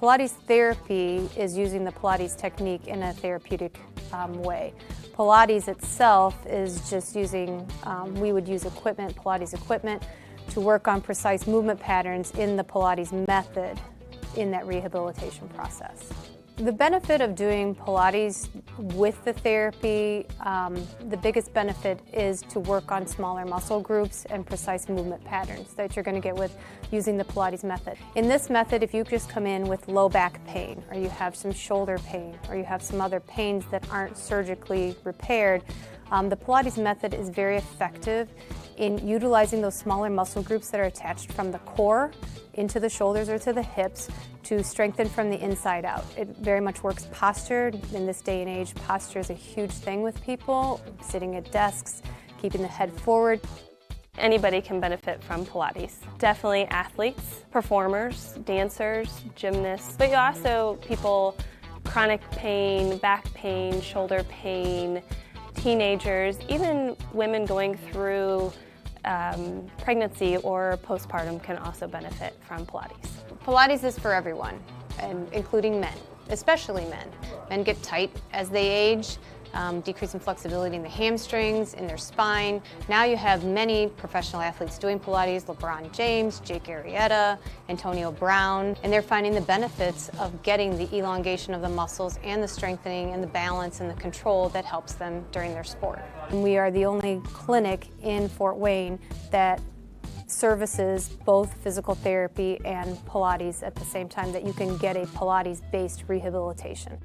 Pilates therapy is using the Pilates technique in a therapeutic way. Pilates itself is just using, we would use equipment, Pilates equipment, to work on precise movement patterns in the Pilates method in that rehabilitation process. The benefit of doing Pilates with the therapy, the biggest benefit is to work on smaller muscle groups and precise movement patterns that you're going to get with using the Pilates method. In this method, if you just come in with low back pain, or you have some shoulder pain, or you have some other pains that aren't surgically repaired, the Pilates method is very effective in utilizing those smaller muscle groups that are attached from the core into the shoulders or to the hips to strengthen from the inside out. It very much works posture. In this day and age, posture is a huge thing with people, sitting at desks, keeping the head forward. Anybody can benefit from Pilates. Definitely athletes, performers, dancers, gymnasts, but also people, chronic pain, back pain, shoulder pain, teenagers, even women going through pregnancy or postpartum can also benefit from Pilates. Pilates is for everyone, and including men, especially men. Men get tight as they age, decreasing flexibility in the hamstrings, in their spine. Now you have many professional athletes doing Pilates, LeBron James, Jake Arrieta, Antonio Brown, and they're finding the benefits of getting the elongation of the muscles and the strengthening and the balance and the control that helps them during their sport. And we are the only clinic in Fort Wayne that services both physical therapy and Pilates at the same time, that you can get a Pilates-based rehabilitation.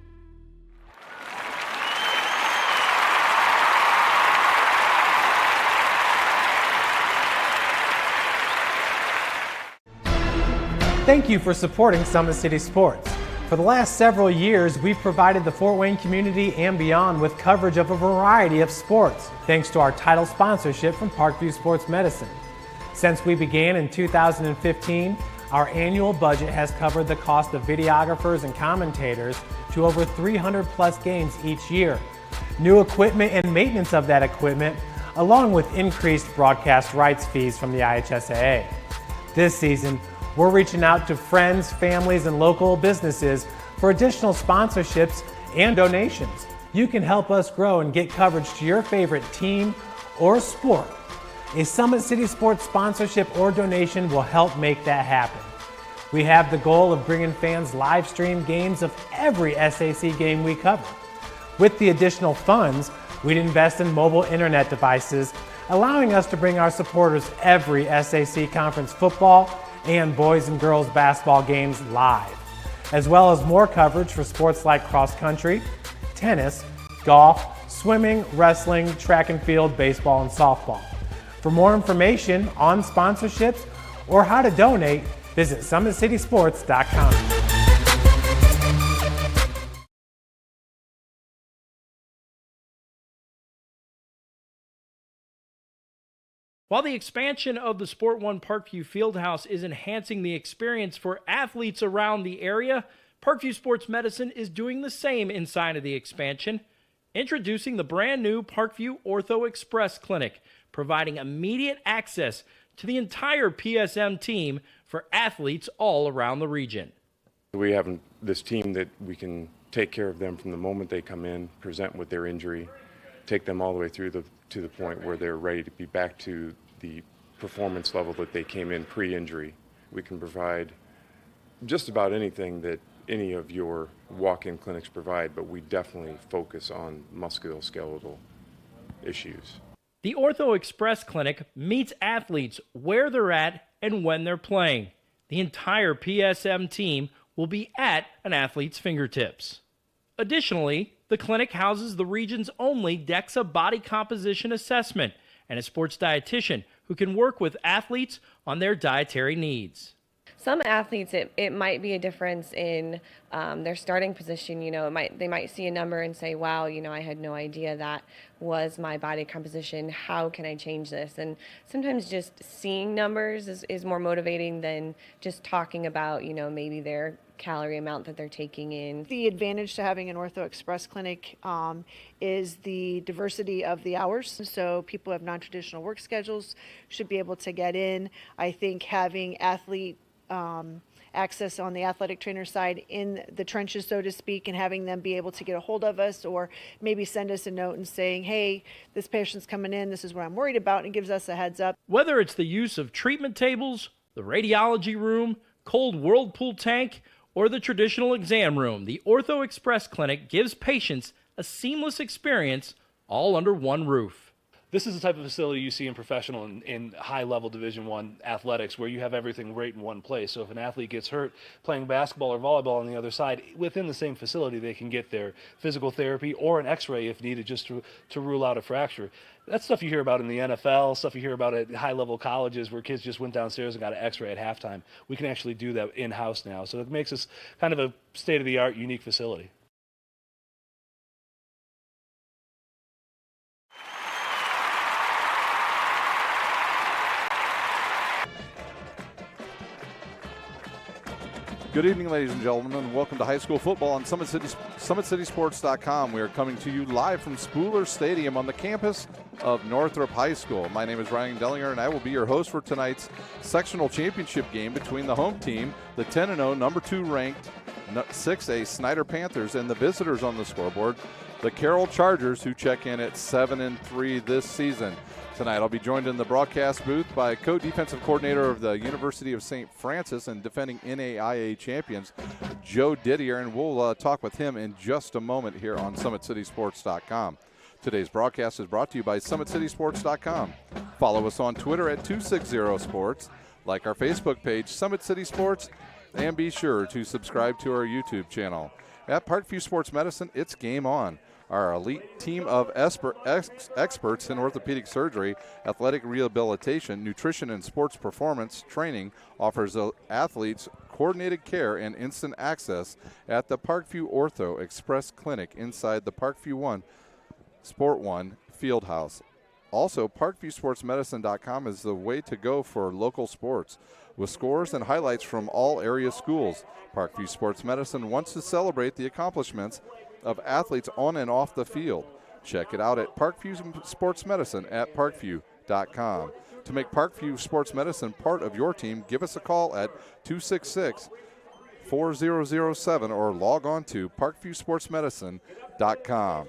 Thank you for supporting Summit City Sports. For the last several years, we've provided the Fort Wayne community and beyond with coverage of a variety of sports, thanks to our title sponsorship from Parkview Sports Medicine. Since we began in 2015, our annual budget has covered the cost of videographers and commentators to over 300 plus games each year. New equipment and maintenance of that equipment, along with increased broadcast rights fees from the IHSAA. This season, we're reaching out to friends, families, and local businesses for additional sponsorships and donations. You can help us grow and get coverage to your favorite team or sport. A Summit City Sports sponsorship or donation will help make that happen. We have the goal of bringing fans live stream games of every SAC game we cover. With the additional funds, we'd invest in mobile internet devices, allowing us to bring our supporters every SAC conference football and boys and girls basketball games live, as well as more coverage for sports like cross country, tennis, golf, swimming, wrestling, track and field, baseball, and softball. For more information on sponsorships or how to donate, visit SummitCitySports.com. While the expansion of the Sport One Parkview Fieldhouse is enhancing the experience for athletes around the area, Parkview Sports Medicine is doing the same inside of the expansion, introducing the brand new Parkview Ortho Express Clinic, providing immediate access to the entire PSM team for athletes all around the region. We have this team that we can take care of them from the moment they come in, present with their injury, take them all the way through to the point where they're ready to be back to the performance level that they came in pre-injury. We can provide just about anything that any of your walk-in clinics provide, but we definitely focus on musculoskeletal issues. The Ortho Express Clinic meets athletes where they're at and when they're playing. The entire PSM team will be at an athlete's fingertips. Additionally, the clinic houses the region's only DEXA body composition assessment and a sports dietitian who can work with athletes on their dietary needs. Some athletes, it might be a difference in their starting position. You know, they might see a number and say, wow, you know, I had no idea that was my body composition. How can I change this? And sometimes just seeing numbers is more motivating than just talking about, you know, maybe their calorie amount that they're taking in. The advantage to having an Ortho Express clinic is the diversity of the hours. So people who have non-traditional work schedules should be able to get in. I think having athlete access on the athletic trainer side in the trenches, so to speak, and having them be able to get a hold of us or maybe send us a note and saying, hey, this patient's coming in, this is what I'm worried about, and it gives us a heads up. Whether it's the use of treatment tables, the radiology room, cold whirlpool tank, or the traditional exam room, the Ortho Express Clinic gives patients a seamless experience all under one roof. This is the type of facility you see in professional and in high-level Division I athletics, where you have everything right in one place. So if an athlete gets hurt playing basketball or volleyball on the other side, within the same facility, they can get their physical therapy or an x-ray if needed, just to rule out a fracture. That's stuff you hear about in the NFL, stuff you hear about at high-level colleges where kids just went downstairs and got an x-ray at halftime. We can actually do that in-house now. So it makes us kind of a state-of-the-art, unique facility. Good evening, ladies and gentlemen, and welcome to high school football on SummitCitySports.com. We are coming to you live from Spooler Stadium on the campus of Northrop High School. My name is Ryan Dellinger, and I will be your host for tonight's sectional championship game between the home team, the 10-0, number 2 ranked 6A Snyder Panthers, and the visitors on the scoreboard, the Carroll Chargers, who check in at 7-3 this season. Tonight, I'll be joined in the broadcast booth by co-defensive coordinator of the University of St. Francis and defending NAIA champions, Joe Didier, and we'll talk with him in just a moment here on SummitCitySports.com. Today's broadcast is brought to you by SummitCitySports.com. Follow us on Twitter at 260sports, like our Facebook page, Summit City Sports, and be sure to subscribe to our YouTube channel. At Parkview Sports Medicine, it's game on. Our elite team of experts in orthopedic surgery, athletic rehabilitation, nutrition, and sports performance training offers athletes coordinated care and instant access at the Parkview Ortho Express Clinic inside the Parkview 1 Sport 1 Fieldhouse. Also, ParkviewSportsMedicine.com is the way to go for local sports. With scores and highlights from all area schools, Parkview Sports Medicine wants to celebrate the accomplishments of athletes on and off the field. Check it out at Parkview Sports Medicine at parkview.com. To make Parkview Sports Medicine part of your team, give us a call at 266-4007 or log on to parkviewsportsmedicine.com.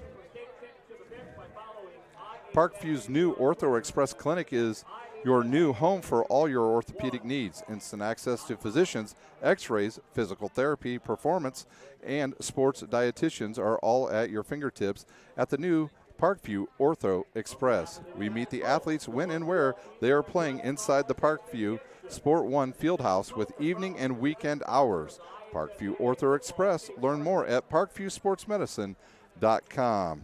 Parkview's new Ortho Express Clinic is your new home for all your orthopedic needs. Instant access to physicians, x-rays, physical therapy, performance, and sports dietitians are all at your fingertips at the new Parkview Ortho Express. We meet the athletes when and where they are playing inside the Parkview Sport 1 Fieldhouse with evening and weekend hours. Parkview Ortho Express. Learn more at parkviewsportsmedicine.com.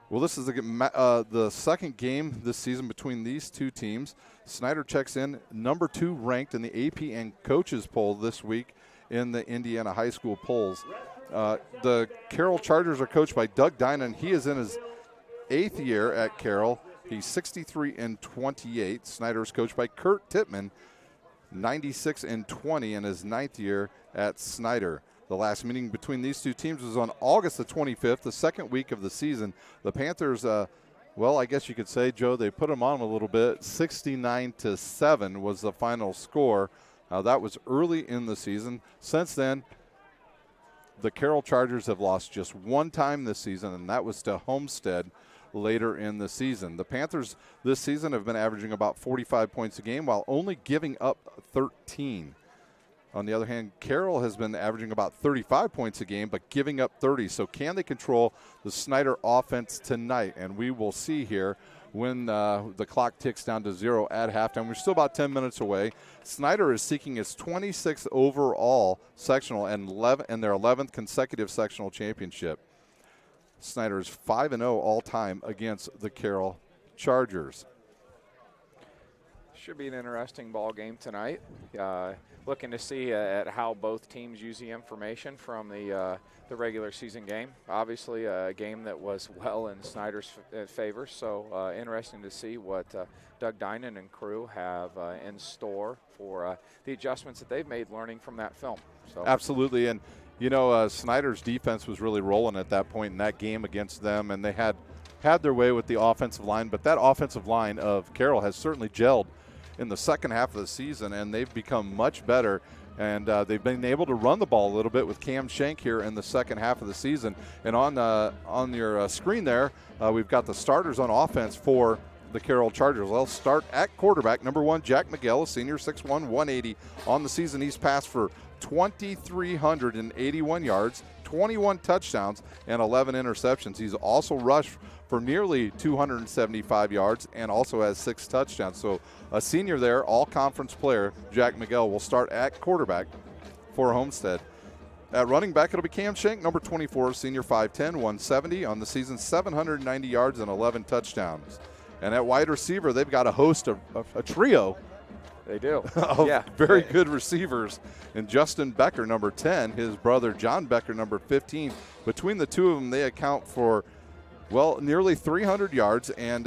Well, this is the second game this season between these two teams. Snyder checks in number 2 ranked in the AP and coaches poll this week in the Indiana high school polls. The Carroll Chargers are coached by Doug Dinan. He is in his 8th year at Carroll. He's 63-28. Snyder is coached by Kurt Tittman, 96-20 in his 9th year at Snyder. The last meeting between these two teams was on August the 25th, the second week of the season. The Panthers, well, I guess you could say, Joe, they put them on a little bit. 69-7 was the final score. That was early in the season. Since then, the Carroll Chargers have lost just one time this season, and that was to Homestead later in the season. The Panthers this season have been averaging about 45 points a game while only giving up 13. On the other hand, Carroll has been averaging about 35 points a game, but giving up 30. So can they control the Snyder offense tonight? And we will see here when the clock ticks down to 0 at halftime. We're still about 10 minutes away. Snyder is seeking its 26th overall sectional and their 11th consecutive sectional championship. Snyder is 5-0 all time against the Carroll Chargers. Should be an interesting ball game tonight. Looking to see at how both teams use the information from the regular season game. Obviously, a game that was well in Snyder's favor. So interesting to see what Doug Dinan and crew have in store for the adjustments that they've made learning from that film. So absolutely, and you know Snyder's defense was really rolling at that point in that game against them, and they had their way with the offensive line. But that offensive line of Carroll has certainly gelled in the second half of the season, and they've become much better And they've been able to run the ball a little bit with Cam Shank here in the second half of the season. And on your screen there, we've got the starters on offense for the Carroll Chargers. They'll start at quarterback. Number 1, Jack Miguel, a senior, 6'1", 180. On the season, he's passed for 2,381 yards, 21 touchdowns, and 11 interceptions. He's also rushed for nearly 275 yards and also has 6 touchdowns. So a senior there, all-conference player, Jack Miguel, will start at quarterback for Homestead. At running back, it'll be Cam Shank, number 24, senior, 5'10", 170. On the season, 790 yards and 11 touchdowns. And at wide receiver, they've got a host of a trio. They do. Of very good receivers. And Justin Becker, number 10, his brother John Becker, number 15. Between the two of them, they account for, nearly 300 yards and,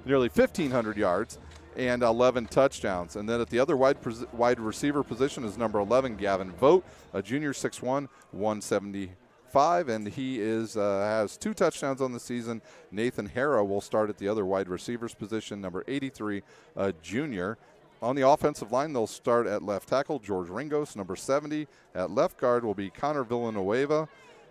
nearly 1,500 yards and 11 touchdowns. And then at the other wide receiver position is number 11, Gavin Vogt, a junior, 6'1", 175, and he has 2 touchdowns on the season. Nathan Hara will start at the other wide receivers position, number 83, a junior. On the offensive line, they'll start at left tackle, George Ringos, number 70. At left guard will be Connor Villanueva.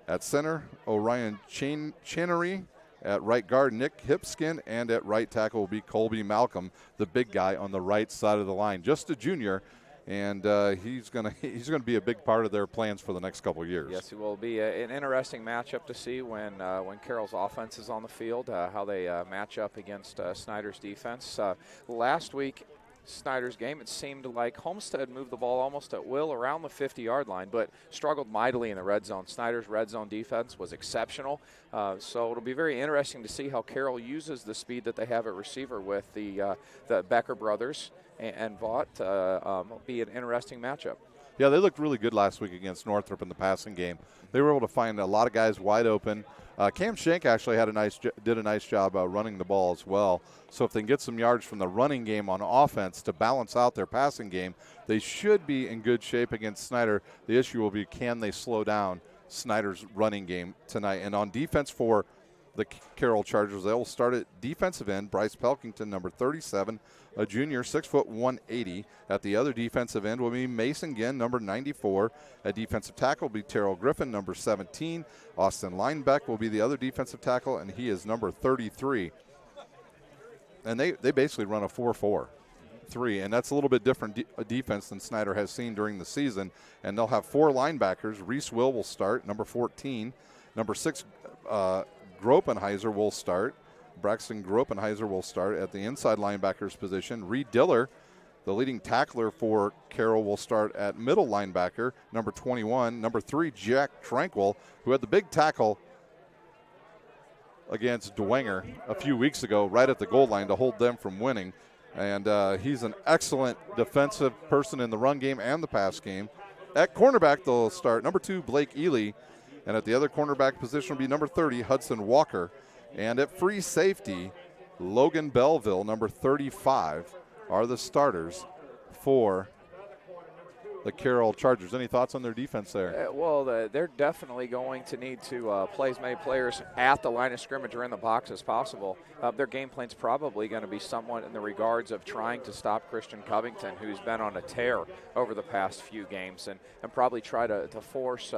At center, Orion Chenery. At right guard, Nick Hipskin. And at right tackle will be Colby Malcolm, the big guy on the right side of the line. Just a junior, and he's going to be a big part of their plans for the next couple of years. Yes, it will be an interesting matchup to see when Carroll's offense is on the field, how they match up against Snyder's defense. Last week, Snyder's game, it seemed like Homestead moved the ball almost at will around the 50-yard line, but struggled mightily in the red zone. Snyder's red zone defense was exceptional, so it'll be very interesting to see how Carroll uses the speed that they have at receiver with the Becker brothers and Vaught. It'll be an interesting matchup. Yeah, they looked really good last week against Northrop in the passing game. They were able to find a lot of guys wide open. Cam Shank actually did a nice job running the ball as well. So if they can get some yards from the running game on offense to balance out their passing game, they should be in good shape against Snyder. The issue will be, can they slow down Snyder's running game tonight? And on defense for the Carroll Chargers, they'll start at defensive end, Bryce Pelkington, number 37, a junior, 6'1", 180. At the other defensive end will be Mason Ginn, number 94. At defensive tackle will be Terrell Griffin, number 17. Austin Linebeck will be the other defensive tackle, and he is number 33. And they basically run a 4-4-3, and that's a little bit different defense than Snyder has seen during the season. And they'll have 4 linebackers. Reese will start, number 14. Number 6, Gropenheiser will start. Braxton Gropenheiser will start at the inside linebackers position. Reed Diller, the leading tackler for Carroll, will start at middle linebacker, number 21. Number 3, Jack Tranquil, who had the big tackle against Dwenger a few weeks ago right at the goal line to hold them from winning. And he's an excellent defensive person in the run game and the pass game. At cornerback, they'll start number 2, Blake Ely. And at the other cornerback position will be number 30, Hudson Walker. And at free safety, Logan Belleville, number 35, are the starters for the Carroll Chargers. Any thoughts on their defense there? They're definitely going to need to play as many players at the line of scrimmage or in the box as possible. Their game plan's probably going to be somewhat in the regards of trying to stop Christian Covington, who's been on a tear over the past few games, and probably try to force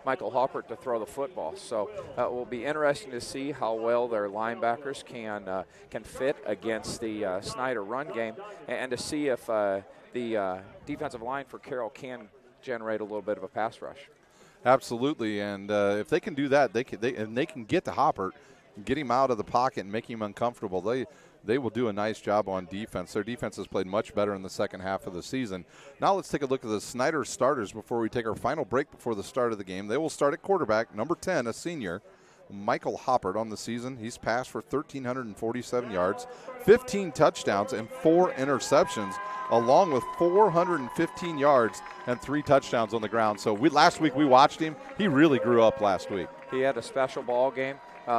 Michael Hoppert to throw the football. So it will be interesting to see how well their linebackers can fit against the Snyder run game, and to see if the defensive line for Carroll can generate a little bit of a pass rush. Absolutely, and if they can do that, they can get to Hoppert, get him out of the pocket and make him uncomfortable. They will do a nice job on defense. Their defense has played much better in the second half of the season. Now let's take a look at the Snyder starters before we take our final break before the start of the game. They will start at quarterback, number 10, a senior, Michael Hoppert. On the season, he's passed for 1,347 yards, 15 touchdowns, and 4 interceptions, along with 415 yards and 3 touchdowns on the ground. So last week we watched him. He really grew up last week. He had a special ball game.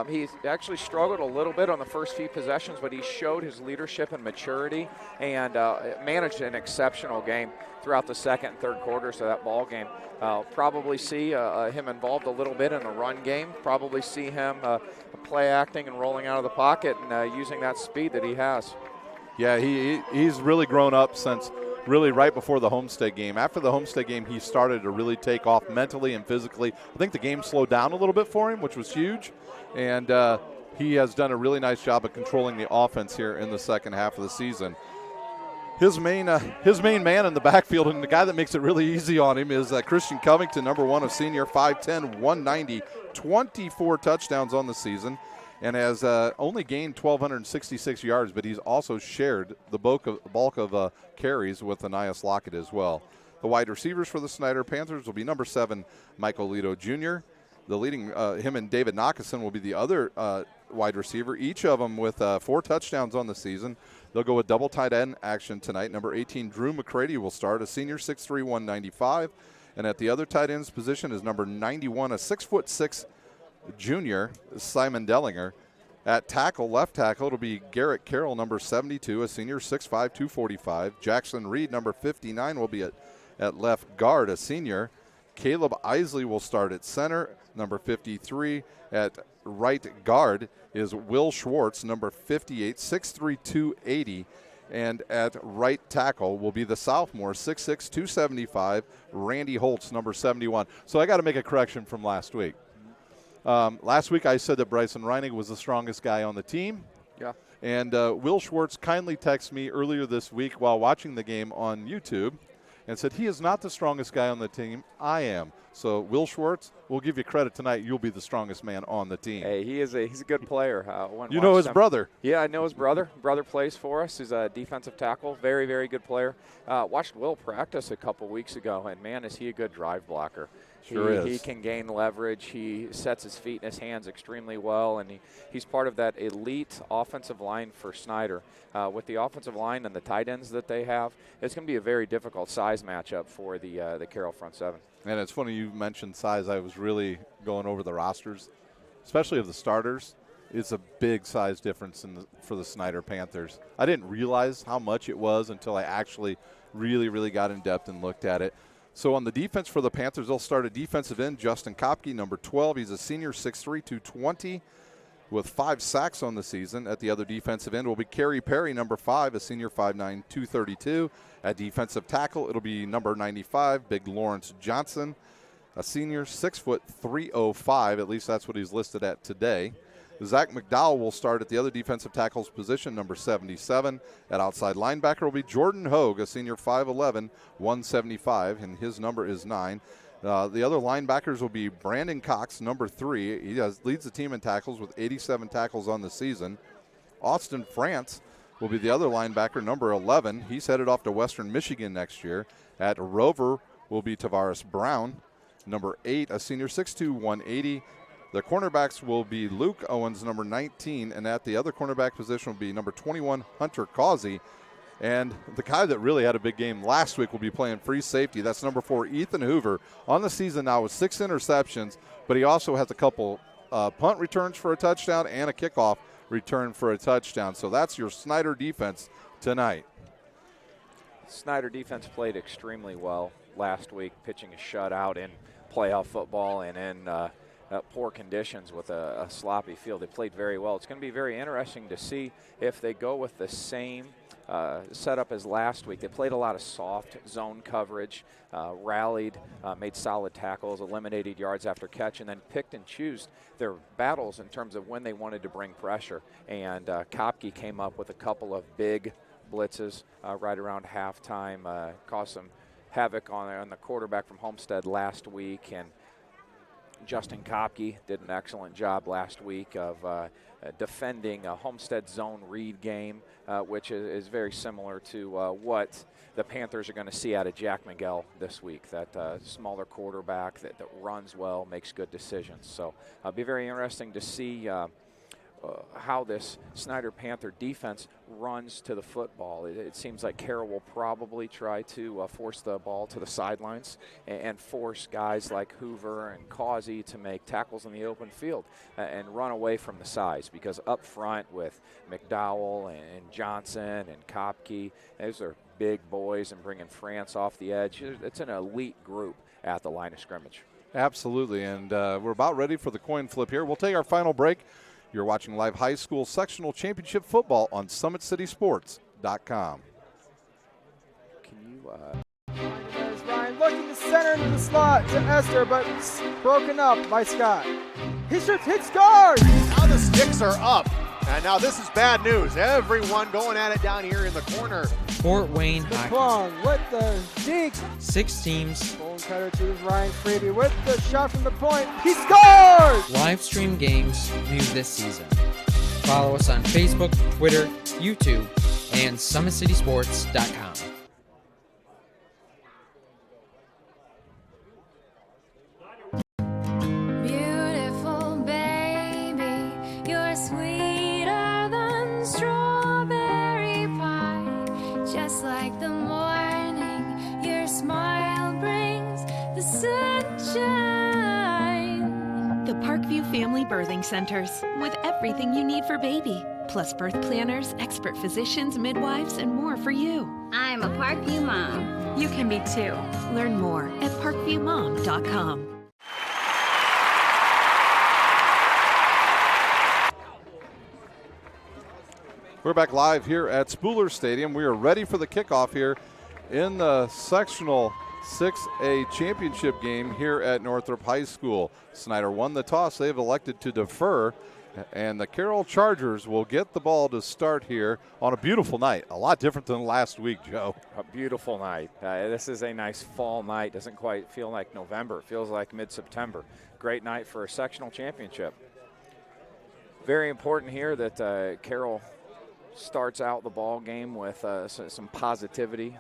He actually struggled a little bit on the first few possessions, but he showed his leadership and maturity and managed an exceptional game throughout the second and third quarters of that ball game. Probably see him involved a little bit in the run game. Probably see him play acting and rolling out of the pocket and using that speed that he has. Yeah, he's really grown up since really right before the Homestead game. After the Homestead game, he started to really take off mentally and physically. I think the game slowed down a little bit for him, which was huge. And he has done a really nice job of controlling the offense here in the second half of the season. His main man in the backfield, and the guy that makes it really easy on him, is Christian Covington, number 1, a senior, 5'10", 190, 24 touchdowns on the season, and has only gained 1,266 yards, but he's also shared the bulk of carries with Anias Lockett as well. The wide receivers for the Snyder Panthers will be number 7, Michael Lito Jr. The leading him and David Knockison will be the other wide receiver, each of them with 4 touchdowns on the season. They'll go with double tight end action tonight. Number 18, Drew McCready, will start, a senior, 6'3", 195. And at the other tight end's position is number 91, a 6'6" junior, Simon Dellinger. At tackle, left tackle, it'll be Garrett Carroll, number 72, a senior, 6'5", 245. Jackson Reed, number 59, will be at left guard, a senior. Caleb Isley will start at center, number 53. At right guard is Will Schwartz, number 58, 6'3", 280. And at right tackle will be the sophomore, 6'6", 275, Randy Holtz, number 71. So I got to make a correction from last week. Last week I said that Bryson Reinig was the strongest guy on the team. Yeah. And Will Schwartz kindly texted me earlier this week while watching the game on YouTube and said, he is not the strongest guy on the team. I am. So, Will Schwartz, we'll give you credit tonight. You'll be the strongest man on the team. Hey, he's a good player. You know his brother. Yeah, I know his brother. Brother plays for us. He's a defensive tackle. Very, very good player. Watched Will practice a couple weeks ago, and, man, is he a good drive blocker. Sure is. He can gain leverage. He sets his feet and his hands extremely well, and he's part of that elite offensive line for Snyder. With the offensive line and the tight ends that they have, it's going to be a very difficult size matchup for the Carroll front seven. And it's funny you mentioned size. I was really going over the rosters, especially of the starters. It's a big size difference for the Snyder Panthers. I didn't realize how much it was until I actually really, really got in depth and looked at it. So on the defense for the Panthers, they'll start a defensive end, Justin Kopke, number 12. He's a senior, 6'3", 220, with 5 sacks on the season. At the other defensive end will be Kerry Perry, number 5, a senior, 5'9", 232. At defensive tackle, it'll be number 95, Big Lawrence Johnson, a senior, 6', 305. At least that's what he's listed at today. Zach McDowell will start at the other defensive tackle's position, number 77. At outside linebacker will be Jordan Hogue, a senior, 5'11", 175, and his number is 9. The other linebackers will be Brandon Cox, number 3. He leads the team in tackles with 87 tackles on the season. Austin France will be the other linebacker, number 11. He's headed off to Western Michigan next year. At Rover will be Tavares Brown, number 8, a senior, 6'2", 180. The cornerbacks will be Luke Owens, number 19, and at the other cornerback position will be number 21, Hunter Causey. And the guy that really had a big game last week will be playing free safety. That's number 4, Ethan Hoover, on the season now with 6 interceptions, but he also has a couple punt returns for a touchdown and a kickoff return for a touchdown. So that's your Snyder defense tonight. Snyder defense played extremely well last week, pitching a shutout in playoff football and in poor conditions with a sloppy field. They played very well. It's going to be very interesting to see if they go with the same setup as last week. They played a lot of soft zone coverage, rallied, made solid tackles, eliminated yards after catch, and then picked and chose their battles in terms of when they wanted to bring pressure. And Kopke came up with a couple of big blitzes right around halftime, caused some havoc on the quarterback from Homestead last week, and Justin Kopke did an excellent job last week of defending a Homestead zone read game, which is very similar to what the Panthers are going to see out of Jack Miguel this week, that smaller quarterback that runs well, makes good decisions. So it'll be very interesting to see how this Snyder Panther defense runs to the football. It seems like Carroll will probably try to force the ball to the sidelines and force guys like Hoover and Causey to make tackles in the open field and run away from the size, because up front with McDowell and Johnson and Kopke, those are big boys, and bringing France off the edge, it's an elite group at the line of scrimmage. Absolutely, and we're about ready for the coin flip here. We'll take our final break. You're watching live high school sectional championship football on SummitCitySports.com. can you? There's Ryan looking to center into the slot to Esther, but broken up by Scott. He shoots, hit, scores! Now the sticks are up. And now this is bad news. Everyone going at it down here in the corner. Fort Wayne Hockey. Plong with the deke. 6 teams. Bone cutter to Ryan Freeby with the shot from the point. He scores! Live stream games new this season. Follow us on Facebook, Twitter, YouTube, and SummitCitySports.com. Family Birthing Centers, with everything you need for baby, plus birth planners, expert physicians, midwives, and more for you. I'm a Parkview mom. You can be too. Learn more at parkviewmom.com. We're back live here at Spooler Stadium. We are ready for the kickoff here in the sectional 6A championship game here at Northrop High School. Snyder won the toss. They've elected to defer, and the Carroll Chargers will get the ball to start here on a beautiful night. A lot different than last week, Joe. A beautiful night. This is a nice fall night. Doesn't quite feel like November. It feels like mid-September. Great night for a sectional championship. Very important here that Carroll starts out the ball game with some positivity,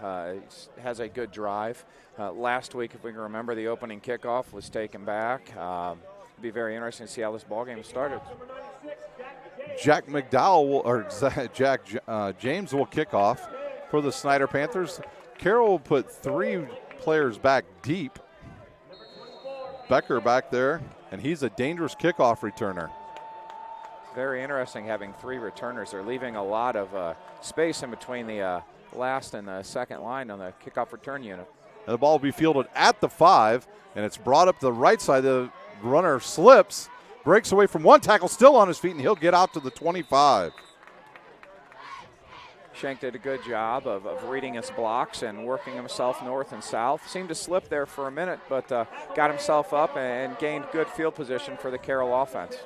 has a good drive. Last week, if we can remember, the opening kickoff was taken back. It'd be very interesting to see how this ball game started. Jack James will kick off for the Snyder Panthers. Carroll will put 3 players back deep. Becker back there, and he's a dangerous kickoff returner. Very interesting having 3 returners. They're leaving a lot of space in between the last and the second line on the kickoff return unit. And the ball will be fielded at the 5, and it's brought up the right side. The runner slips, breaks away from one tackle, still on his feet, and he'll get out to the 25. Shank did a good job of reading his blocks and working himself north and south. Seemed to slip there for a minute, but got himself up and gained good field position for the Carroll offense.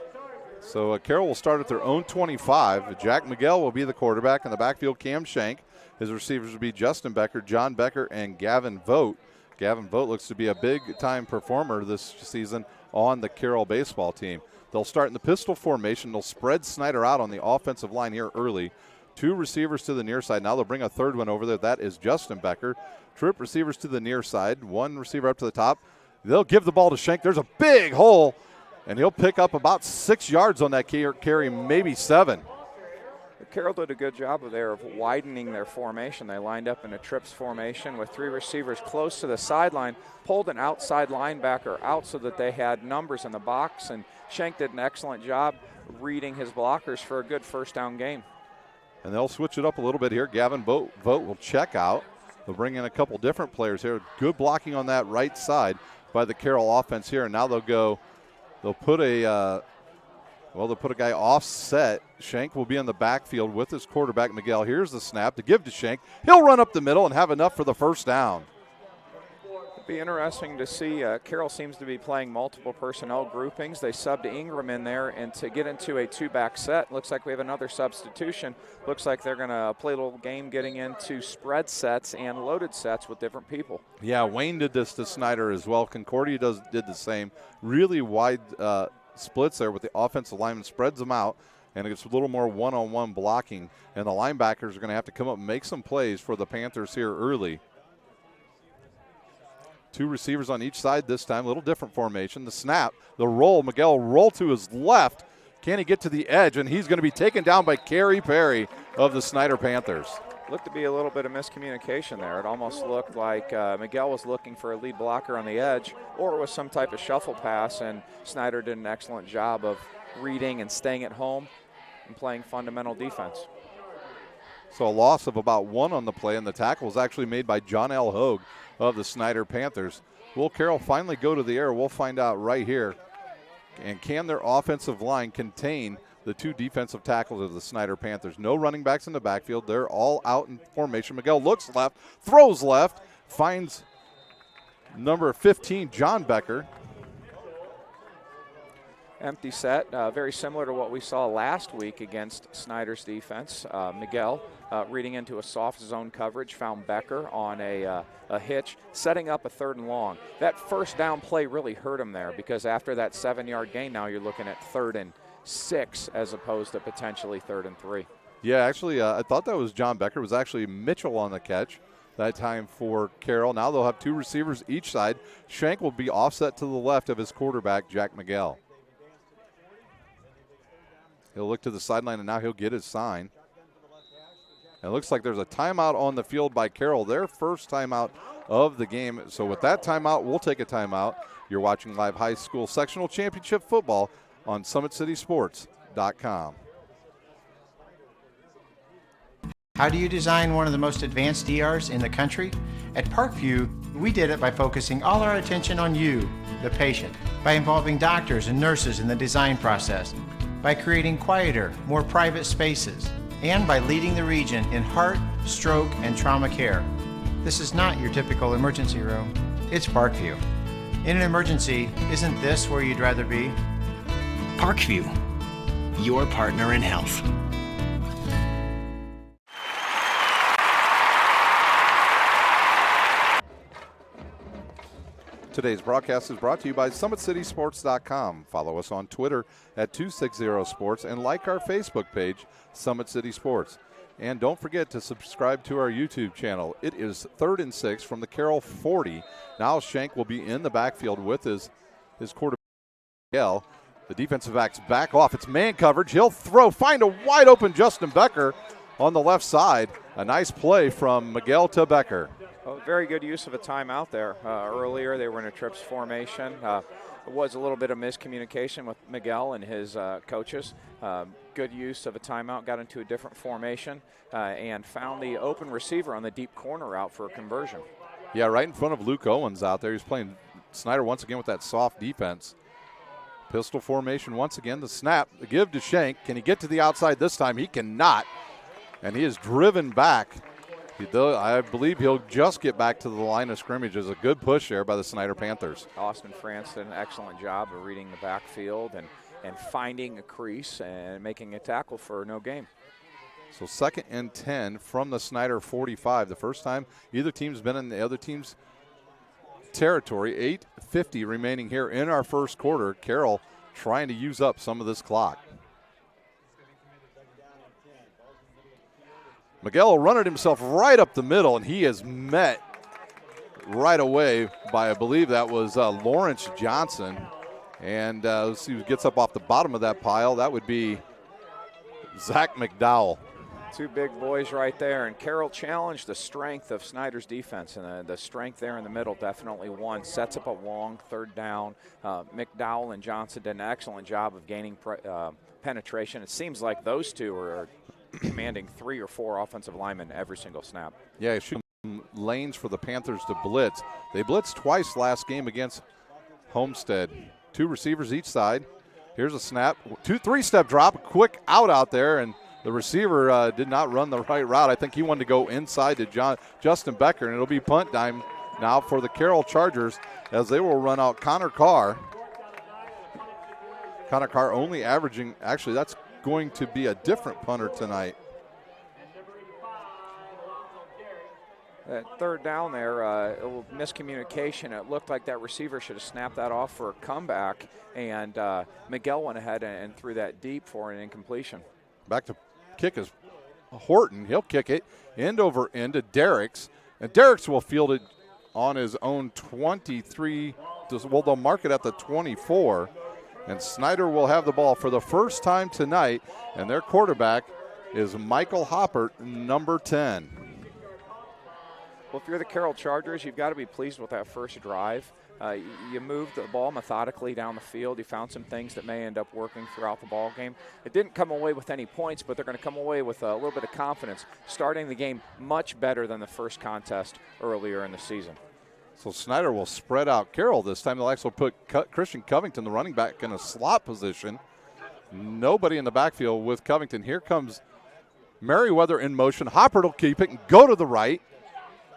So Carroll will start at their own 25. Jack Miguel will be the quarterback. In the backfield, Cam Shank. His receivers will be Justin Becker, John Becker, and Gavin Vogt. Gavin Vogt looks to be a big-time performer this season on the Carroll baseball team. They'll start in the pistol formation. They'll spread Snyder out on the offensive line here early. 2 receivers to the near side. Now they'll bring a third one over there. That is Justin Becker. Trip receivers to the near side. 1 receiver up to the top. They'll give the ball to Shank. There's a big hole, and he'll pick up about 6 yards on that carry, maybe 7. Carroll did a good job of widening their formation. They lined up in a trips formation with 3 receivers close to the sideline, pulled an outside linebacker out so that they had numbers in the box, and Shank did an excellent job reading his blockers for a good first down game. And they'll switch it up a little bit here. Gavin Vogt will check out. They'll bring in a couple different players here. Good blocking on that right side by the Carroll offense here, and now they'll put a guy offset. Shank will be in the backfield with his quarterback, Miguel. Here's the snap to give to Shank. He'll run up the middle and have enough for the first down. It'd be interesting to see. Carroll seems to be playing multiple personnel groupings. They subbed Ingram in there, and to get into a 2-back set, looks like we have another substitution. Looks like they're going to play a little game getting into spread sets and loaded sets with different people. Yeah, Wayne did this to Snyder as well. Concordia did the same. Really wide splits there with the offensive lineman, spreads them out, and it gets a little more one-on-one blocking, and the linebackers are going to have to come up and make some plays for the Panthers here early. 2 receivers on each side this time, a little different formation. The snap, the roll, Miguel roll to his left. Can he get to the edge? And he's going to be taken down by Kerry Perry of the Snyder Panthers. Looked to be a little bit of miscommunication there. It almost looked like Miguel was looking for a lead blocker on the edge, or it was some type of shuffle pass, and Snyder did an excellent job of reading and staying at home and playing fundamental defense. So a loss of about 1 on the play, and the tackle was actually made by John L. Hogue of the Snyder Panthers. Will Carroll finally go to the air? We'll find out right here. And can their offensive line contain the two defensive tackles of the Snyder Panthers. No running backs in the backfield. They're all out in formation. Miguel looks left, throws left, finds number 15, John Becker. Empty set, very similar to what we saw last week against Snyder's defense. Miguel reading into a soft zone coverage, found Becker on a hitch, setting up a 3rd and long. That first down play really hurt him there, because after that 7-yard gain, now you're looking at 3rd and 6 as opposed to potentially 3rd and 3. Yeah, actually, I thought that was John Becker. It was actually Mitchell on the catch that time for Carroll. Now they'll have 2 receivers each side. Shank will be offset to the left of his quarterback, Jack Miguel. He'll look to the sideline, and now he'll get his sign. And it looks like there's a timeout on the field by Carroll, their first timeout of the game. So with that timeout, we'll take a timeout. You're watching live high school sectional championship football on SummitCitySports.com. How do you design one of the most advanced ERs in the country? At Parkview, we did it by focusing all our attention on you, the patient, by involving doctors and nurses in the design process, by creating quieter, more private spaces, and by leading the region in heart, stroke, and trauma care. This is not your typical emergency room. It's Parkview. In an emergency, isn't this where you'd rather be? Parkview, your partner in health. Today's broadcast is brought to you by SummitCitySports.com. Follow us on Twitter at 260sports and like our Facebook page, Summit City Sports. And don't forget to subscribe to our YouTube channel. It is 3rd and 6 from the Carroll 40. Now Shank will be in the backfield with his quarterback, Miguel. The defensive backs back off. It's man coverage. He'll throw, find a wide open Justin Becker on the left side. A nice play from Miguel to Becker. Oh, very good use of a timeout there. Earlier, they were in a trips formation. It was a little bit of miscommunication with Miguel and his coaches. Good use of a timeout, got into a different formation, and found the open receiver on the deep corner route for a conversion. Yeah, right in front of Luke Owens out there. He's playing Snyder once again with that soft defense. Pistol formation once again. The snap, the give to Shank. Can he get to the outside this time? He cannot. And he is driven back. I believe he'll just get back to the line of scrimmage. There's a good push there by the Snyder Panthers. Austin France did an excellent job of reading the backfield and finding a crease and making a tackle for no gain. So 2nd and 10 from the Snyder 45. The first time either team's been in the other team's territory. 8:50 remaining here in our first quarter. Carroll trying to use up some of this clock. Miguel will run it himself right up the middle, and he is met right away by, I believe that was Lawrence Johnson. And let's see who gets up off the bottom of that pile. That would be Zach McDowell. 2 big boys right there, and Carroll challenged the strength of Snyder's defense, and the strength there in the middle definitely won. Sets up a long 3rd down. McDowell and Johnson did an excellent job of gaining penetration. It seems like those two are commanding 3 or 4 offensive linemen every single snap. Yeah, shooting lanes for the Panthers to blitz. They blitzed twice last game against Homestead. 2 receivers each side. Here's a snap. 3-step drop, quick out there, and the receiver did not run the right route. I think he wanted to go inside to Justin Becker, and it'll be punt time now for the Carroll Chargers as they will run out Connor Carr. Connor Carr only averaging, actually that's going to be a different punter tonight. That 3rd down there, a little miscommunication. It looked like that receiver should have snapped that off for a comeback, and Miguel went ahead and threw that deep for an incompletion. Back to kick is Horton. He'll kick it end over end to Derricks, and Derricks will field it on his own 23. Well, they'll mark it at the 24. And Snyder will have the ball for the first time tonight, and their quarterback is Michael Hoppert, number 10. Well, if you're the Carroll Chargers, you've got to be pleased with that first drive. You moved the ball methodically down the field. You found some things that may end up working throughout the ball game. It didn't come away with any points, but they're going to come away with a little bit of confidence, starting the game much better than the first contest earlier in the season. So Snyder will spread out Carroll this time. They'll actually put Christian Covington, the running back, in a slot position. Nobody in the backfield with Covington. Here comes Merriweather in motion. Hopper will keep it and go to the right.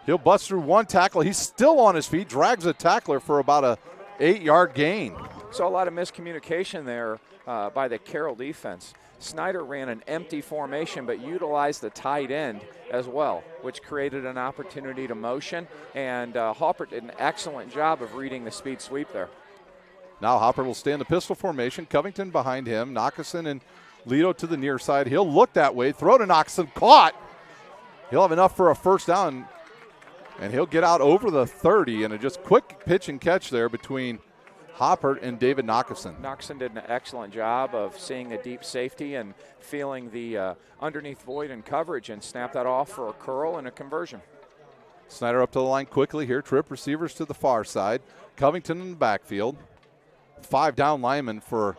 He'll bust through one tackle. He's still on his feet, drags a tackler for about a 8-yard gain. So a lot of miscommunication there by the Carroll defense. Snyder ran an empty formation but utilized the tight end as well, which created an opportunity to motion, and Hopper did an excellent job of reading the speed sweep there. Now Hopper will stay in the pistol formation. Covington behind him. Knockison and Lido to the near side. He'll look that way. Throw to Knoxon. Caught. He'll have enough for a first down, and he'll get out over the 30. And a just quick pitch and catch there between Hopper and David Knockison. Knoxon did an excellent job of seeing the deep safety and feeling the underneath void and coverage and snap that off for a curl and a conversion. Snyder up to the line quickly here. Trip receivers to the far side. Covington in the backfield. 5 down linemen for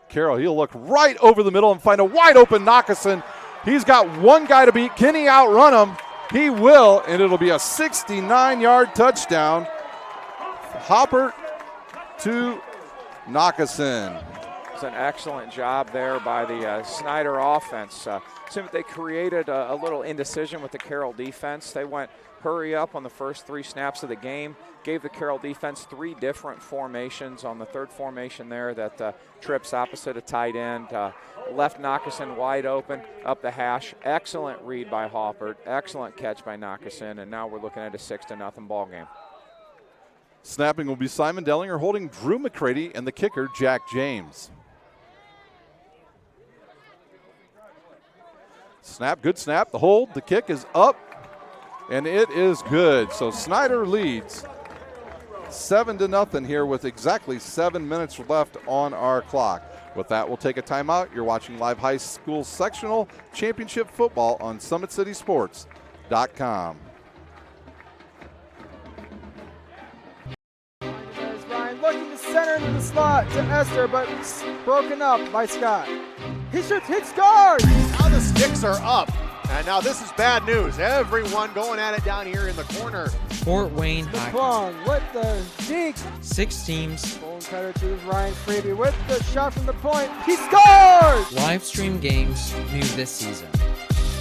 Carroll. He'll look right over the middle and find a wide open Knockison. He's got one guy to beat. Can he outrun him? He will, and it'll be a 69-yard touchdown. Hopper to Knockison. It's an excellent job there by the Snyder offense. They created a little indecision with the Carroll defense. They went hurry up on the first 3 snaps of the game, gave the Carroll defense 3 different formations. On the third formation there that trips opposite a tight end, left Knockison wide open up the hash. Excellent read by Hopper, excellent catch by Knockison, and now we're looking at a 6-0 ball game. Snapping will be Simon Dellinger, holding Drew McCready, and the kicker, Jack James. Snap, good snap. The hold, the kick is up, and it is good. So Snyder leads 7-0 here with exactly 7 minutes left on our clock. With that, we'll take a timeout. You're watching live high school sectional championship football on SummitCitySports.com. Looking to center into the slot to Esther, but broken up by Scott. He shoots, hits guard. Now the sticks are up. And now this is bad news. Everyone going at it down here in the corner. Fort Wayne High. Plong with the deke. 6 teams. Bone cutter to Ryan Freeby with the shot from the point. He scores! Live stream games new this season.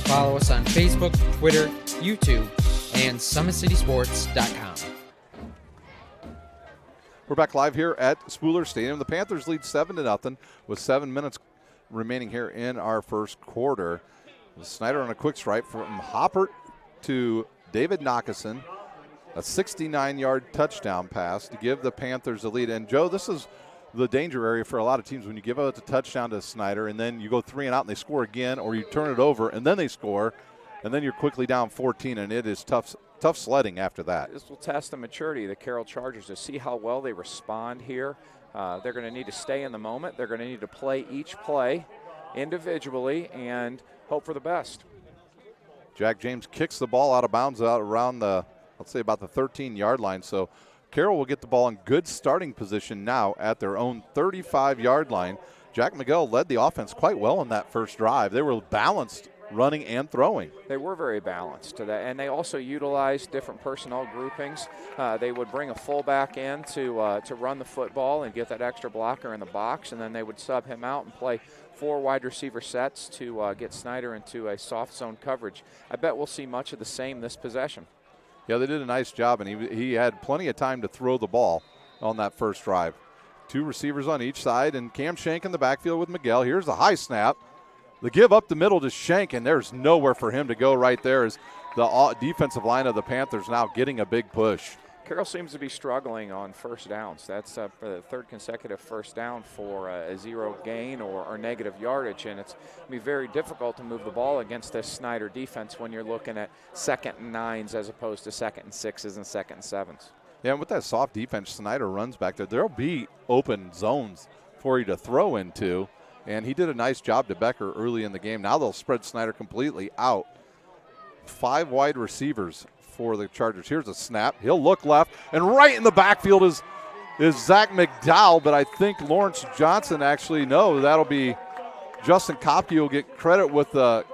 Follow us on Facebook, Twitter, YouTube, and SummitCitySports.com. We're back live here at Spooler Stadium. The Panthers lead 7-0 with 7 minutes remaining here in our first quarter. Snyder on a quick strike from Hopper to David Knockison. A 69-yard touchdown pass to give the Panthers the lead. And, Joe, this is the danger area for a lot of teams when you give out the touchdown to Snyder and then you go 3 and out and they score again, or you turn it over and then they score, and then you're quickly down 14, and it is tough sledding after that. This will test the maturity of the Carroll Chargers to see how well they respond here. They're going to need to stay in the moment. They're going to need to play each play individually and hope for the best. Jack James kicks the ball out of bounds out around the, let's say, about the 13-yard line. So Carroll will get the ball in good starting position now at their own 35-yard line. Jack Miguel led the offense quite well in that first drive. They were balanced running and throwing. They were very balanced to that, and they also utilized different personnel groupings. They would bring a fullback in to run the football and get that extra blocker in the box, and then they would sub him out and play 4 wide receiver sets to get Snyder into a soft zone coverage. I bet we'll see much of the same this possession. Yeah, they did a nice job, and he had plenty of time to throw the ball on that first drive. 2 receivers on each side, and Cam Shank in the backfield with Miguel. Here's the high snap. The give up the middle to Shank, and there's nowhere for him to go right there as the defensive line of the Panthers now getting a big push. Carroll seems to be struggling on first downs. That's for the 3rd consecutive first down for a 0 gain or negative yardage, and it's going to be very difficult to move the ball against this Snyder defense when you're looking at 2nd and 9s as opposed to 2nd and 6s and 2nd and 7s. Yeah, and with that soft defense, Snyder runs back there. There'll be open zones for you to throw into. And he did a nice job to Becker early in the game. Now they'll spread Snyder completely out. 5 wide receivers for the Chargers. Here's a snap. He'll look left. And right in the backfield is Zach McDowell. But I think Lawrence Johnson actually, no, that'll be Justin Kopke will get credit with the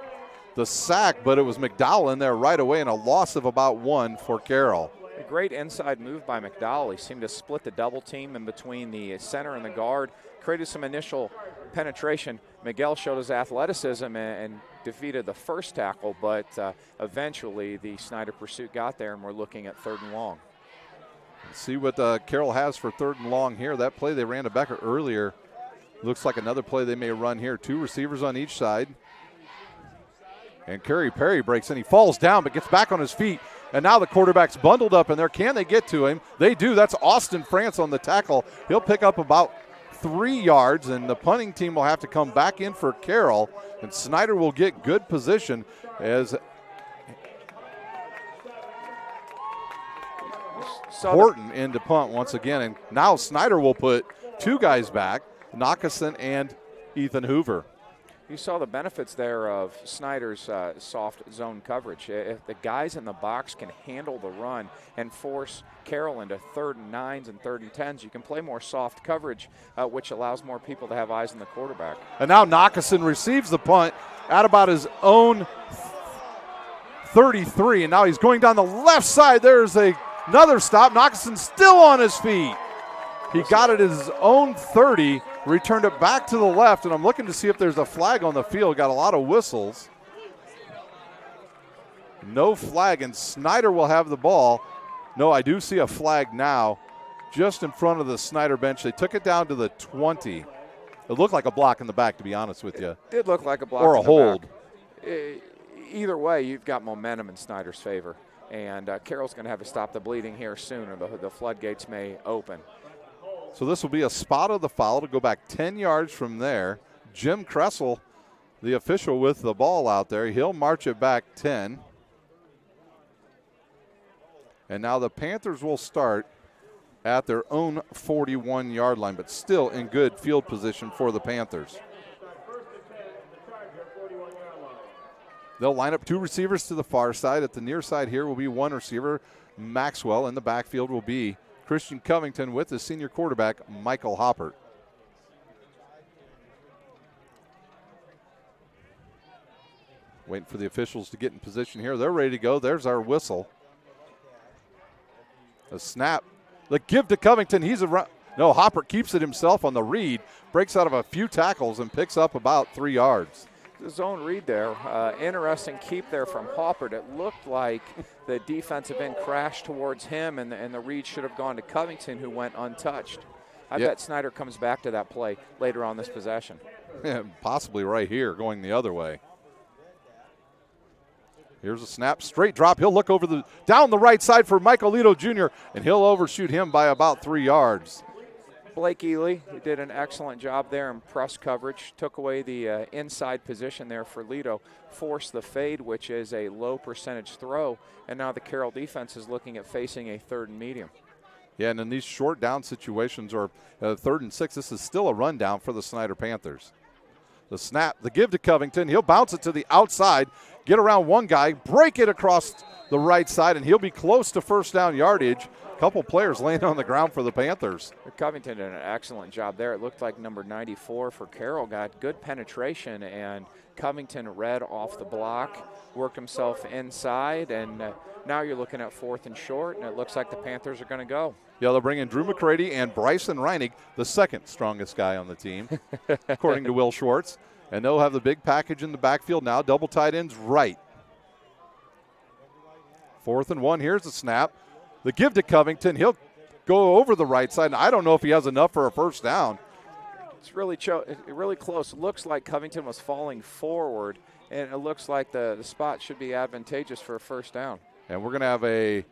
sack. But it was McDowell in there right away, and a loss of about 1 for Carroll. A great inside move by McDowell. He seemed to split the double team in between the center and the guard. Created some initial penetration. Miguel showed his athleticism and defeated the first tackle, but eventually the Snyder pursuit got there, and we're looking at 3rd and long. Let's see what Carroll has for 3rd and long here. That play they ran to Becker earlier looks like another play they may run here. 2 receivers on each side. And Kerry Perry breaks in. He falls down but gets back on his feet. And now the quarterback's bundled up in there. Can they get to him? They do. That's Austin France on the tackle. He'll pick up about 3 yards, and the punting team will have to come back in for Carroll. And Snyder will get good position as Horton into punt once again. And now Snyder will put 2 guys back, Knockason and Ethan Hoover. You saw the benefits there of Snyder's soft zone coverage. If the guys in the box can handle the run and force Carroll into 3rd and 9s and 3rd and 10s, you can play more soft coverage, which allows more people to have eyes on the quarterback. And now Knockason receives the punt at about his own 33, and now he's going down the left side. There's another stop. Knockason still on his feet. He got it at his own 30, returned it back to the left, and I'm looking to see if there's a flag on the field. Got a lot of whistles. No flag, and Snyder will have the ball. No, I do see a flag now just in front of the Snyder bench. They took it down to the 20. It looked like a block in the back, to be honest with you. It did look like a block or in a the hold. Back. Either way, you've got momentum in Snyder's favor, and Carroll's going to have to stop the bleeding here soon, or the floodgates may open. So this will be a spot of the foul to go back 10 yards from there. Jim Kressel, the official with the ball out there. He'll march it back 10. And now the Panthers will start at their own 41-yard line, but still in good field position for the Panthers. They'll line up 2 receivers to the far side. At the near side here will be 1 receiver, Maxwell. In the backfield will be Christian Covington with his senior quarterback, Michael Hoppert. Waiting for the officials to get in position here. They're ready to go. There's our whistle. A snap. The give to Covington. He's around. No, Hoppert keeps it himself on the read. Breaks out of a few tackles and picks up about 3 yards. The zone read there. Interesting keep there from Hoppert. It looked like the defensive end crashed towards him, and the read should have gone to Covington, who went untouched. I bet Snyder comes back to that play later on this possession. Yeah, possibly right here, going the other way. Here's a snap, straight drop. He'll look over down the right side for Michael Lito Jr., and he'll overshoot him by about 3 yards. Blake Ely did an excellent job there in press coverage, took away the inside position there for Lito, forced the fade, which is a low percentage throw, and now the Carroll defense is looking at facing a 3rd and medium. Yeah, and in these short down situations, or 3rd and 6, this is still a rundown for the Snyder Panthers. The snap, the give to Covington. He'll bounce it to the outside, get around one guy, break it across the right side, and he'll be close to 1st down yardage. Couple players laying on the ground for the Panthers. Covington did an excellent job there. It looked like number 94 for Carroll got good penetration, and Covington read off the block, worked himself inside, and now you're looking at 4th and short, and it looks like the Panthers are going to go. Yeah, they'll bring in Drew McCready and Bryson Reinig, the 2nd strongest guy on the team, according to Will Schwartz. And they'll have the big package in the backfield now, double tight ends right. 4th and 1, here's the snap. The give to Covington, he'll go over the right side, and I don't know if he has enough for a 1st down. It's really close. It looks like Covington was falling forward, and it looks like the spot should be advantageous for a 1st down. And we're going to have a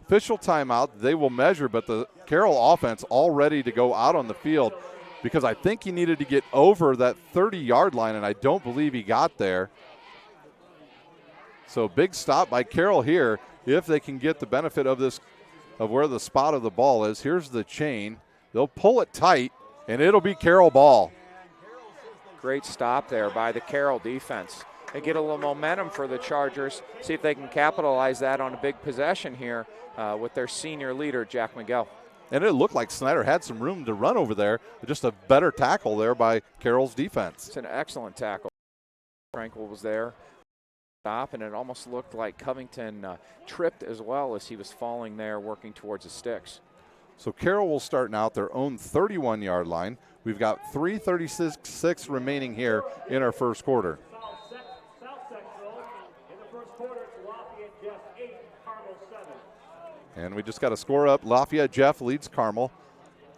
official timeout. They will measure, but the Carroll offense all ready to go out on the field, because I think he needed to get over that 30-yard line, and I don't believe he got there. So big stop by Carroll here if they can get the benefit of this, of where the spot of the ball is. Here's the chain. They'll pull it tight, and it'll be Carroll ball. Great stop there by the Carroll defense. They get a little momentum for the Chargers, see if they can capitalize that on a big possession here with their senior leader, Jack Miguel. And it looked like Snyder had some room to run over there, but just a better tackle there by Carroll's defense. It's an excellent tackle. Frankel was there. Stop, and it almost looked like Covington tripped as well as he was falling there, working towards the sticks. So Carroll will start now at their own 31-yard line We've got 3:36 remaining here in our first quarter. And we just got a score up. Lafayette Jeff leads Carmel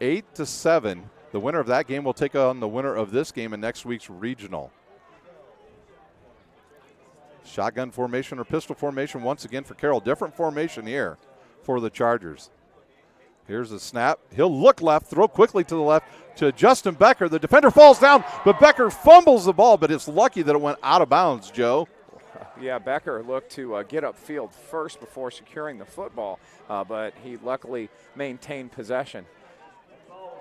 8-7. The winner of that game will take on the winner of this game in next week's regional. Shotgun formation or pistol formation once again for Carroll. Different formation here for the Chargers. Here's a snap. He'll look left, throw quickly to the left to Justin Becker. The defender falls down, but Becker fumbles the ball, but it's lucky that it went out of bounds, Joe. Yeah, Becker looked to get upfield first before securing the football, but he luckily maintained possession.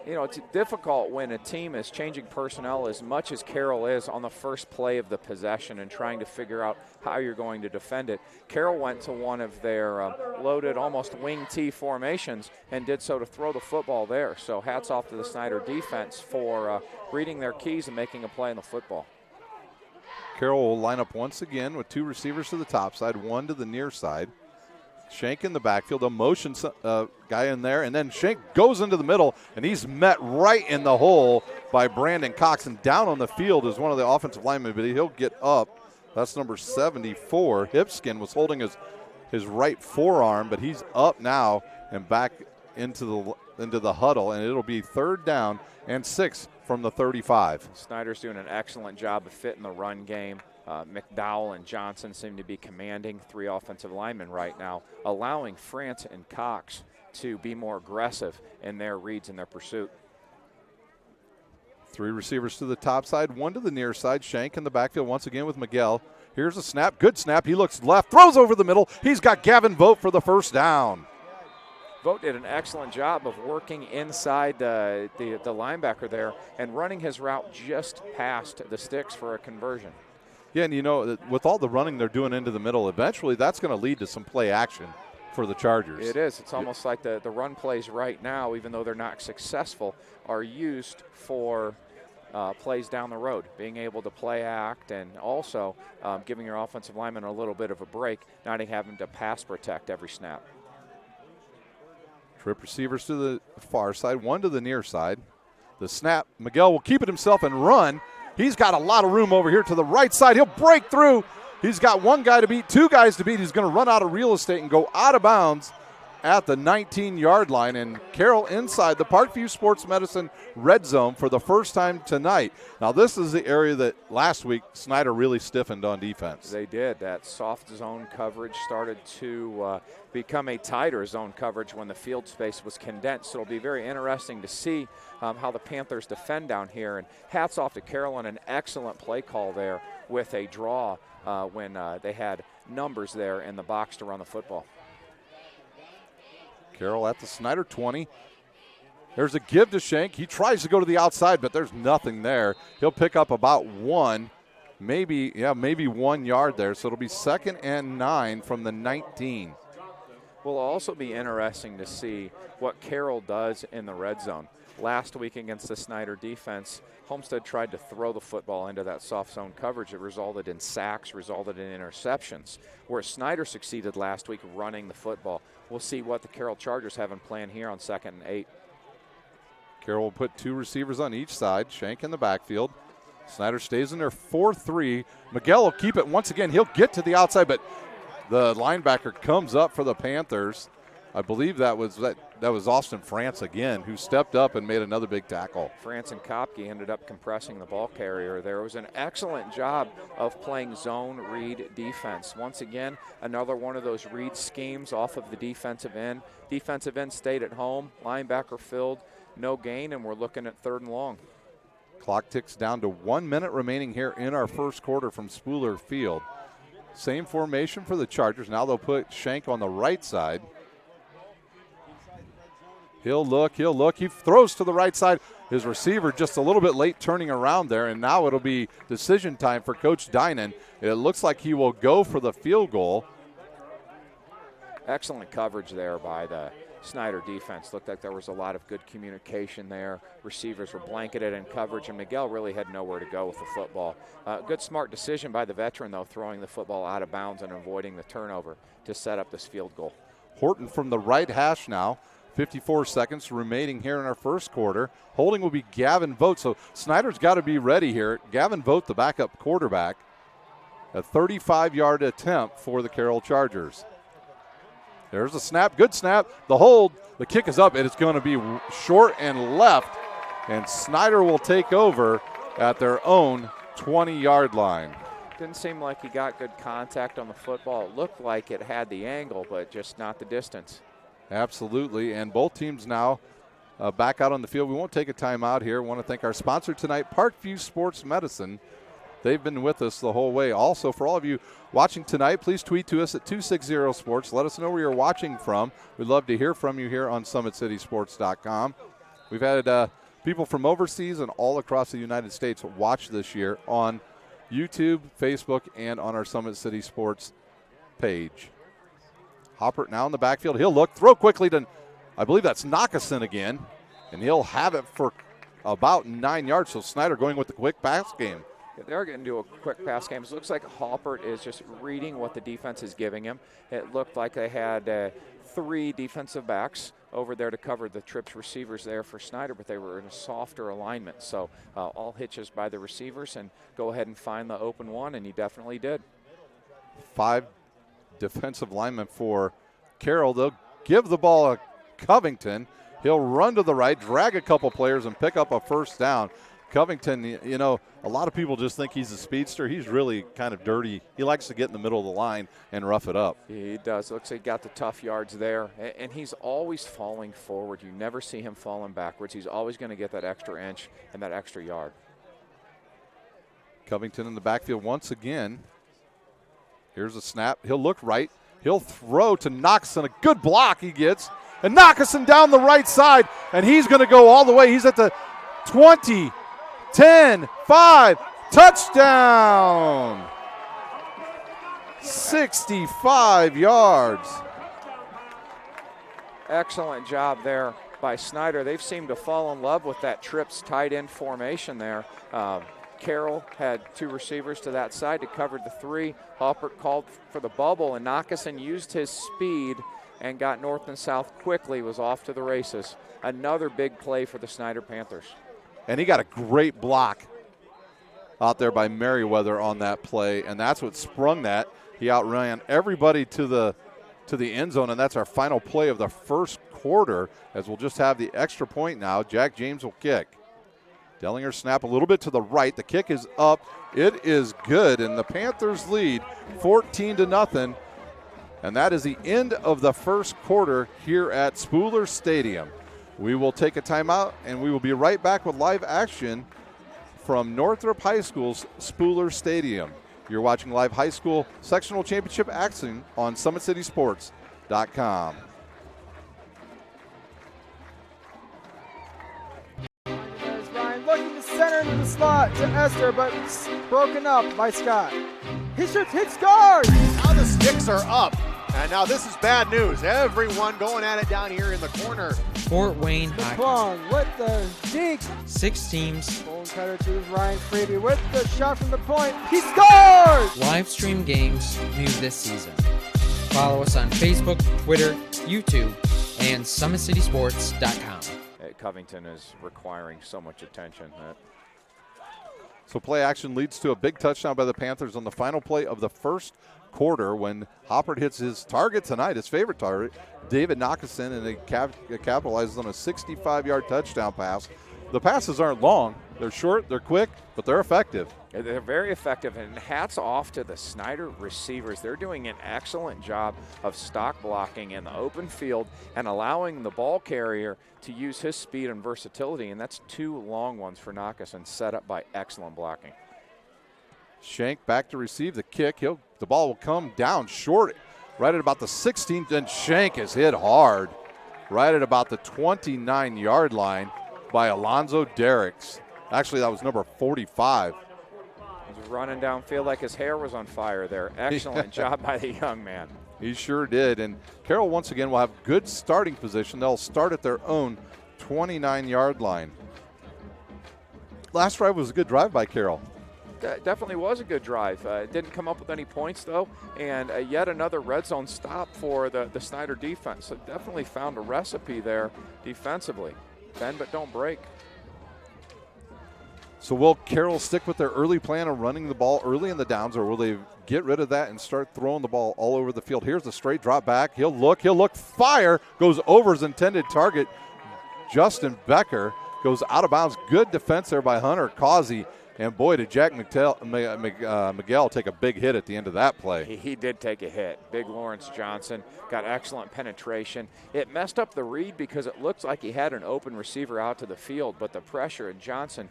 You know, it's difficult when a team is changing personnel as much as Carroll is on the first play of the possession and trying to figure out how you're going to defend it. Carroll went to one of their loaded, almost wing T formations and did so to throw the football there. So hats off to the Snyder defense for reading their keys and making a play on the football. Carroll will line up once again with 2 receivers to the top side, 1 to the near side. Shank in the backfield, a motion guy in there, and then Shank goes into the middle, and he's met right in the hole by Brandon Cox. And down on the field is one of the offensive linemen, but he'll get up. That's number 74. Hipskin was holding his right forearm, but he's up now and back into the huddle, and it'll be 3rd down and 6 from the 35. Snyder's doing an excellent job of fitting the run game. McDowell and Johnson seem to be commanding 3 offensive linemen right now, allowing France and Cox to be more aggressive in their reads and their pursuit. 3 receivers to the top side, 1 to the near side. Shank in the backfield once again with Miguel. Here's a snap, good snap. He looks left, throws over the middle. He's got Gavin Vogt for the first down. Vogt did an excellent job of working inside the linebacker there and running his route just past the sticks for a conversion. Yeah, and you know, with all the running they're doing into the middle, eventually that's going to lead to some play action for the Chargers. It is. It's almost like the run plays right now, even though they're not successful, are used for plays down the road, being able to play act and also giving your offensive lineman a little bit of a break, not having to pass protect every snap. Trip receivers to the far side, 1 to the near side. The snap, Miguel will keep it himself and run. He's got a lot of room over here to the right side. He'll break through. He's got 1 guy to beat, 2 guys to beat. He's going to run out of real estate and go out of bounds at the 19-yard line. And Carroll inside the Parkview Sports Medicine red zone for the first time tonight. Now, this is the area that last week Snyder really stiffened on defense. They did. That soft zone coverage started to become a tighter zone coverage when the field space was condensed. So it'll be very interesting to see how the Panthers defend down here. And hats off to Carroll on an excellent play call there with a draw when they had numbers there in the box to run the football. Carroll at the Snyder 20. There's a give to Shank. He tries to go to the outside, but there's nothing there. He'll pick up about 1, maybe 1 yard there. So it'll be 2nd and 9 from the 19. Will also be interesting to see what Carroll does in the red zone. Last week against the Snyder defense, Homestead tried to throw the football into that soft zone coverage. It resulted in sacks, resulted in interceptions, where Snyder succeeded last week running the football. We'll see what the Carroll Chargers have in plan here on 2nd and 8. Carroll will put 2 receivers on each side. Shank in the backfield. Snyder stays in there 4-3. Miguel will keep it once again. He'll get to the outside, but the linebacker comes up for the Panthers. I believe that was Austin France again, who stepped up and made another big tackle. France and Kopke ended up compressing the ball carrier there. It was an excellent job of playing zone read defense. Once again, another one of those read schemes off of the defensive end. Defensive end stayed at home, linebacker filled, no gain, and we're looking at 3rd and long. Clock ticks down to 1 minute remaining here in our first quarter from Spooler Field. Same formation for the Chargers. Now they'll put Shank on the right side. He'll look. He throws to the right side. His receiver just a little bit late turning around there, and now it'll be decision time for Coach Dinan. It looks like he will go for the field goal. Excellent coverage there by the Snyder defense. Looked like there was a lot of good communication there. Receivers were blanketed in coverage, and Miguel really had nowhere to go with the football. Good smart decision by the veteran, though, throwing the football out of bounds and avoiding the turnover to set up this field goal. Horton from the right hash now. 54 seconds remaining here in our first quarter. Holding will be Gavin Vogt. So Snyder's got to be ready here. Gavin Vogt, the backup quarterback. A 35-yard attempt for the Carroll Chargers. There's a snap. Good snap. The hold. The kick is up. It is going to be short and left. And Snyder will take over at their own 20-yard line. Didn't seem like he got good contact on the football. It looked like it had the angle, but just not the distance. Absolutely. And both teams now back out on the field. We won't take a timeout here. We want to thank our sponsor tonight, Parkview Sports Medicine. They've been with us the whole way. Also, for all of you watching tonight, please tweet to us at 260sports. Let us know where you're watching from. We'd love to hear from you here on SummitCitySports.com. We've had people from overseas and all across the United States watch this year on YouTube, Facebook, and on our Summit City Sports page. Hopper now in the backfield. He'll look, throw quickly to, I believe that's Nockeson again, and he'll have it for about 9 yards. So Snyder going with the quick pass game. Yeah, they're going to do a quick pass game. It looks like Hoppert is just reading what the defense is giving him. It looked like they had 3 defensive backs over there to cover the trips receivers there for Snyder, but they were in a softer alignment. So all hitches by the receivers and go ahead and find the open one, and he definitely did. 5 defensive linemen for Carroll. They'll give the ball to Covington. He'll run to the right, drag a couple players, and pick up a first down. Covington, you know, a lot of people just think he's a speedster. He's really kind of dirty. He likes to get in the middle of the line and rough it up. He does. Looks like he got the tough yards there. And he's always falling forward. You never see him falling backwards. He's always going to get that extra inch and that extra yard. Covington in the backfield once again. Here's a snap. He'll look right. He'll throw to Nockeson. A good block he gets. And Nockeson down the right side. And he's going to go all the way. He's at the 20. 10, 5, touchdown! 65 yards. Excellent job there by Snyder. They've seemed to fall in love with that trips tight end formation there. Carroll had 2 receivers to that side to cover the 3. Hopper called for the bubble, and Nockeson used his speed and got north and south quickly, was off to the races. Another big play for the Snyder Panthers. And he got a great block out there by Merriweather on that play, and that's what sprung that. He outran everybody to the end zone, and that's our final play of the first quarter, as we'll just have the extra point now. Jack James will kick. Dellinger snap a little bit to the right. The kick is up. It is good, and the Panthers lead 14-0. And that is the end of the first quarter here at Spooler Stadium. We will take a timeout, and we will be right back with live action from Northrop High School's Spooler Stadium. You're watching live high school sectional championship action on SummitCitySports.com. There's Ryan looking to center into the slot to Esther, but broken up by Scott. He shoots, hits guard! Now the sticks are up. And now this is bad news. Everyone going at it down here in the corner. Fort Wayne The Hockey. Plong with the deke. 6 teams. Bone cutter to Ryan Freeby with the shot from the point. He scores! Live stream games new this season. Follow us on Facebook, Twitter, YouTube, and SummitCitySports.com. Covington is requiring so much attention. So play action leads to a big touchdown by the Panthers on the final play of the first quarter when Hoppert hits his target tonight, his favorite target, David Nockeson, and he capitalizes on a 65-yard touchdown pass. The passes aren't long. They're short, they're quick, but they're effective. They're very effective, and hats off to the Snyder receivers. They're doing an excellent job of stock blocking in the open field and allowing the ball carrier to use his speed and versatility, and that's 2 long ones for Nockeson set up by excellent blocking. Shank back to receive the kick. The ball will come down short right at about the 16th, and Shank is hit hard right at about the 29-yard line by Alonzo Derricks. Actually, that was number 45. He was running downfield like his hair was on fire there. Excellent job by the young man. He sure did. And Carroll once again will have good starting position. They'll start at their own 29-yard line. Last drive was a good drive by Carroll. definitely was a good drive. Didn't come up with any points, though, and yet another red zone stop for the Snyder defense. So definitely found a recipe there defensively. Bend but don't break. So will Carroll stick with their early plan of running the ball early in the downs, or will they get rid of that and start throwing the ball all over the field? Here's the straight drop back. He'll look, fire, goes over his intended target. Justin Becker goes out of bounds. Good defense there by Hunter Causey. And boy, did Jack Miguel take a big hit at the end of that play. He did take a hit. Big Lawrence Johnson got excellent penetration. It messed up the read because it looks like he had an open receiver out to the field, but the pressure, and Johnson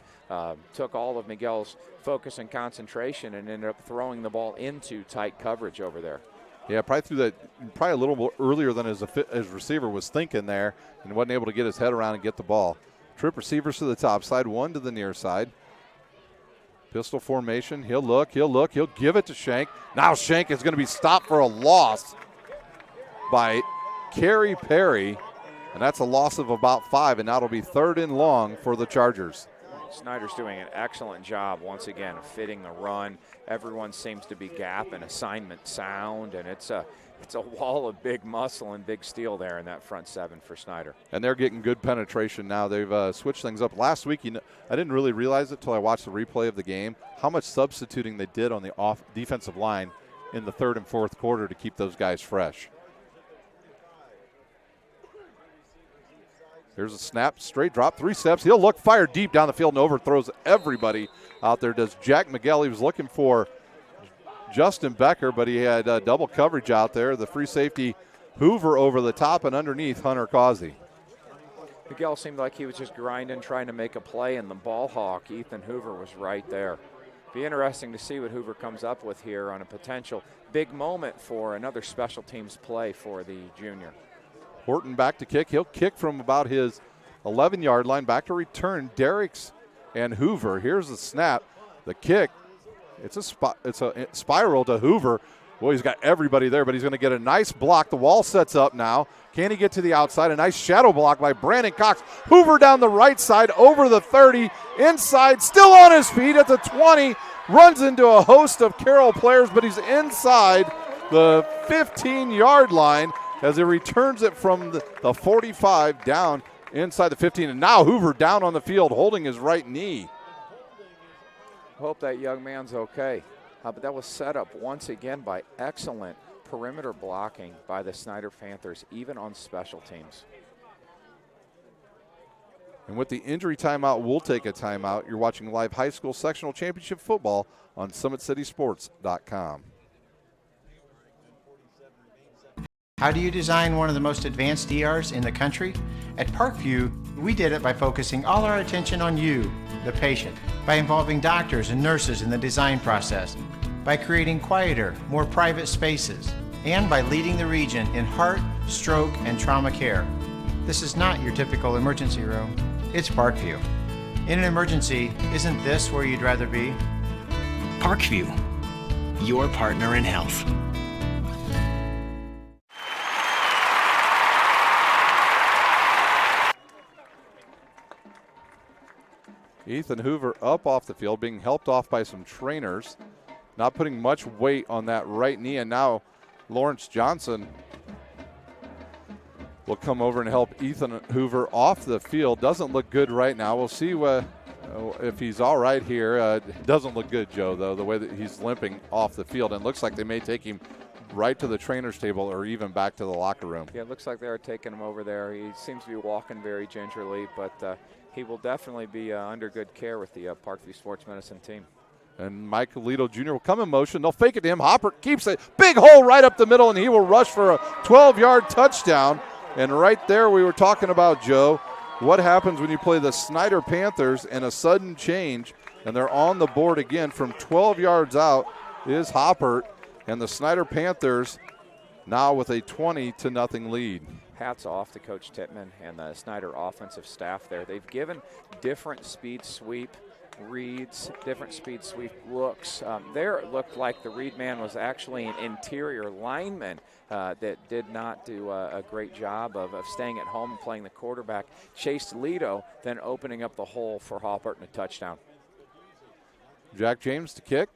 took all of Miguel's focus and concentration and ended up throwing the ball into tight coverage over there. Yeah, probably threw that probably a little bit earlier than his receiver was thinking there, and wasn't able to get his head around and get the ball. Trip receivers to the top side, one to the near side. Pistol formation. He'll look. He'll give it to Shank. Now Shank is going to be stopped for a loss by Kerry Perry, and that's a loss of about 5, and that'll be 3rd and long for the Chargers. Snyder's doing an excellent job once again of fitting the run. Everyone seems to be gap and assignment sound, and it's a wall of big muscle and big steel there in that front 7 for Snyder. And they're getting good penetration now. They've switched things up. Last week, I didn't really realize it until I watched the replay of the game, how much substituting they did on the defensive line in the 3rd and 4th quarter to keep those guys fresh. Here's a snap, straight drop, 3 steps. He'll look, fire deep down the field and overthrows everybody out there. Does Jack Miguel. He was looking for Justin Becker, but he had double coverage out there. The free safety Hoover over the top and underneath Hunter Causey. Miguel seemed like he was just grinding, trying to make a play, and the ball hawk, Ethan Hoover, was right there. Be interesting to see what Hoover comes up with here on a potential big moment for another special teams play for the junior. Horton back to kick. He'll kick from about his 11-yard line. Back to return. Derricks and Hoover. Here's the snap. The kick. It's a spiral to Hoover. Boy, he's got everybody there, but he's going to get a nice block. The wall sets up now. Can he get to the outside? A nice shadow block by Brandon Cox. Hoover down the right side, over the 30, inside, still on his feet at the 20. Runs into a host of Carroll players, but he's inside the 15-yard line as he returns it from the 45 down inside the 15. And now Hoover down on the field holding his right knee. Hope that young man's okay. But that was set up once again by excellent perimeter blocking by the Snyder Panthers, even on special teams. And with the injury timeout, we'll take a timeout. You're watching live high school sectional championship football on SummitCitySports.com. How do you design one of the most advanced ERs in the country? At Parkview, we did it by focusing all our attention on you, the patient, by involving doctors and nurses in the design process, by creating quieter, more private spaces, and by leading the region in heart, stroke, and trauma care. This is not your typical emergency room. It's Parkview. In an emergency, isn't this where you'd rather be? Parkview, your partner in health. Ethan Hoover up off the field, being helped off by some trainers, not putting much weight on that right knee, and now Lawrence Johnson will come over and help Ethan Hoover off the field. Doesn't look good right now. We'll see if he's all right here. Doesn't look good, Joe, though, the way that he's limping off the field, and looks like they may take him right to the trainer's table or even back to the locker room. Yeah, it looks like they're taking him over there. He seems to be walking very gingerly, but he will definitely be under good care with the Parkview Sports Medicine team. And Mike Lito Jr. will come in motion. They'll fake it to him. Hopper keeps it. Big hole right up the middle, and he will rush for a 12-yard touchdown. And right there we were talking about, Joe, what happens when you play the Snyder Panthers and a sudden change, and they're on the board again from 12 yards out is Hopper, and the Snyder Panthers now with a 20-0 lead. Hats off to Coach Tittman and the Snyder offensive staff there. They've given different speed sweep reads, different speed sweep looks. There it looked like the read man was actually an interior lineman that did not do a great job of staying at home and playing the quarterback. Chased Lito, then opening up the hole for Hopper and a touchdown. Jack James to kick.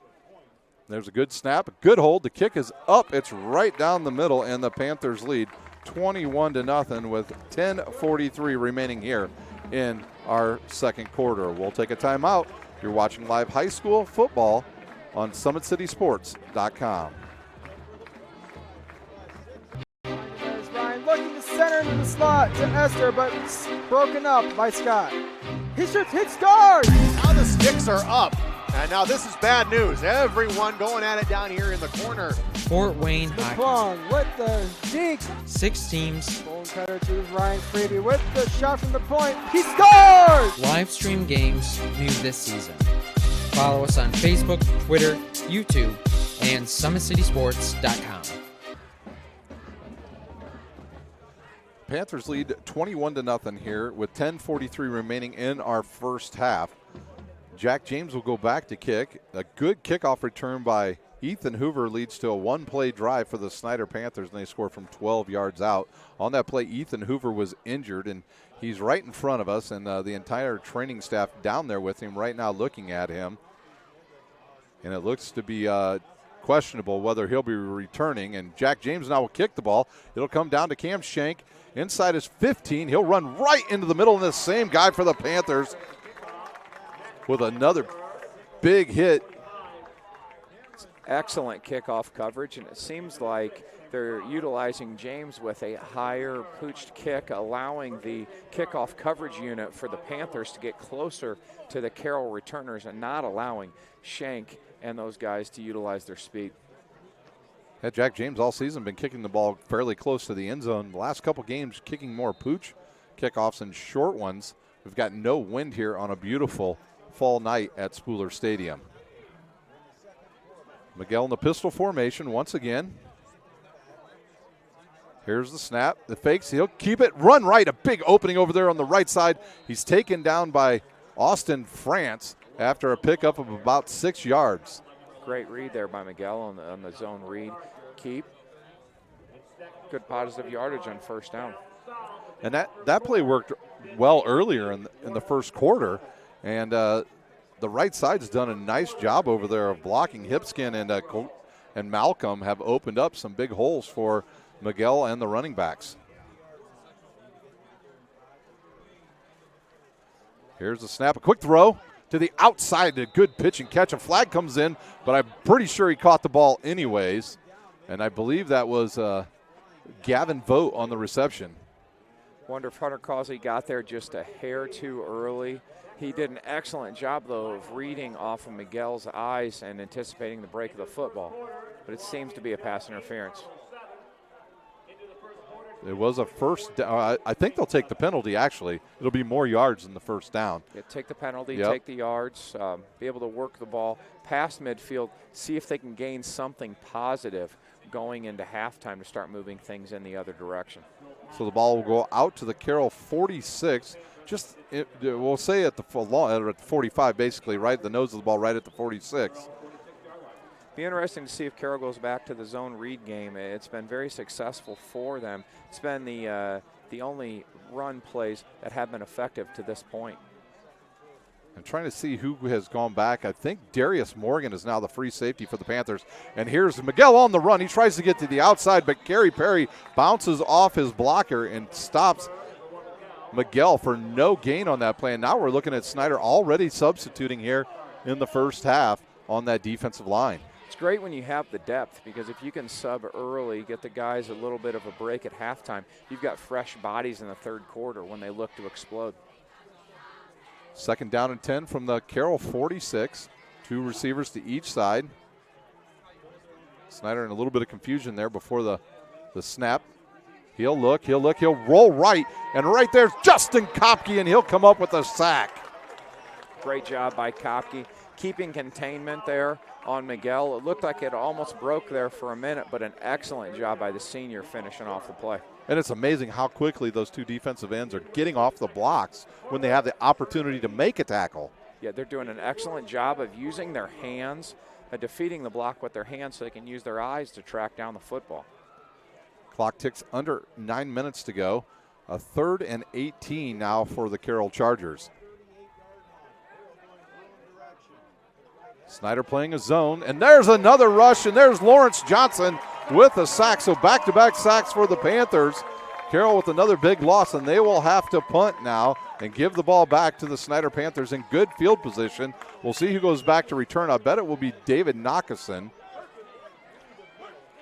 There's a good snap, a good hold. The kick is up. It's right down the middle, and the Panthers lead 21-0 with 10:43 remaining here in our second quarter. We'll take a timeout. You're watching live high school football on SummitCitySports.com. There's Ryan looking to center into the slot to Esther, but it's broken up by Scott. He shoots, hits guard. Now the sticks are up. And now this is bad news. Everyone going at it down here in the corner. Fort Wayne Hockey. Plum with the deke. 6 teams. Bone cutter to Ryan Freeby with the shot from the point. He scores! Live stream games new this season. Follow us on Facebook, Twitter, YouTube, and SummitCitySports.com. Panthers lead 21-0 here with 10:43 remaining in our first half. Jack James will go back to kick. A good kickoff return by Ethan Hoover leads to a one-play drive for the Snyder Panthers, and they score from 12 yards out. On that play, Ethan Hoover was injured, and he's right in front of us, and the entire training staff down there with him right now looking at him. And it looks to be questionable whether he'll be returning, and Jack James now will kick the ball. It'll come down to Cam Shank inside his 15. He'll run right into the middle of this same guy for the Panthers with another big hit. Excellent kickoff coverage, and it seems like they're utilizing James with a higher pooched kick, allowing the kickoff coverage unit for the Panthers to get closer to the Carroll returners and not allowing Shank and those guys to utilize their speed. Yeah, Jack James all season been kicking the ball fairly close to the end zone. The last couple games kicking more pooch kickoffs and short ones. We've got no wind here on a beautiful fall night at Spooler Stadium. Miguel in the pistol formation once again. Here's the snap, the fakes, he'll keep it, run right, a big opening over there on the right side. He's taken down by Austin France after a pickup of about 6 yards. Great read there by Miguel on the zone read. Keep. Good positive yardage on first down. And that play worked well earlier in the first quarter. And the right side's done a nice job over there of blocking. Hipskin and Malcolm have opened up some big holes for Miguel and the running backs. Here's the snap, a quick throw to the outside, a good pitch and catch. A flag comes in, but I'm pretty sure he caught the ball anyways. And I believe that was Gavin Vogt on the reception. Wonder if Hunter Causey got there just a hair too early. He did an excellent job, though, of reading off of Miguel's eyes and anticipating the break of the football. But it seems to be a pass interference. It was a first down. I think they'll take the penalty, actually. It'll be more yards than the first down. Yeah, take the penalty, Yep. take the yards, be able to work the ball past midfield, see if they can gain something positive going into halftime to start moving things in the other direction. So the ball will go out to the Carroll 46. We'll say at the 45, basically, right? The nose of the ball right at the 46. Be interesting to see if Carroll goes back to the zone read game. It's been very successful for them. It's been the only run plays that have been effective to this point. I'm trying to see who has gone back. I think Darius Morgan is now the free safety for the Panthers. And here's Miguel on the run. He tries to get to the outside, but Gary Perry bounces off his blocker and stops Miguel for no gain on that play. And now we're looking at Snyder already substituting here in the first half on that defensive line. It's great when you have the depth, because if you can sub early, get the guys a little bit of a break at halftime, you've got fresh bodies in the third quarter when they look to explode. Second down and 10 from the Carroll 46. 2 receivers to each side. Snyder in a little bit of confusion there before the snap. He'll look, he'll roll right, and right there's Justin Kopke, and he'll come up with a sack. Great job by Kopke, keeping containment there on Miguel. It looked like it almost broke there for a minute, but an excellent job by the senior finishing off the play. And it's amazing how quickly those 2 defensive ends are getting off the blocks when they have the opportunity to make a tackle. Yeah, they're doing an excellent job of using their hands, defeating the block with their hands so they can use their eyes to track down the football. Clock ticks under 9 minutes to go. A 3rd and 18 now for the Carroll Chargers. Snyder playing a zone, and there's another rush, and there's Lawrence Johnson with a sack. So back-to-back sacks for the Panthers. Carroll with another big loss, and they will have to punt now and give the ball back to the Snyder Panthers in good field position. We'll see who goes back to return. I bet it will be David Knockason.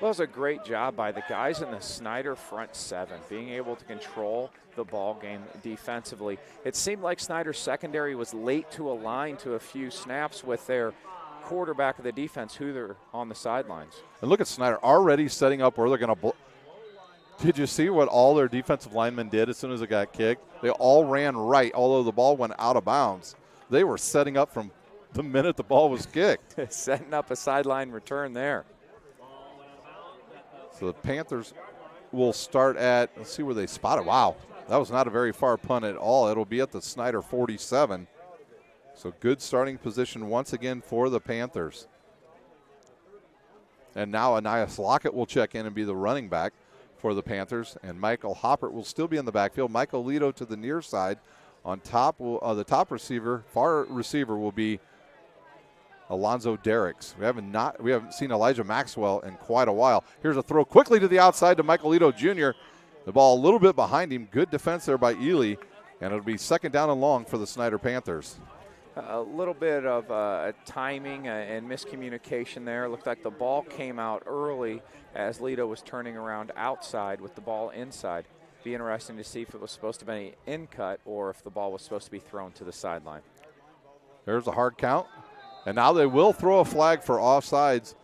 Well, it was a great job by the guys in the Snyder front seven, being able to control the ball game defensively. It seemed like Snyder's secondary was late to align to a few snaps with their quarterback of the defense, who they're on the sidelines. And look at Snyder already setting up where they're going to Did you see what all their defensive linemen did as soon as it got kicked? They all ran right, although the ball went out of bounds. They were setting up from the minute the ball was kicked. Setting up a sideline return there. So the Panthers will start at, let's see where they spot it. Wow, that was not a very far punt at all. It'll be at the Snyder 47. So good starting position once again for the Panthers. And now Anias Lockett will check in and be the running back for the Panthers. And Michael Hoppert will still be in the backfield. Michael Lito to the near side. On top, the top receiver, far receiver will be Alonzo Derricks. We haven't seen Elijah Maxwell in quite a while. Here's a throw quickly to the outside to Michael Lito Jr. The ball a little bit behind him. Good defense there by Ely. And it'll be second down and long for the Snyder Panthers. A little bit of timing and miscommunication there. Looked like the ball came out early as Lito was turning around outside with the ball inside. Be interesting to see if it was supposed to be an in cut or if the ball was supposed to be thrown to the sideline. There's a hard count. And now they will throw a flag for offsides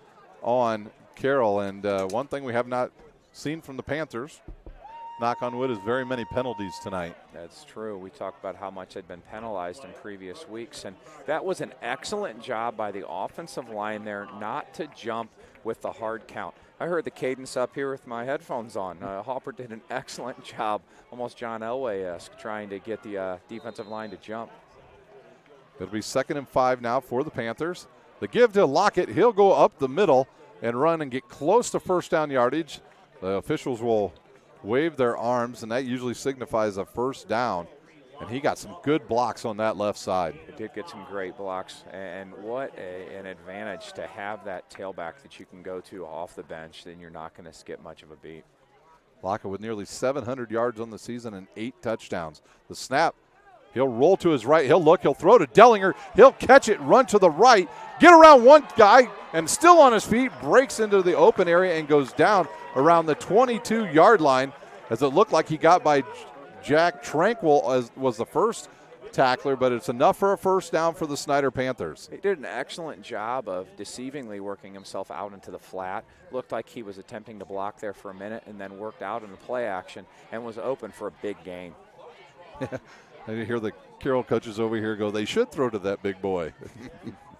on Carroll. And one thing we have not seen from the Panthers, knock on wood, is very many penalties tonight. That's true. We talked about how much had been penalized in previous weeks. And that was an excellent job by the offensive line there not to jump with the hard count. I heard the cadence up here with my headphones on. Hopper did an excellent job, almost John Elway-esque, trying to get the defensive line to jump. It'll be 2nd and 5 now for the Panthers. The give to Lockett. He'll go up the middle and run and get close to first down yardage. The officials will wave their arms, and that usually signifies a first down. And he got some good blocks on that left side. He did get some great blocks, and what an advantage to have that tailback that you can go to off the bench. Then you're not going to skip much of a beat. Lockett with nearly 700 yards on the season and 8 touchdowns. The snap. He'll roll to his right. He'll look. He'll throw to Dellinger. He'll catch it, run to the right, get around one guy, and still on his feet, breaks into the open area and goes down around the 22-yard line as it looked like he got by Jack Tranquil as was the first tackler, but it's enough for a first down for the Snyder Panthers. He did an excellent job of deceivingly working himself out into the flat. Looked like he was attempting to block there for a minute and then worked out in the play action and was open for a big gain. I hear the Carroll coaches over here go, they should throw to that big boy.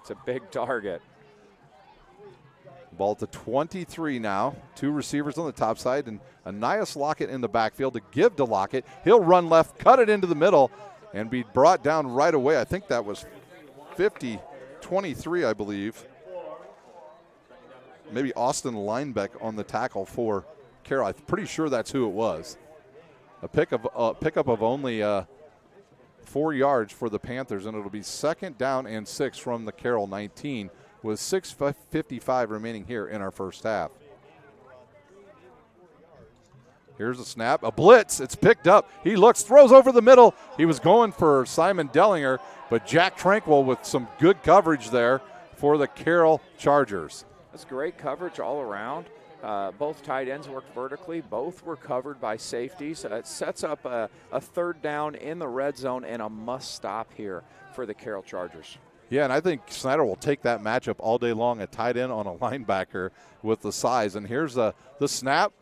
It's a big target. Ball to 23 now. 2 receivers on the top side and Anias Lockett in the backfield to give to Lockett. He'll run left, cut it into the middle, and be brought down right away. I think that was 23, I believe. Maybe Austin Linebeck on the tackle for Carroll. I'm pretty sure that's who it was. A pickup of only 4 yards for the Panthers, and it'll be 2nd down and 6 from the Carroll 19 with 6:55 remaining here in our first half. Here's a snap, a blitz. It's picked up. He looks, throws over the middle. He was going for Simon Dellinger, but Jack Tranquil with some good coverage there for the Carroll Chargers. That's great coverage all around. Both tight ends worked vertically. Both were covered by safeties. It sets up a 3rd down in the red zone and a must stop here for the Carroll Chargers. Yeah, and I think Snyder will take that matchup all day long, a tight end on a linebacker with the size. And here's the snap.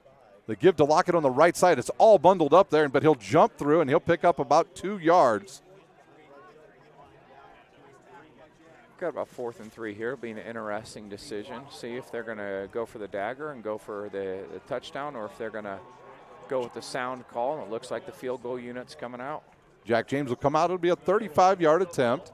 The give to Lockett on the right side. It's all bundled up there, but he'll jump through and he'll pick up about 2 yards. Got about 4th and 3 here. It'll be an interesting decision. See if they're going to go for the dagger and go for the touchdown, or if they're going to go with the sound call. And it looks like the field goal unit's coming out. Jack James will come out. It'll be a 35-yard attempt.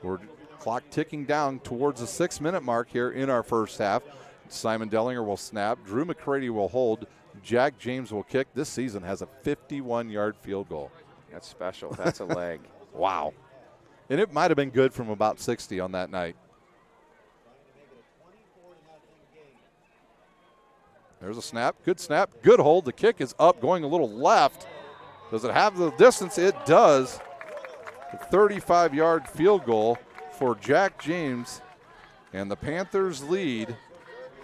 We're clock ticking down towards the 6-minute mark here in our first half. Simon Dellinger will snap. Drew McCready will hold. Jack James will kick. This season has a 51-yard field goal. That's special. That's a leg. Wow. And it might have been good from about 60 on that night. There's a snap, good hold. The kick is up, going a little left. Does it have the distance? It does. A 35-yard field goal for Jack James, and the Panthers lead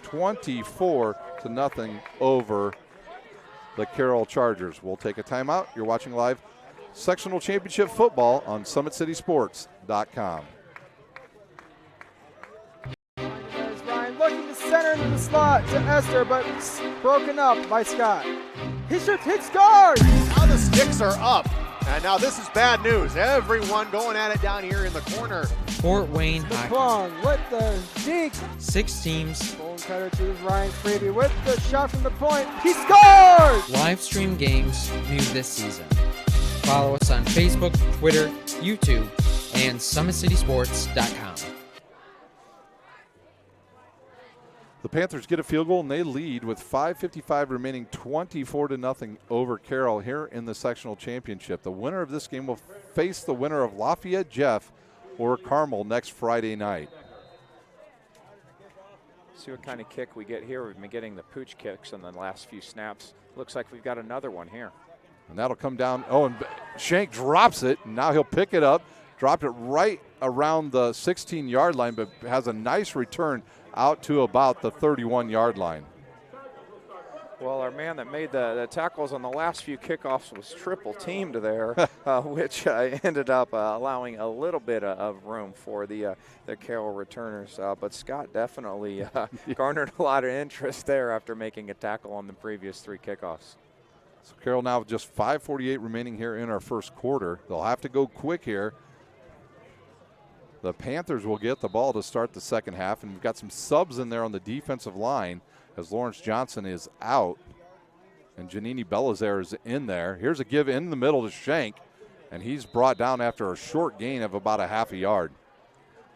24-0 over the Carroll Chargers. We'll take a timeout. You're watching live Sectional Championship Football on SummitCitySports.com. There's Ryan looking to center into the slot to Esther, but broken up by Scott. He shoots, hits guard. Now the sticks are up. And now this is bad news. Everyone going at it down here in the corner. Fort Wayne Hockey. McClung with the deke. 6 teams. Bone cutter to Ryan Freeby with the shot from the point. He scored! Live stream games new this season. Follow us on Facebook, Twitter, YouTube, and SummitCitySports.com. The Panthers get a field goal, and they lead with 5:55 remaining, 24-0 over Carroll here in the sectional championship. The winner of this game will face the winner of Lafayette Jeff or Carmel next Friday night. See what kind of kick we get here. We've been getting the pooch kicks in the last few snaps. Looks like we've got another one here. And that'll come down. Oh, and Shank drops it. And now he'll pick it up. Dropped it right around the 16-yard line, but has a nice return out to about the 31-yard line. Well, our man that made the tackles on the last few kickoffs was triple teamed there, which ended up allowing a little bit of room for the Carroll returners. But Scott definitely garnered a lot of interest there after making a tackle on the previous 3 kickoffs. So Carroll now with just 5:48 remaining here in our first quarter. They'll have to go quick here. The Panthers will get the ball to start the second half, and we've got some subs in there on the defensive line as Lawrence Johnson is out and Janini Belizaire is in there. Here's a give in the middle to Shank, and he's brought down after a short gain of about a half a yard.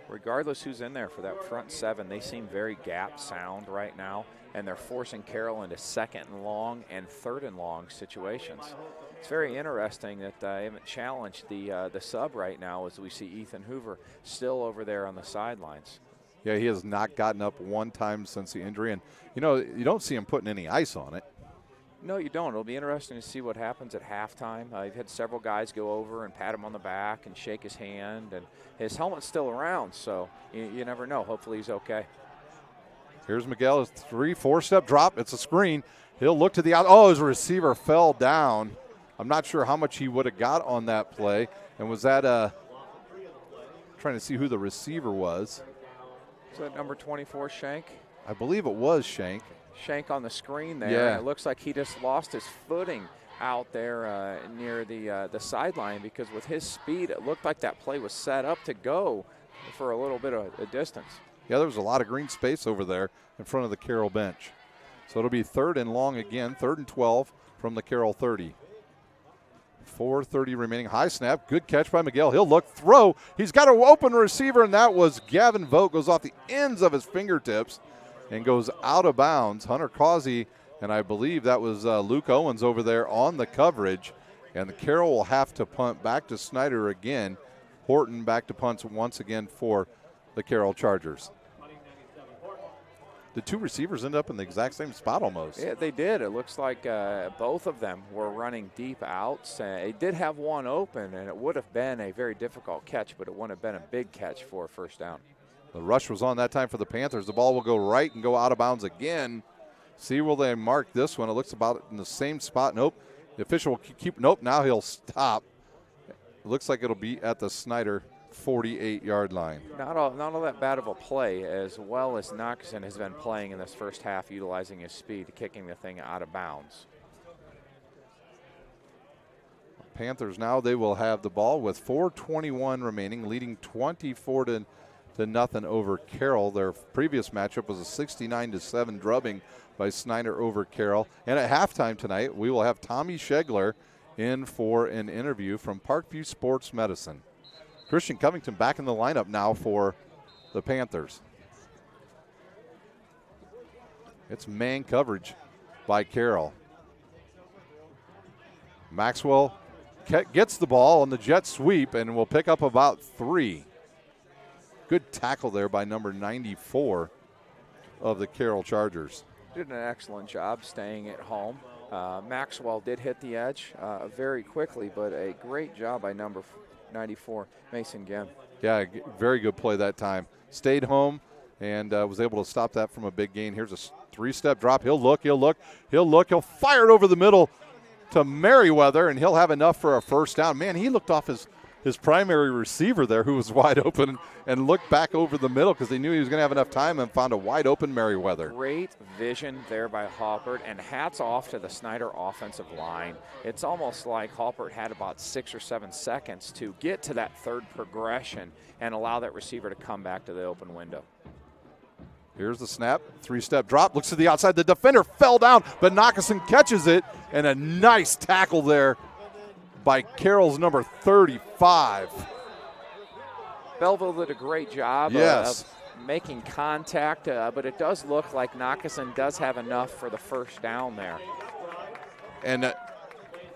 Regardless who's in there for that front 7, they seem very gap sound right now, and they're forcing Carroll into 2nd and long and 3rd and long situations. It's very interesting that I haven't challenged the sub right now as we see Ethan Hoover still over there on the sidelines. Yeah, he has not gotten up one time since the injury, and you know, you don't see him putting any ice on it. No, you don't. It'll be interesting to see what happens at halftime. I've had several guys go over and pat him on the back and shake his hand, and his helmet's still around, so you never know. Hopefully he's okay. Here's Miguel, his 3-4-step drop. It's a screen. He'll look to the out. Oh, his receiver fell down. I'm not sure how much he would have got on that play. And was that trying to see who the receiver was. Is that number 24, Shank? I believe it was Shank. Shank on the screen there. Yeah. And it looks like he just lost his footing out there near the sideline, because with his speed, it looked like that play was set up to go for a little bit of a distance. Yeah, there was a lot of green space over there in front of the Carroll bench. So it'll be 3rd and long again, 3rd and 12 from the Carroll 30. 4:30 remaining. High snap. Good catch by Miguel. He'll look, throw. He's got an open receiver, and that was Gavin Vogt. Goes off the ends of his fingertips and goes out of bounds. Hunter Causey, and I believe that was Luke Owens over there on the coverage. And the Carroll will have to punt back to Snyder again. Horton back to punts once again for the Carroll Chargers. The 2 receivers end up in the exact same spot almost. Yeah, they did. It looks like both of them were running deep outs. It did have one open, and it would have been a very difficult catch, but it wouldn't have been a big catch for a first down. The rush was on that time for the Panthers. The ball will go right and go out of bounds again. See, will they mark this one? It looks about in the same spot. Nope. The official will keep. Nope. Now he'll stop. It looks like it'll be at the Snyder 48-yard line. Not all that bad of a play, as well as Knoxon has been playing in this first half, utilizing his speed, kicking the thing out of bounds. Panthers now, they will have the ball with 4:21 remaining, leading 24-0 over Carroll. Their previous matchup was a 69-7 drubbing by Snyder over Carroll. And at halftime tonight, we will have Tommy Schegler in for an interview from Parkview Sports Medicine. Christian Covington back in the lineup now for the Panthers. It's man coverage by Carroll. Maxwell gets the ball on the jet sweep and will pick up about 3. Good tackle there by number 94 of the Carroll Chargers. did an excellent job staying at home. Maxwell did hit the edge very quickly, but a great job by number 94, Mason Ginn. Yeah, very good play that time. Stayed home and was able to stop that from a big gain. Here's a 3-step drop. He'll look. He'll fire it over the middle to Merriweather, and he'll have enough for a first down. Man, he looked off his primary receiver there, who was wide open, and looked back over the middle because he knew he was going to have enough time, and found a wide open Merriweather. Great vision there by Halpert, and hats off to the Snyder offensive line. It's almost like Halpert had about 6 or 7 seconds to get to that third progression and allow that receiver to come back to the open window. Here's the snap, 3-step drop, looks to the outside. The defender fell down, but Nockeson catches it, and a nice tackle there by Carroll's number 35. Belleville did a great job of making contact, but it does look like Nockeson does have enough for the first down there. And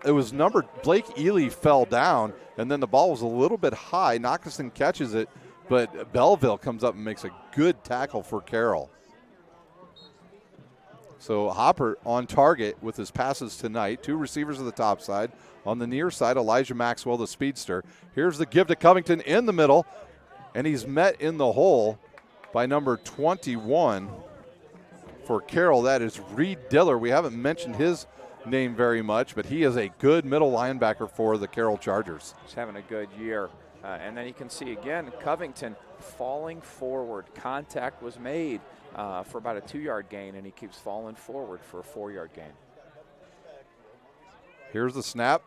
it was Blake Ely fell down, and then the ball was a little bit high. Nockeson catches it, but Belleville comes up and makes a good tackle for Carroll. So Hopper on target with his passes tonight. 2 receivers at the top side. On the near side, Elijah Maxwell, the speedster. Here's the give to Covington in the middle, and he's met in the hole by number 21 for Carroll. That is Reed Diller. We haven't mentioned his name very much, but he is a good middle linebacker for the Carroll Chargers. He's having a good year. And then you can see again Covington falling forward. Contact was made for about a 2-yard gain, and he keeps falling forward for a 4-yard gain. Here's the snap,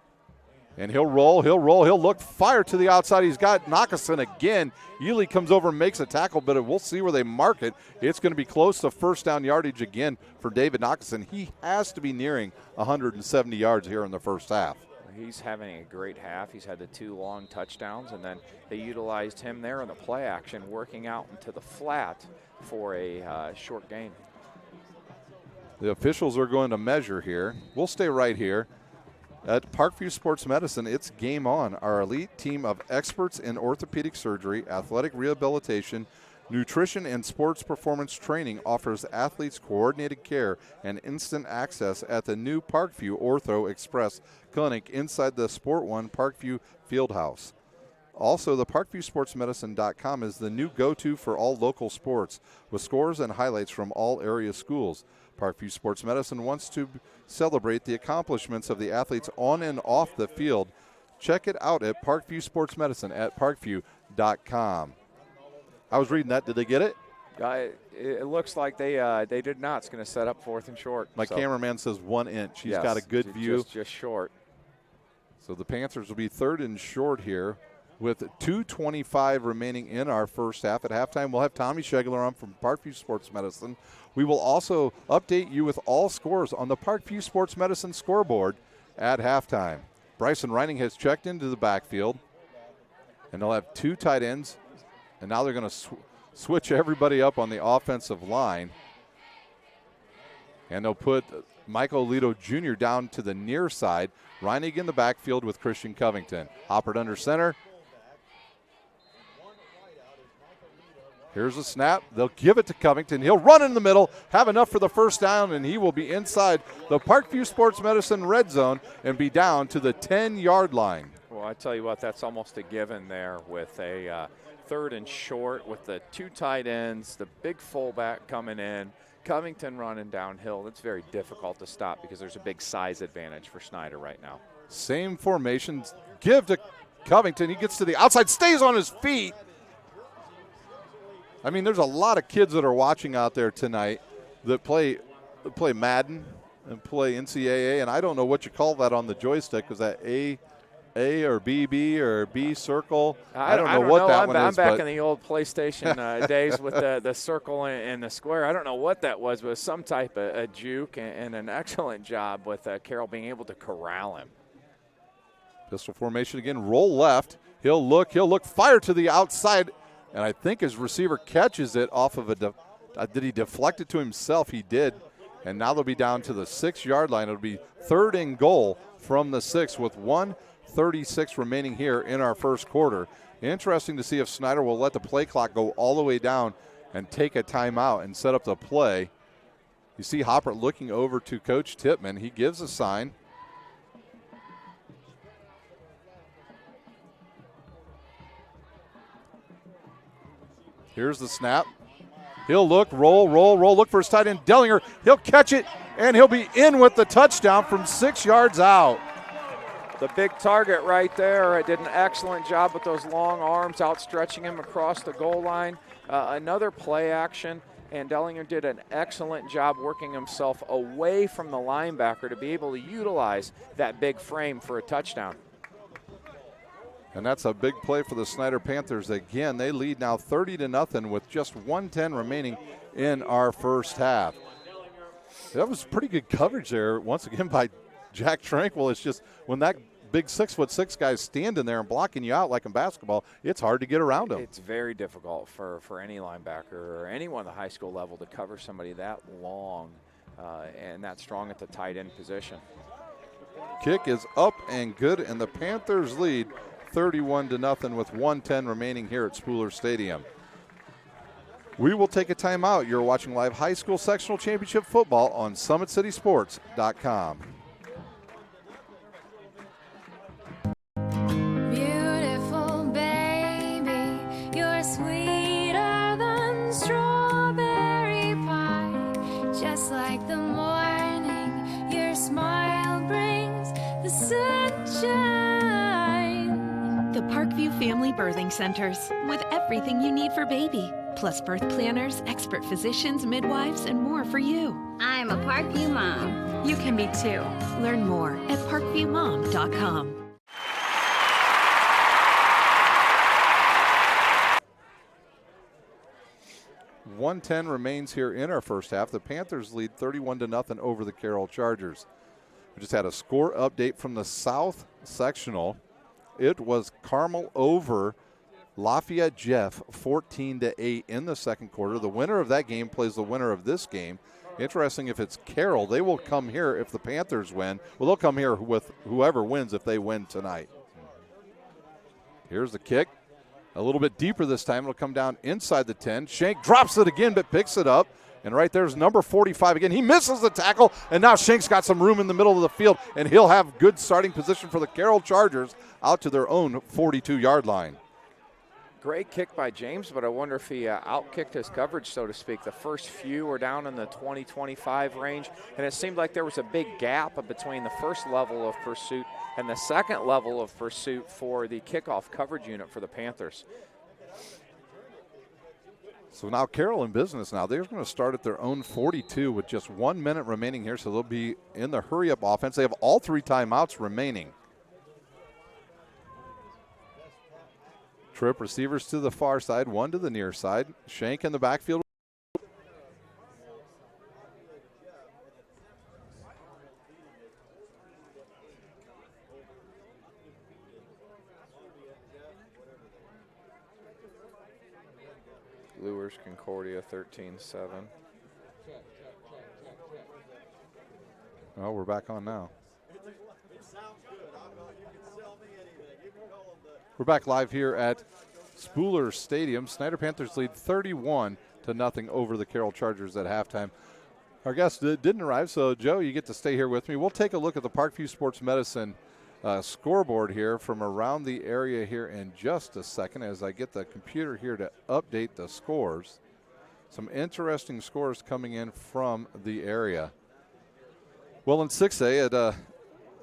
and he'll roll, he'll look, fire to the outside. He's got Nockeson again. Ely comes over and makes a tackle, but we'll see where they mark it. It's going to be close to first down yardage again for David Nockeson. He has to be nearing 170 yards here in the first half. He's having a great half. He's had the 2 long touchdowns, and then they utilized him there in the play action, working out into the flat for a short gain. The officials are going to measure here. We'll stay right here. At Parkview Sports Medicine, it's game on. Our elite team of experts in orthopedic surgery, athletic rehabilitation, nutrition, and sports performance training offers athletes coordinated care and instant access at the new Parkview Ortho Express Clinic inside the Sport One Parkview Fieldhouse. Also, the ParkviewSportsMedicine.com is the new go-to for all local sports, with scores and highlights from all area schools. Parkview Sports Medicine wants to celebrate the accomplishments of the athletes on and off the field. Check it out at Parkview Sports Medicine at parkview.com. I was reading that. Did they get it? It looks like they did not. It's going to set up 4th and short. My cameraman says 1 inch. He's got a good view. Just short. So the Panthers will be 3rd and short here with 2:25 remaining in our first half. At halftime, we'll have Tommy Schegler on from Parkview Sports Medicine. We will also update you with all scores on the Parkview Sports Medicine scoreboard at halftime. Bryson Reining has checked into the backfield, and they'll have 2 tight ends, and now they're going to switch everybody up on the offensive line, and they'll put Michael Lito Jr. down to the near side. Reining in the backfield with Christian Covington. Hoppert under center. Here's a snap. They'll give it to Covington. He'll run in the middle, have enough for the first down, and he will be inside the Parkview Sports Medicine red zone and be down to the 10-yard line. Well, I tell you what, that's almost a given there with a 3rd and short with the 2 tight ends, the big fullback coming in, Covington running downhill. It's very difficult to stop because there's a big size advantage for Snyder right now. Same formations. Give to Covington. He gets to the outside, stays on his feet. I mean, there's a lot of kids that are watching out there tonight that play Madden and play NCAA, and I don't know what you call that on the joystick. Is that A or BB or B circle? I don't know what that one is. I'm back in the old PlayStation days with the circle and the square. I don't know what that was, but it was some type of a juke, and an excellent job with Carroll being able to corral him. Pistol formation again, roll left. He'll look, fire to the outside. And I think his receiver catches it off of did he deflect it to himself? He did. And now they'll be down to the 6-yard line. It'll be 3rd and goal from the 6 with 1:36 remaining here in our first quarter. Interesting to see if Snyder will let the play clock go all the way down and take a timeout and set up the play. You see Hopper looking over to Coach Tippmann. He gives a sign. Here's the snap. He'll look, roll, look for his tight end, Dellinger. He'll catch it, and he'll be in with the touchdown from 6 yards out. The big target right there. Did an excellent job with those long arms, outstretching him across the goal line. Another play action, and Dellinger did an excellent job working himself away from the linebacker to be able to utilize that big frame for a touchdown. And that's a big play for the Snyder Panthers. Again, they lead now 30-0 with just 1:10 remaining in our first half. That was pretty good coverage there, once again, by Jack Tranquil. It's just when that big 6'6" guy's standing there and blocking you out like in basketball, it's hard to get around him. It's very difficult for any linebacker or anyone at the high school level to cover somebody that long and that strong at the tight end position. Kick is up and good, and the Panthers lead 31-0 with 1:10 remaining here at Spooler Stadium. We will take a timeout. You're watching live high school sectional championship football on SummitCitySports.com. Beautiful baby, you're sweeter than strawberry pie. Just like the morning, your smile brings the sunshine. The Parkview Family Birthing Centers, with everything you need for baby, plus birth planners, expert physicians, midwives, and more for you. I'm a Parkview mom. You can be too. Learn more at parkviewmom.com. .110 remains here in our first half. The Panthers lead 31-0 over the Carroll Chargers. We just had a score update from the South Sectional. It was Carmel over Lafayette Jeff 14-8 in the second quarter. The winner of that game plays the winner of this game. Interesting, if it's Carroll, they will come here if the Panthers win. Well, they'll come here with whoever wins if they win tonight. Here's the kick. A little bit deeper this time. It'll come down inside the 10. Shank drops it again but picks it up. And right there's number 45 again. He misses the tackle, and now Shank's got some room in the middle of the field, and he'll have good starting position for the Carroll Chargers out to their own 42-yard line. Great kick by James, but I wonder if he outkicked his coverage, so to speak. The first few were down in the 20-25 range, and it seemed like there was a big gap between the first level of pursuit and the second level of pursuit for the kickoff coverage unit for the Panthers. So now Carroll in business now. They're going to start at their own 42 with just 1 minute remaining here, so they'll be in the hurry-up offense. They have all 3 timeouts remaining. Trip receivers to the far side, one to the near side. Shank in the backfield. Lures Concordia 13-7. Oh, we're back on now. We're back live here at Spooler Stadium. Snyder Panthers lead 31-0 over the Carroll Chargers at halftime. Our guest didn't arrive, so Joe, you get to stay here with me. We'll take a look at the Parkview Sports Medicine scoreboard here from around the area here in just a second as I get the computer here to update the scores. Some interesting scores coming in from the area. Well, in 6A at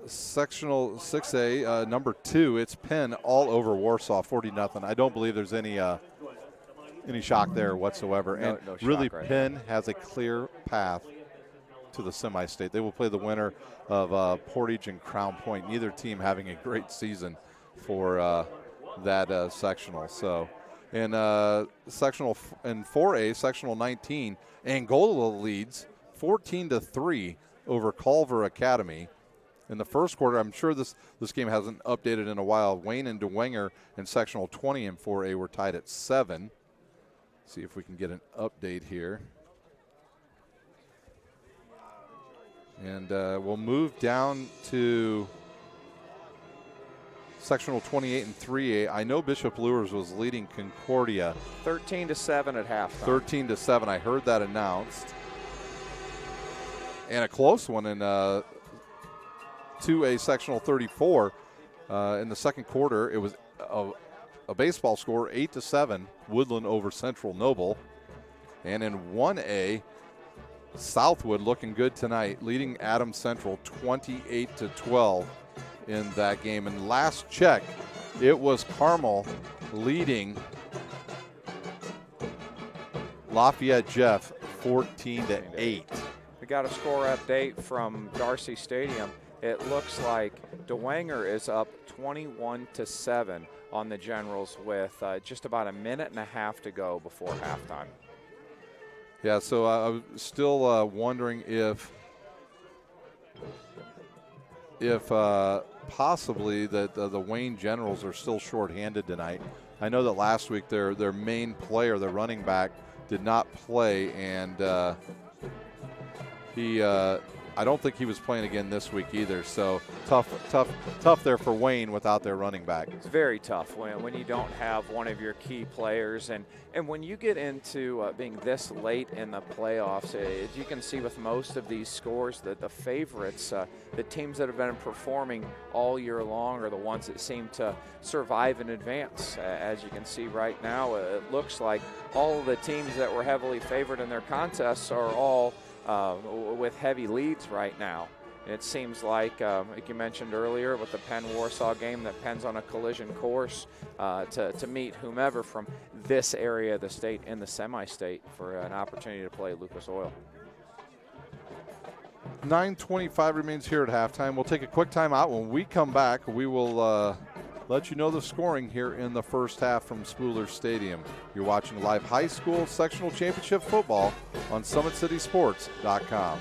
Sectional 6A, number 2, it's Penn all over Warsaw, 40-0. I don't believe there's any shock there whatsoever. No really, right Penn has a clear path to the semi-state. They will play the winner of Portage and Crown Point. Neither team having a great season for that sectional. So, in sectional in 4A, sectional 19, Angola leads 14-3 over Culver Academy. In the first quarter, I'm sure this game hasn't updated in a while. Wayne and DeWenger in sectional 20 and 4A were tied at 7. See if we can get an update here. And we'll move down to sectional 28 and 3A. I know Bishop Luers was leading Concordia 13-7 at halftime. 13-7. I heard that announced. and a close one in 2A Sectional 34. In the second quarter, it was a baseball score, 8-7, Woodland over Central Noble. And in 1A, Southwood looking good tonight, leading Adams Central 28-12 in that game. And last check, it was Carmel leading Lafayette Jeff 14-8. We got a score update from Darcy Stadium. It looks like DeWanger is up 21-7 on the Generals with just about a minute and a half to go before halftime. Yeah, so I was still wondering if possibly that the Wayne Generals are still shorthanded tonight. I know that last week their main player, their running back, did not play, and I don't think he was playing again this week either. So tough there for Wayne without their running back. It's very tough when you don't have one of your key players, and when you get into being this late in the playoffs, as you can see with most of these scores, that the favorites, the teams that have been performing all year long, are the ones that seem to survive in advance. As you can see right now, it looks like all of the teams that were heavily favored in their contests are all with heavy leads right now. It seems like you mentioned earlier with the Penn-Warsaw game, that Penn's on a collision course to meet whomever from this area of the state in the semi-state for an opportunity to play Lucas Oil. 9:25 remains here at halftime. We'll take a quick time out. When we come back, we will let you know the scoring here in the first half from Spooler Stadium. You're watching live high school sectional championship football on SummitCitySports.com.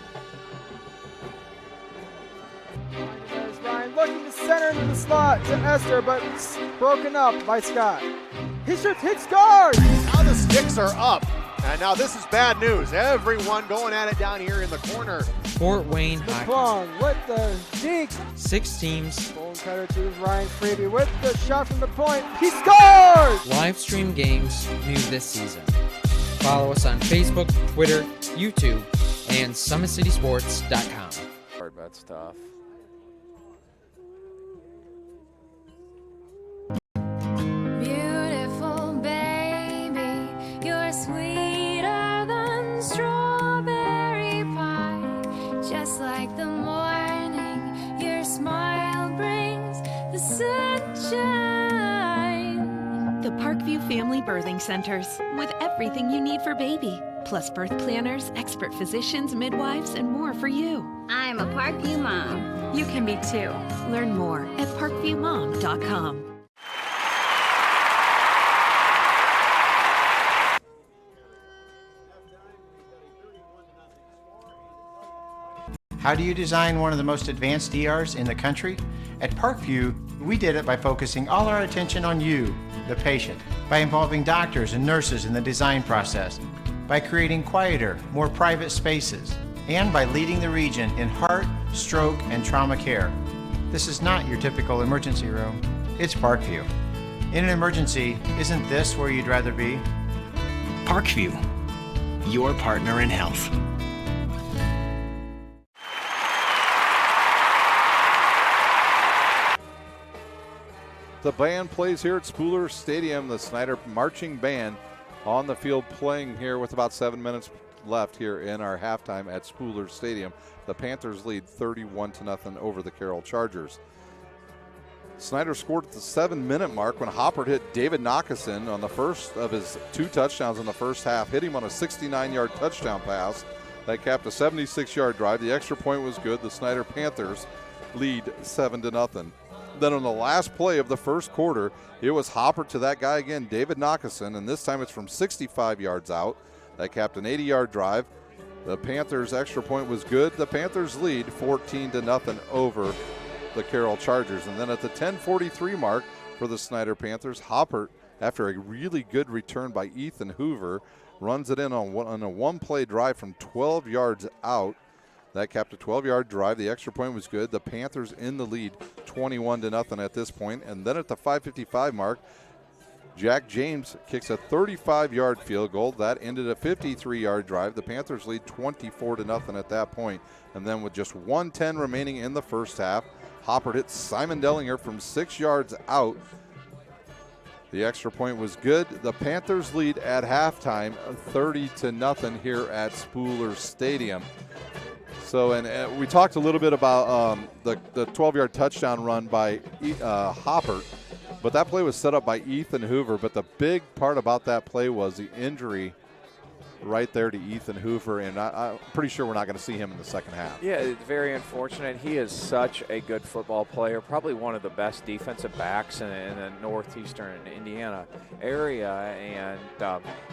There's Ryan looking to center into the slot to Esther, but it's broken up by Scott. He shoots, hits guard. Now the sticks are up. And now this is bad news. Everyone going at it down here in the corner. Fort Wayne Hockey with the deke. 6 teams. Bone cutter to Ryan Freeby with the shot from the point. He scores! Live stream games new this season. Follow us on Facebook, Twitter, YouTube, and SummitCitySports.com. That's tough. Beautiful baby, you're sweeter than strawberry pie. Just like the morning, your smile brings the sunshine. The Parkview Family Birthing Centers, with everything you need for baby, plus birth planners, expert physicians, midwives, and more for you. I'm a Parkview mom. You can be too. Learn more at parkviewmom.com. How do you design one of the most advanced ERs in the country? At Parkview, we did it by focusing all our attention on you, the patient, by involving doctors and nurses in the design process, by creating quieter, more private spaces, and by leading the region in heart, stroke, and trauma care. This is not your typical emergency room. It's Parkview. In an emergency, isn't this where you'd rather be? Parkview, your partner in health. The band plays here at Spooler Stadium, the Snyder Marching Band on the field playing here with about 7 minutes left here in our halftime at Spooler Stadium. The Panthers lead 31-0 over the Carroll Chargers. Snyder scored at the 7-minute mark when Hopper hit David Knockison on the first of his 2 touchdowns in the first half, hit him on a 69-yard touchdown pass that capped a 76-yard drive. The extra point was good. The Snyder Panthers lead 7-0. Then on the last play of the first quarter, it was Hopper to that guy again, David Knockison, and this time it's from 65 yards out. That capped an 80-yard drive. The Panthers' extra point was good. The Panthers lead 14-0 over the Carroll Chargers. And then at the 10:43 mark for the Snyder Panthers, Hopper, after a really good return by Ethan Hoover, runs it in on a one-play drive from 12 yards out. That capped a 12-yard drive. The extra point was good. The Panthers in the lead 21-0 at this point. And then at the 5:55 mark, Jack James kicks a 35-yard field goal. That ended a 53-yard drive. The Panthers lead 24-0 at that point. And then with just 1:10 remaining in the first half, Hopper hits Simon Dellinger from 6 yards out. The extra point was good. The Panthers lead at halftime 30-0 here at Spooler Stadium. So, and we talked a little bit about the 12-yard touchdown run by Hopper, but that play was set up by Ethan Hoover. But the big part about that play was the injury right there to Ethan Hoover, and I'm pretty sure we're not going to see him in the second half. Yeah, it's very unfortunate. He is such a good football player, probably one of the best defensive backs in the northeastern Indiana area, and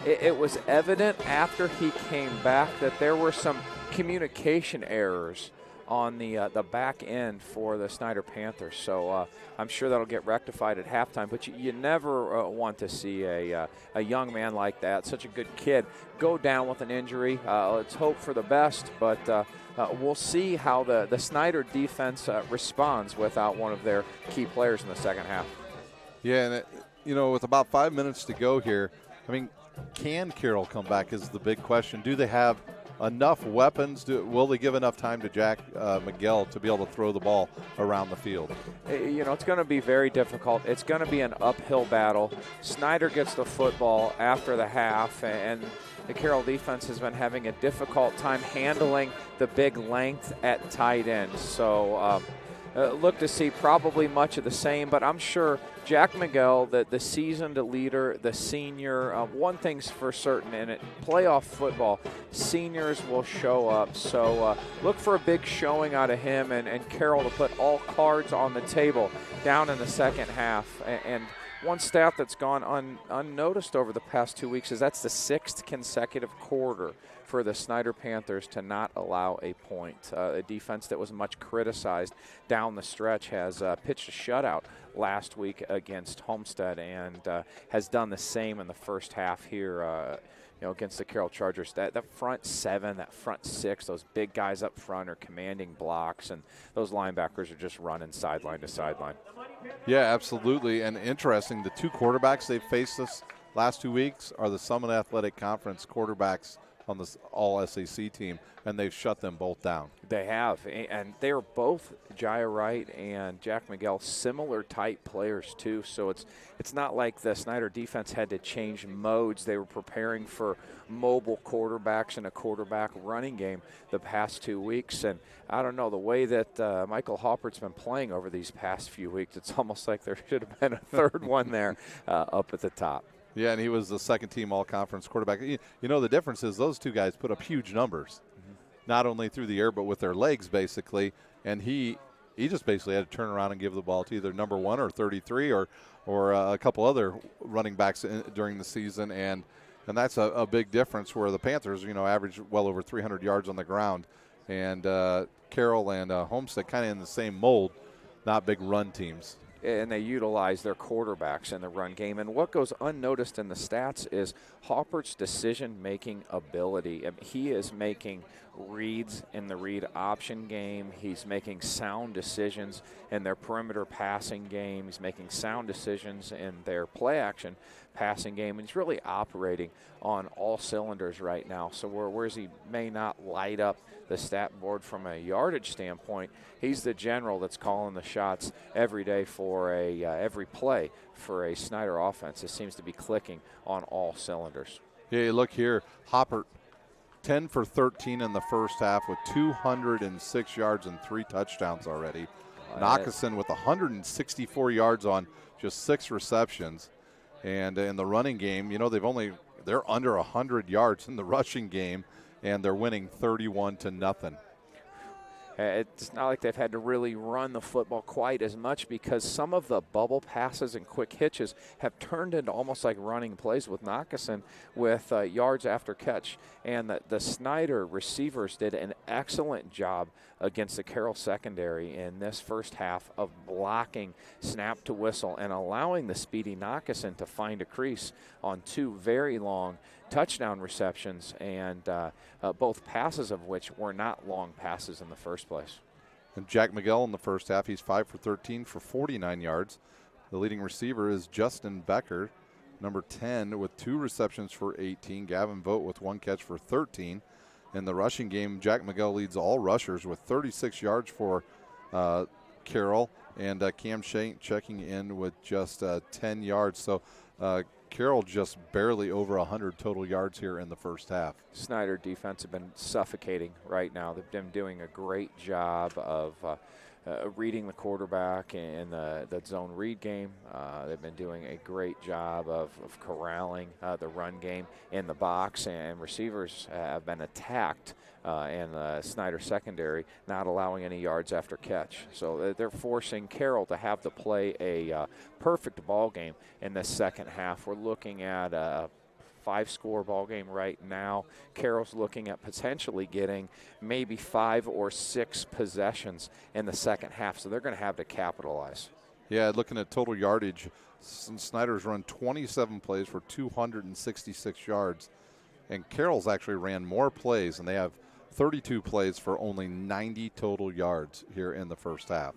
it was evident after he came back that there were some communication errors on the back end for the Snyder Panthers. So I'm sure that'll get rectified at halftime. But you never want to see a young man like that, such a good kid, go down with an injury. Let's hope for the best, but we'll see how the Snyder defense responds without one of their key players in the second half. Yeah, and with about 5 minutes to go here, I mean, can Carroll come back is the big question. Do they have enough weapons? Will they give enough time to Jack Miguel to be able to throw the ball around the field? It's going to be very difficult. It's going to be an uphill battle. Snyder gets the football after the half, and the Carroll defense has been having a difficult time handling the big length at tight end. So look to see probably much of the same, but I'm sure Jack Miguel, the seasoned leader, the senior, one thing's for certain in it, playoff football, seniors will show up. So look for a big showing out of him and Carroll to put all cards on the table down in the second half. And one stat that's gone unnoticed over the past 2 weeks is that's the 6th consecutive quarter for the Snyder Panthers to not allow a point. A defense that was much criticized down the stretch has pitched a shutout last week against Homestead and has done the same in the first half here against the Carroll Chargers. That front 7, that front 6, those big guys up front are commanding blocks, and those linebackers are just running sideline to sideline. Yeah, absolutely. And interesting, the 2 quarterbacks they've faced this last 2 weeks are the Summit Athletic Conference quarterbacks on this all-SEC team, and they've shut them both down. They have, and they're both Jaya Wright and Jack Miguel similar type players too, so it's not like the Snyder defense had to change modes. They were preparing for mobile quarterbacks and a quarterback running game the past 2 weeks, and I don't know, the way that Michael Hoppert's been playing over these past few weeks, it's almost like there should have been a third one there up at the top. Yeah, and he was the second-team all-conference quarterback. The difference is those 2 guys put up huge numbers, not only through the air but with their legs, basically. And he just basically had to turn around and give the ball to either number 1 or 33 or a couple other running backs during the season. And that's a big difference where the Panthers, average well over 300 yards on the ground. And Carroll and Homestead kind of in the same mold, not big run teams. And they utilize their quarterbacks in the run game. And what goes unnoticed in the stats is Hoppert's decision-making ability. He is making reads in the read option game. He's making sound decisions in their perimeter passing game. He's making sound decisions in their play-action passing game. And he's really operating on all cylinders right now. So whereas he may not light up the stat board from a yardage standpoint, he's the general that's calling the shots every day for every play for a Snyder offense. It seems to be clicking on all cylinders. Yeah, you look here, Hopper 10 for 13 in the first half with 206 yards and 3 touchdowns already. Nockeson with 164 yards on just 6 receptions. And in the running game, they're under 100 yards in the rushing game, and they're winning 31-0. It's not like they've had to really run the football quite as much because some of the bubble passes and quick hitches have turned into almost like running plays with Nockeson with yards after catch. And the Snyder receivers did an excellent job against the Carroll secondary in this first half of blocking snap to whistle and allowing the speedy Nockeson to find a crease on 2 very long touchdown receptions, and both passes of which were not long passes in the first place. And Jack Miguel in the first half, he's 5 for 13 for 49 yards. The leading receiver is Justin Becker number 10 with 2 receptions for 18. Gavin Vogt with 1 catch for 13. In the rushing game, Jack Miguel leads all rushers with 36 yards for Carroll, and Cam Shank checking in with just 10 yards. So Carroll just barely over 100 total yards here in the first half. Snyder defense have been suffocating right now. They've been doing a great job of reading the quarterback in the zone read game. They've been doing a great job of corralling the run game in the box, and receivers have been attacked in the Snyder secondary, not allowing any yards after catch. So they're forcing Carroll to have to play a perfect ball game in the second half. We're looking at a 5-score ball game right now. Carroll's looking at potentially getting maybe 5 or 6 possessions in the second half, so they're going to have to capitalize. Yeah, looking at total yardage, Snyder's run 27 plays for 266 yards, and Carroll's actually ran more plays, and they have 32 plays for only 90 total yards here in the first half.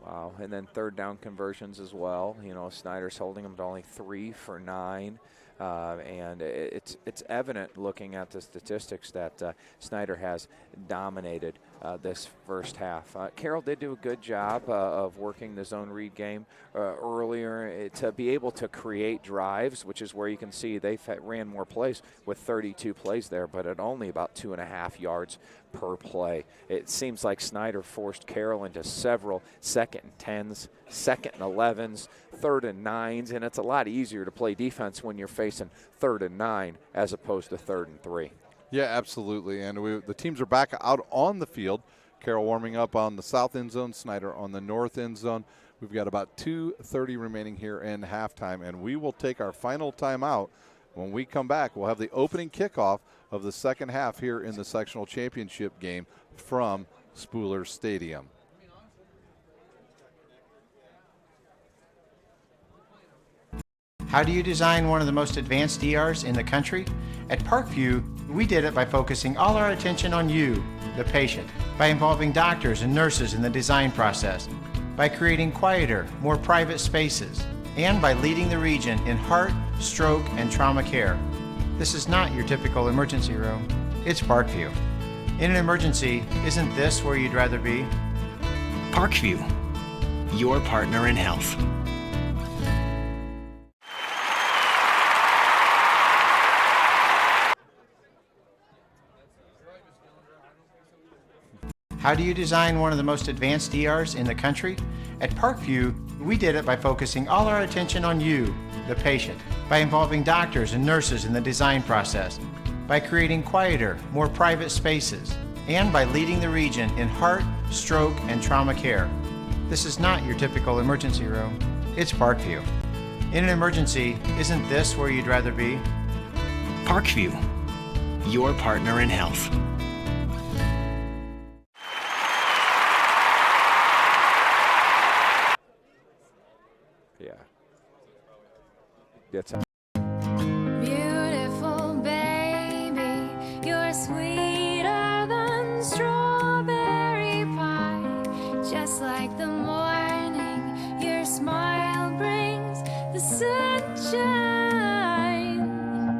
Wow, and then third down conversions as well. You know, Snyder's holding them to only 3 for 9. And it's evident looking at the statistics that Snyder has dominated this first half. Carroll did do a good job of working the zone read game earlier to be able to create drives, which is where you can see they ran more plays with 32 plays there, but at only about 2.5 yards per play. It seems like Snyder forced Carroll into several 2nd and 10s, 2nd and 11s, 3rd and 9s, and it's a lot easier to play defense when you're facing 3rd and 9 as opposed to 3rd and 3. Yeah, absolutely. And the teams are back out on the field. Carroll warming up on the south end zone, Snyder on the north end zone. We've got about 2:30 remaining here in halftime, and we will take our final timeout. When we come back, we'll have the opening kickoff of the second half here in the sectional championship game from Spooler Stadium. How do you design one of the most advanced ERs in the country? At Parkview, we did it by focusing all our attention on you, the patient, by involving doctors and nurses in the design process, by creating quieter, more private spaces, and by leading the region in heart, stroke, and trauma care. This is not your typical emergency room. It's Parkview. In an emergency, isn't this where you'd rather be? Parkview, your partner in health. How do you design one of the most advanced ERs in the country? At Parkview, we did it by focusing all our attention on you, the patient, by involving doctors and nurses in the design process, by creating quieter, more private spaces, and by leading the region in heart, stroke, and trauma care. This is not your typical emergency room. It's Parkview. In an emergency, isn't this where you'd rather be? Parkview, your partner in health. Yeah. That's Beautiful baby, you're sweeter than strawberry pie. Just like the morning, your smile brings the sunshine.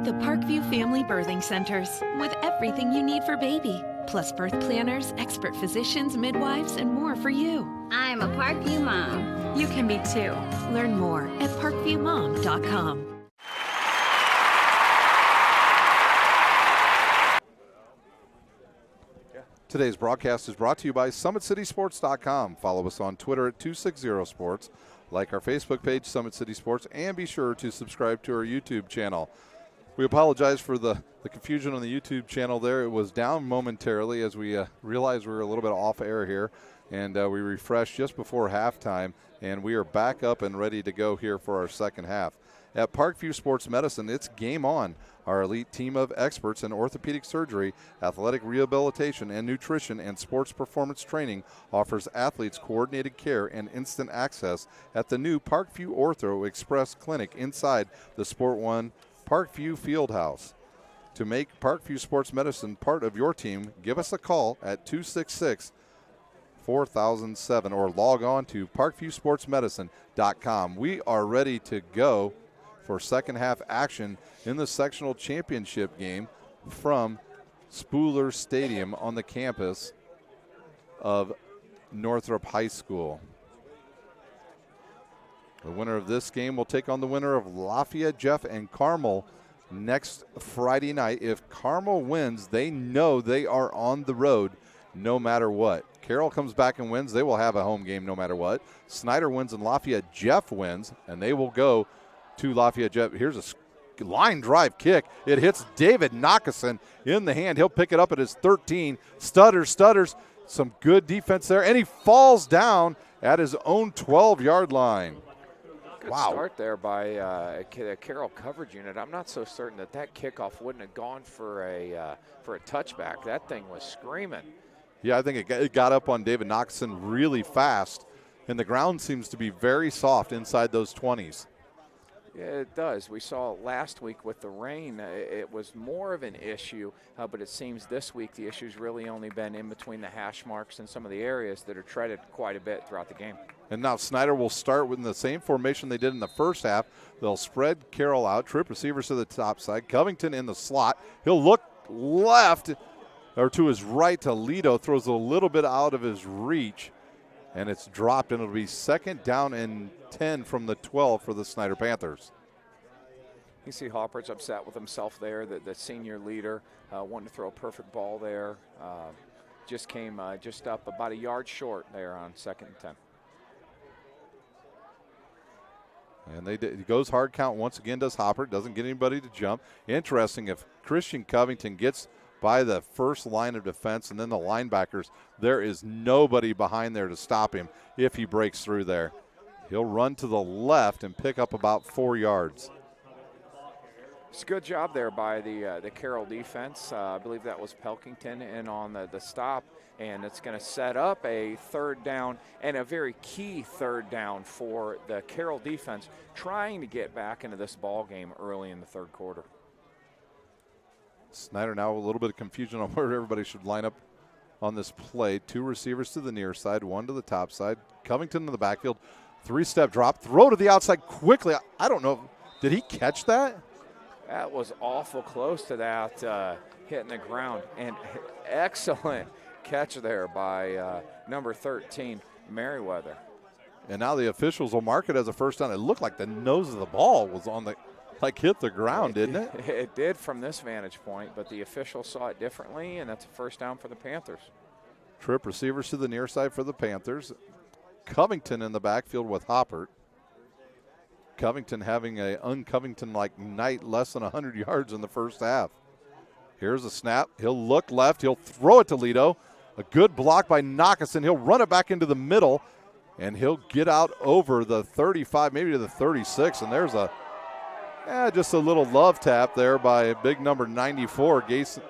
The Parkview Family Birthing Centers, with everything you need for baby, plus birth planners, expert physicians, midwives, and more for you. I'm a Parkview mom. You can be too. Learn more at parkviewmom.com. Today's broadcast is brought to you by SummitCitySports.com. Follow us on Twitter at 260sports. Like our Facebook page, Summit City Sports, and be sure to subscribe to our YouTube channel. We apologize for the confusion on the YouTube channel there. It was down momentarily as we realized we were a little bit off air here, and we refreshed just before halftime, and we are back up and ready to go here for our second half. At Parkview Sports Medicine, it's game on. Our elite team of experts in orthopedic surgery, athletic rehabilitation, and nutrition and sports performance training offers athletes coordinated care and instant access at the new Parkview Ortho Express Clinic inside the Sport One Parkview Fieldhouse. To make Parkview Sports Medicine part of your team, give us a call at 266-4007 or log on to parkviewsportsmedicine.com. We are ready to go for second half action in the sectional championship game from Spooler Stadium on the campus of Northrop High School. The winner of this game will take on the winner of Lafayette Jeff and Carmel next Friday night. If Carmel wins, they know they are on the road no matter what. Carroll comes back and wins, they will have a home game no matter what. Snyder wins and Lafayette Jeff wins, and they will go to Lafayette Jeff. Here's a line drive kick. It hits David Knockison in the hand. He'll pick it up at his 13. Stutters. Some good defense there, and he falls down at his own 12-yard line. Good start there by Carroll coverage unit. I'm not so certain that kickoff wouldn't have gone for a touchback. That thing was screaming. Yeah, I think it got up on David Knoxon really fast, and the ground seems to be very soft inside those 20s. Yeah, it does. We saw last week with the rain, it was more of an issue, but it seems this week the issue's really only been in between the hash marks and some of the areas that are treaded quite a bit throughout the game. And now Snyder will start with the same formation they did in the first half. They'll spread Carroll out, trip receivers to the top side. Covington in the slot. He'll look left or to his right. Toledo throws a little bit out of his reach, and it's dropped, and it'll be second down and 10 from the 12 for the Snyder Panthers. You see Hopper's upset with himself there, the senior leader, wanting to throw a perfect ball there. Just came just up about a yard short there on second and 10. And it goes hard count once again, does Hopper. Doesn't get anybody to jump. Interesting, if Christian Covington gets by the first line of defense and then the linebackers, there is nobody behind there to stop him if he breaks through there. He'll run to the left and pick up about 4 yards. It's a good job there by the Carroll defense. I believe that was Pelkington in on the stop, and it's going to set up a third down and a very key third down for the Carroll defense, trying to get back into this ball game early in the third quarter. Snyder now a little bit of confusion on where everybody should line up on this play. 2 receivers to the near side, 1 to the top side. Covington in the backfield, 3-step drop, throw to the outside quickly. I don't know, did he catch that? That was awful close to that hitting the ground, and excellent catch there by number 13, Merriweather. And now the officials will mark it as a first down. It looked like the nose of the ball was on the, hit the ground, didn't it? It did from this vantage point, but the officials saw it differently, and that's a first down for the Panthers. Trip receivers to the near side for the Panthers. Covington in the backfield with Hoppert. Covington having a un-Covington-like night, less than 100 yards in the first half. Here's a snap. He'll look left. He'll throw it to Toledo. A good block by Knockison. He'll run it back into the middle, and he'll get out over the 35, maybe to the 36. And there's just a little love tap there by big number 94,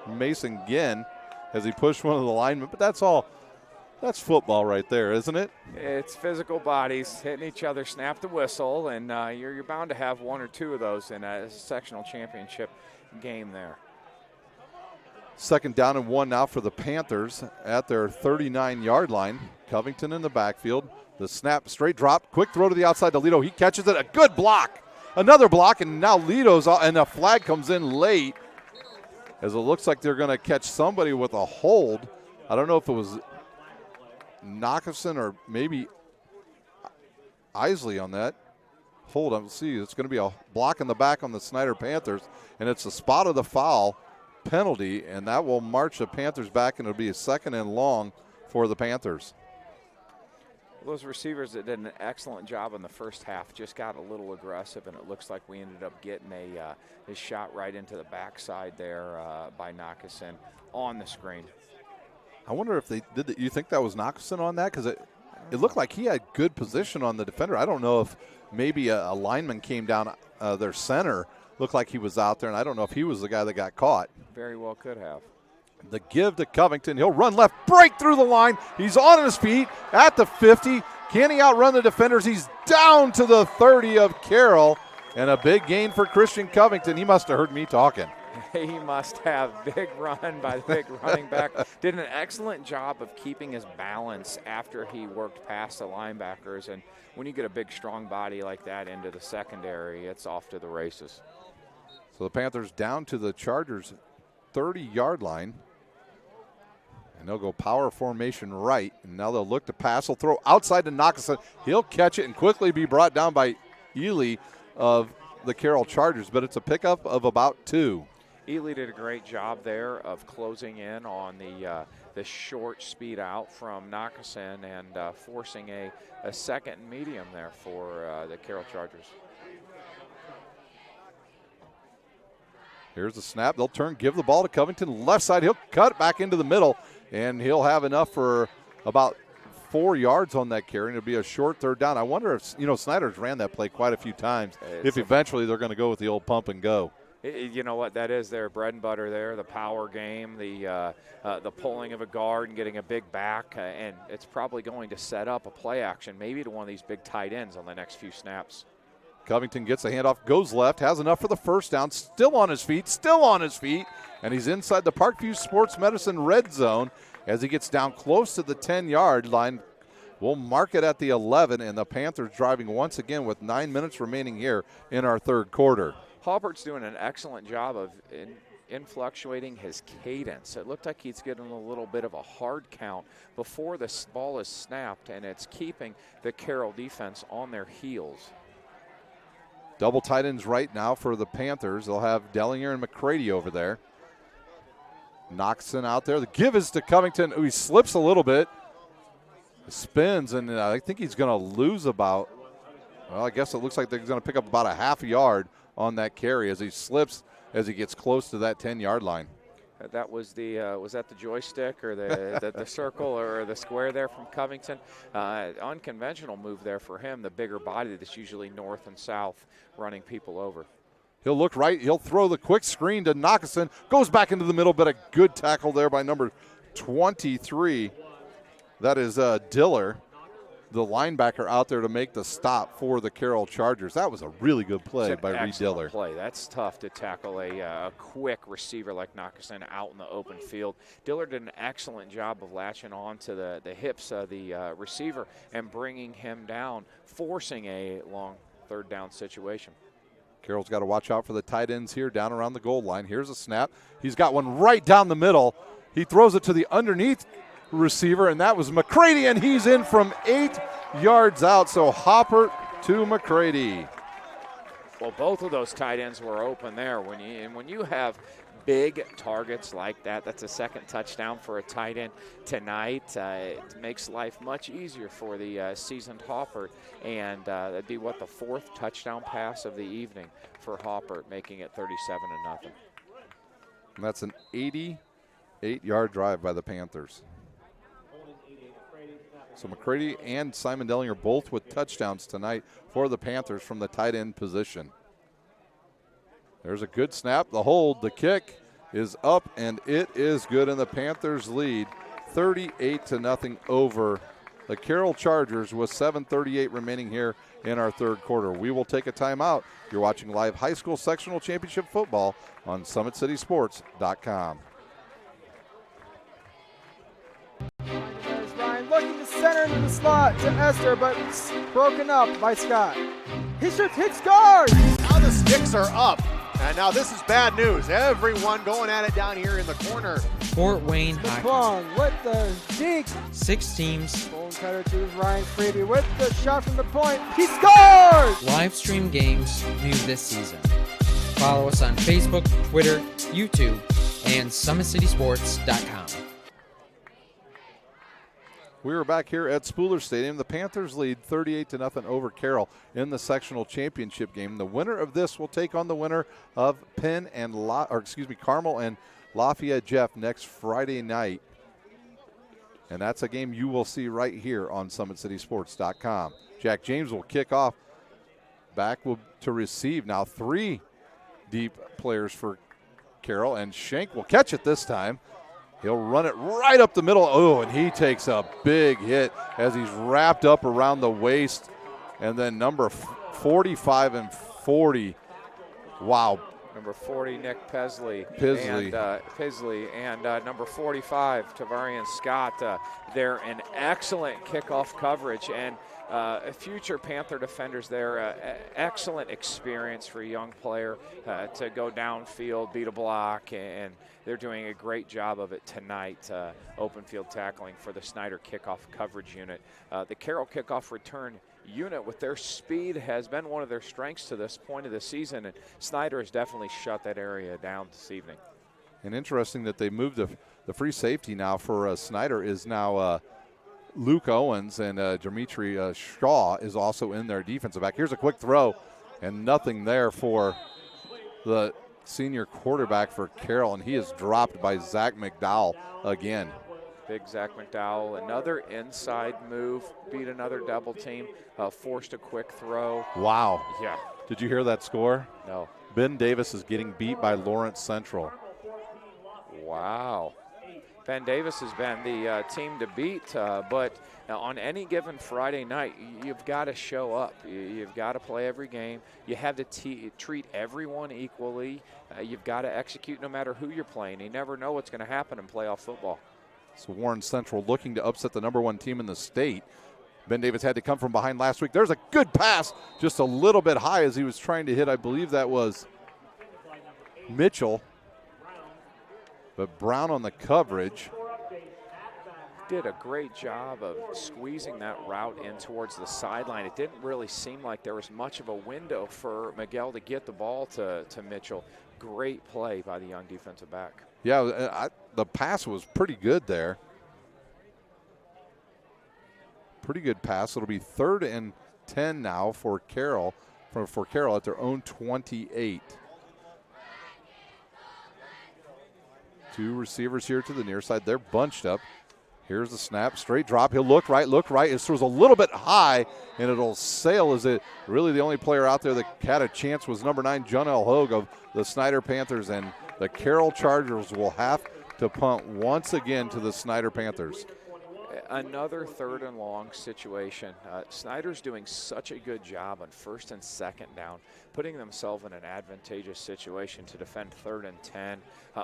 Mason Ginn, as he pushed one of the linemen. But that's all. That's football right there, isn't it? It's physical bodies hitting each other, snap the whistle, and you're bound to have 1 or 2 of those in a sectional championship game there. Second down and 1 now for the Panthers at their 39-yard line. Covington in the backfield. The snap, straight drop, quick throw to the outside to Leto. He catches it, a good block. Another block, and now Leto's out, and a flag comes in late as it looks like they're going to catch somebody with a hold. I don't know if it was Knockison or maybe Isley on that. Hold on, see, it's going to be a block in the back on the Snyder Panthers, and it's a spot of the foul penalty, and that will march the Panthers back, and it'll be a second and long for the Panthers. Those receivers that did an excellent job in the first half just got a little aggressive, and it looks like we ended up getting a shot right into the backside there by Knockison on the screen. I wonder if they did. You think that was Knockison on that? Because it looked like he had good position on the defender. I don't know if maybe a lineman came down. Their center looked like he was out there, and I don't know if he was the guy that got caught. Very well could have. The give to Covington. He'll run left, break through the line. He's on his feet at the 50. Can he outrun the defenders? He's down to the 30 of Carroll, and a big gain for Christian Covington. He must have heard me talking. he must have big run by the big running back. Did an excellent job of keeping his balance after he worked past the linebackers. And when you get a big, strong body like that into the secondary, it's off to the races. So the Panthers down to the Chargers' 30-yard line. And they'll go power formation right. And now they'll look to pass. They'll throw outside to Knoxon. He'll catch it and quickly be brought down by Ely of the Carroll Chargers. But it's a pickup of about 2. Ely did a great job there of closing in on the short speed out from Knoxon and forcing a second and medium there for the Carroll Chargers. Here's the snap. They'll turn, give the ball to Covington. Left side, he'll cut it back into the middle, and he'll have enough for about 4 yards on that carry, and it'll be a short third down. I wonder if, Snyder's ran that play quite a few times, if eventually they're going to go with the old pump and go. You know what that is, their bread and butter there, the power game, the pulling of a guard and getting a big back, and it's probably going to set up a play action maybe to one of these big tight ends on the next few snaps. Covington gets the handoff, goes left, has enough for the first down, still on his feet, and he's inside the Parkview Sports Medicine red zone as he gets down close to the 10-yard line. We'll mark it at the 11, and the Panthers driving once again with 9 minutes remaining here in our third quarter. Hoppert's doing an excellent job of in fluctuating his cadence. It looked like he's getting a little bit of a hard count before the ball is snapped, and it's keeping the Carroll defense on their heels. Double tight ends right now for the Panthers. They'll have Dellinger and McCready over there. Knoxon out there. The give is to Covington. Ooh, he slips a little bit. Spins, and I think he's going to lose about, well, I guess it looks like they're going to pick up about a half a yard on that carry as he slips as he gets close to that 10-yard line. That was was that the joystick or the circle or the square there from Covington? Unconventional move there for him, the bigger body that's usually north and south running people over. He'll look right. He'll throw the quick screen to Knoxon. Goes back into the middle, but a good tackle there by number 23. That is Diller, the linebacker out there to make the stop for the Carroll Chargers. That was a really good play by Reed Diller. Play. That's tough to tackle a quick receiver like Knoxon out in the open field. Diller did an excellent job of latching on to the hips of the receiver and bringing him down, forcing a long third down situation. Carroll's got to watch out for the tight ends here down around the goal line. Here's a snap. He's got one right down the middle. He throws it to the underneath receiver, and that was McCready, and he's in from 8 yards out. So Hopper to McCready. Well, both of those tight ends were open there. When you have big targets like that, that's a second touchdown for a tight end tonight. It makes life much easier for the seasoned Hopper, and that'd be the fourth touchdown pass of the evening for Hopper, making it 37-0. And that's an 88-yard drive by the Panthers. So McCready and Simon Dellinger both with touchdowns tonight for the Panthers from the tight end position. There's a good snap, the hold, the kick is up, and it is good, and the Panthers lead 38-0 over the Carroll Chargers with 7:38 remaining here in our third quarter. We will take a timeout. You're watching live high school sectional championship football on SummitCitySports.com. Looking to center into the slot to Esther, but broken up by Scott. His hits guard. Now the sticks are up. And now this is bad news. Everyone going at it down here in the corner. Fort Wayne Hockey. McClung with the dink. 6 teams. Bone cutter to Ryan Freeby with the shot from the point. He scored! Live stream games new this season. Follow us on Facebook, Twitter, YouTube, and SummitCitySports.com. We are back here at Spooler Stadium. The Panthers lead 38-0 over Carroll in the sectional championship game. The winner of this will take on the winner of Carmel and Lafayette Jeff next Friday night. And that's a game you will see right here on SummitCitySports.com. Jack James will kick off. Back to receive now 3 deep players for Carroll, and Schenk will catch it this time. He'll run it right up the middle. Oh, and he takes a big hit as he's wrapped up around the waist. And then number 45 and 40. Wow, Number 40, Nick Pisley. Pisley. And number 45, Tavarian Scott. They're an excellent kickoff coverage, and future Panther defenders there. Excellent experience for a young player to go downfield, beat a block, and they're doing a great job of it tonight. Open field tackling for the Snyder kickoff coverage unit. The Carroll kickoff return unit, with their speed, has been one of their strengths to this point of the season, and Snyder has definitely shut that area down this evening. And interesting that they moved the free safety now for Snyder is now Luke Owens, and Dimitri Shaw is also in their defensive back. Here's a quick throw, and nothing there for the senior quarterback for Carroll, and he is dropped by Zach McDowell again. Big Zach McDowell, another inside move, beat another double team, forced a quick throw. Wow. Yeah. Did you hear that score? No. Ben Davis is getting beat by Lawrence Central. Wow. Ben Davis has been the team to beat, but on any given Friday night, you've got to show up. You've got to play every game. You have to treat everyone equally. You've got to execute no matter who you're playing. You never know what's going to happen in playoff football. So Warren Central looking to upset the number 1 team in the state. Ben Davis had to come from behind last week. There's a good pass, just a little bit high as he was trying to hit, I believe that was Mitchell. But Brown on the coverage. Did a great job of squeezing that route in towards the sideline. It didn't really seem like there was much of a window for Miguel to get the ball to Mitchell. Great play by the young defensive back. Yeah, the pass was pretty good there. Pretty good pass. It'll be 3rd and 10 now for Carroll, for Carroll at their own 28. 2 receivers here to the near side. They're bunched up. Here's the snap, straight drop. He'll look right. It throws a little bit high, and it'll sail. As it really the only player out there that had a chance was number 9, Jonell Hogue of the Snyder Panthers, and the Carroll Chargers will have to punt once again to the Snyder Panthers. Another 3rd and long situation. Snyder's doing such a good job on 1st and 2nd down, putting themselves in an advantageous situation to defend 3rd and 10,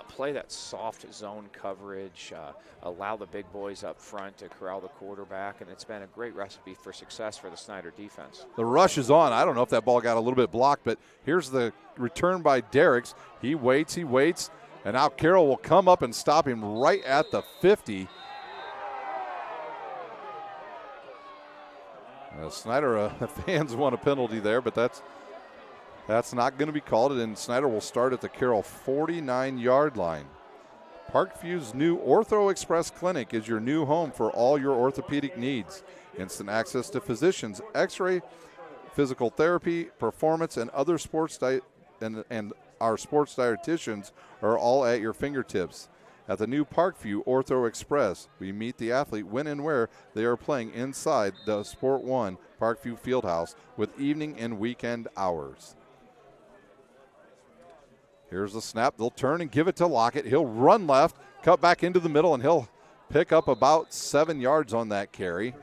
play that soft zone coverage, allow the big boys up front to corral the quarterback, and it's been a great recipe for success for the Snyder defense. The rush is on. I don't know if that ball got a little bit blocked, but here's the return by Derricks. He waits, and now Carroll will come up and stop him right at the 50. Snyder fans want a penalty there, but that's not going to be called, and Snyder will start at the Carroll 49-yard line. Parkview's new Ortho Express Clinic is your new home for all your orthopedic needs. Instant access to physicians, x-ray, physical therapy, performance, and other sports and our sports dietitians are all at your fingertips. At the new Parkview Ortho Express, we meet the athlete when and where they are playing inside the Sport 1 Parkview Fieldhouse with evening and weekend hours. Here's the snap. They'll turn and give it to Lockett. He'll run left, cut back into the middle, and he'll pick up about 7 yards on that carry.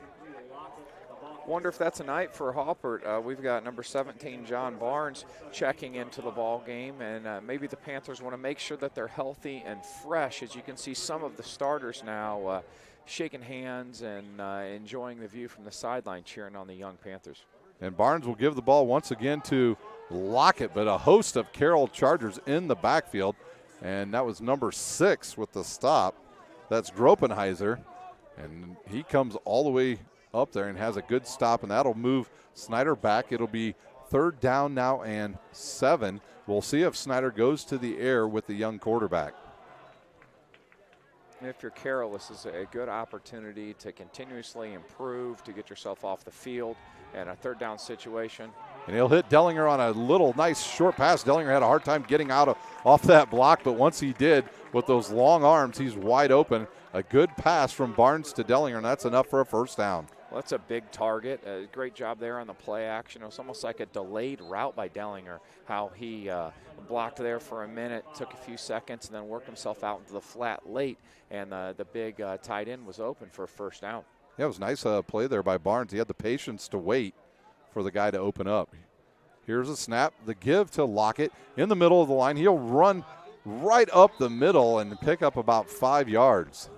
Wonder if that's a night for Halpert. We've got number 17, John Barnes, checking into the ball game, and maybe the Panthers want to make sure that they're healthy and fresh. As you can see, some of the starters now shaking hands and enjoying the view from the sideline, cheering on the young Panthers. And Barnes will give the ball once again to Lockett, but a host of Carroll Chargers in the backfield, and that was number 6 with the stop. That's Gropenheiser, and he comes all the way up there and has a good stop, and that'll move Snyder back. It'll be 3rd down now and 7. We'll see if Snyder goes to the air with the young quarterback. If you're Carroll, this is a good opportunity to continuously improve, to get yourself off the field, and a 3rd down situation. And he'll hit Dellinger on a little nice short pass. Dellinger had a hard time getting off that block, but once he did, with those long arms, he's wide open. A good pass from Barnes to Dellinger, and that's enough for a 1st down. Well, that's a big target. Great job there on the play action. It was almost like a delayed route by Dellinger, how he blocked there for a minute, took a few seconds, and then worked himself out into the flat late, and the big tight end was open for a 1st down. Yeah, it was a nice play there by Barnes. He had the patience to wait for the guy to open up. Here's a snap, the give to Lockett in the middle of the line. He'll run right up the middle and pick up about 5 yards.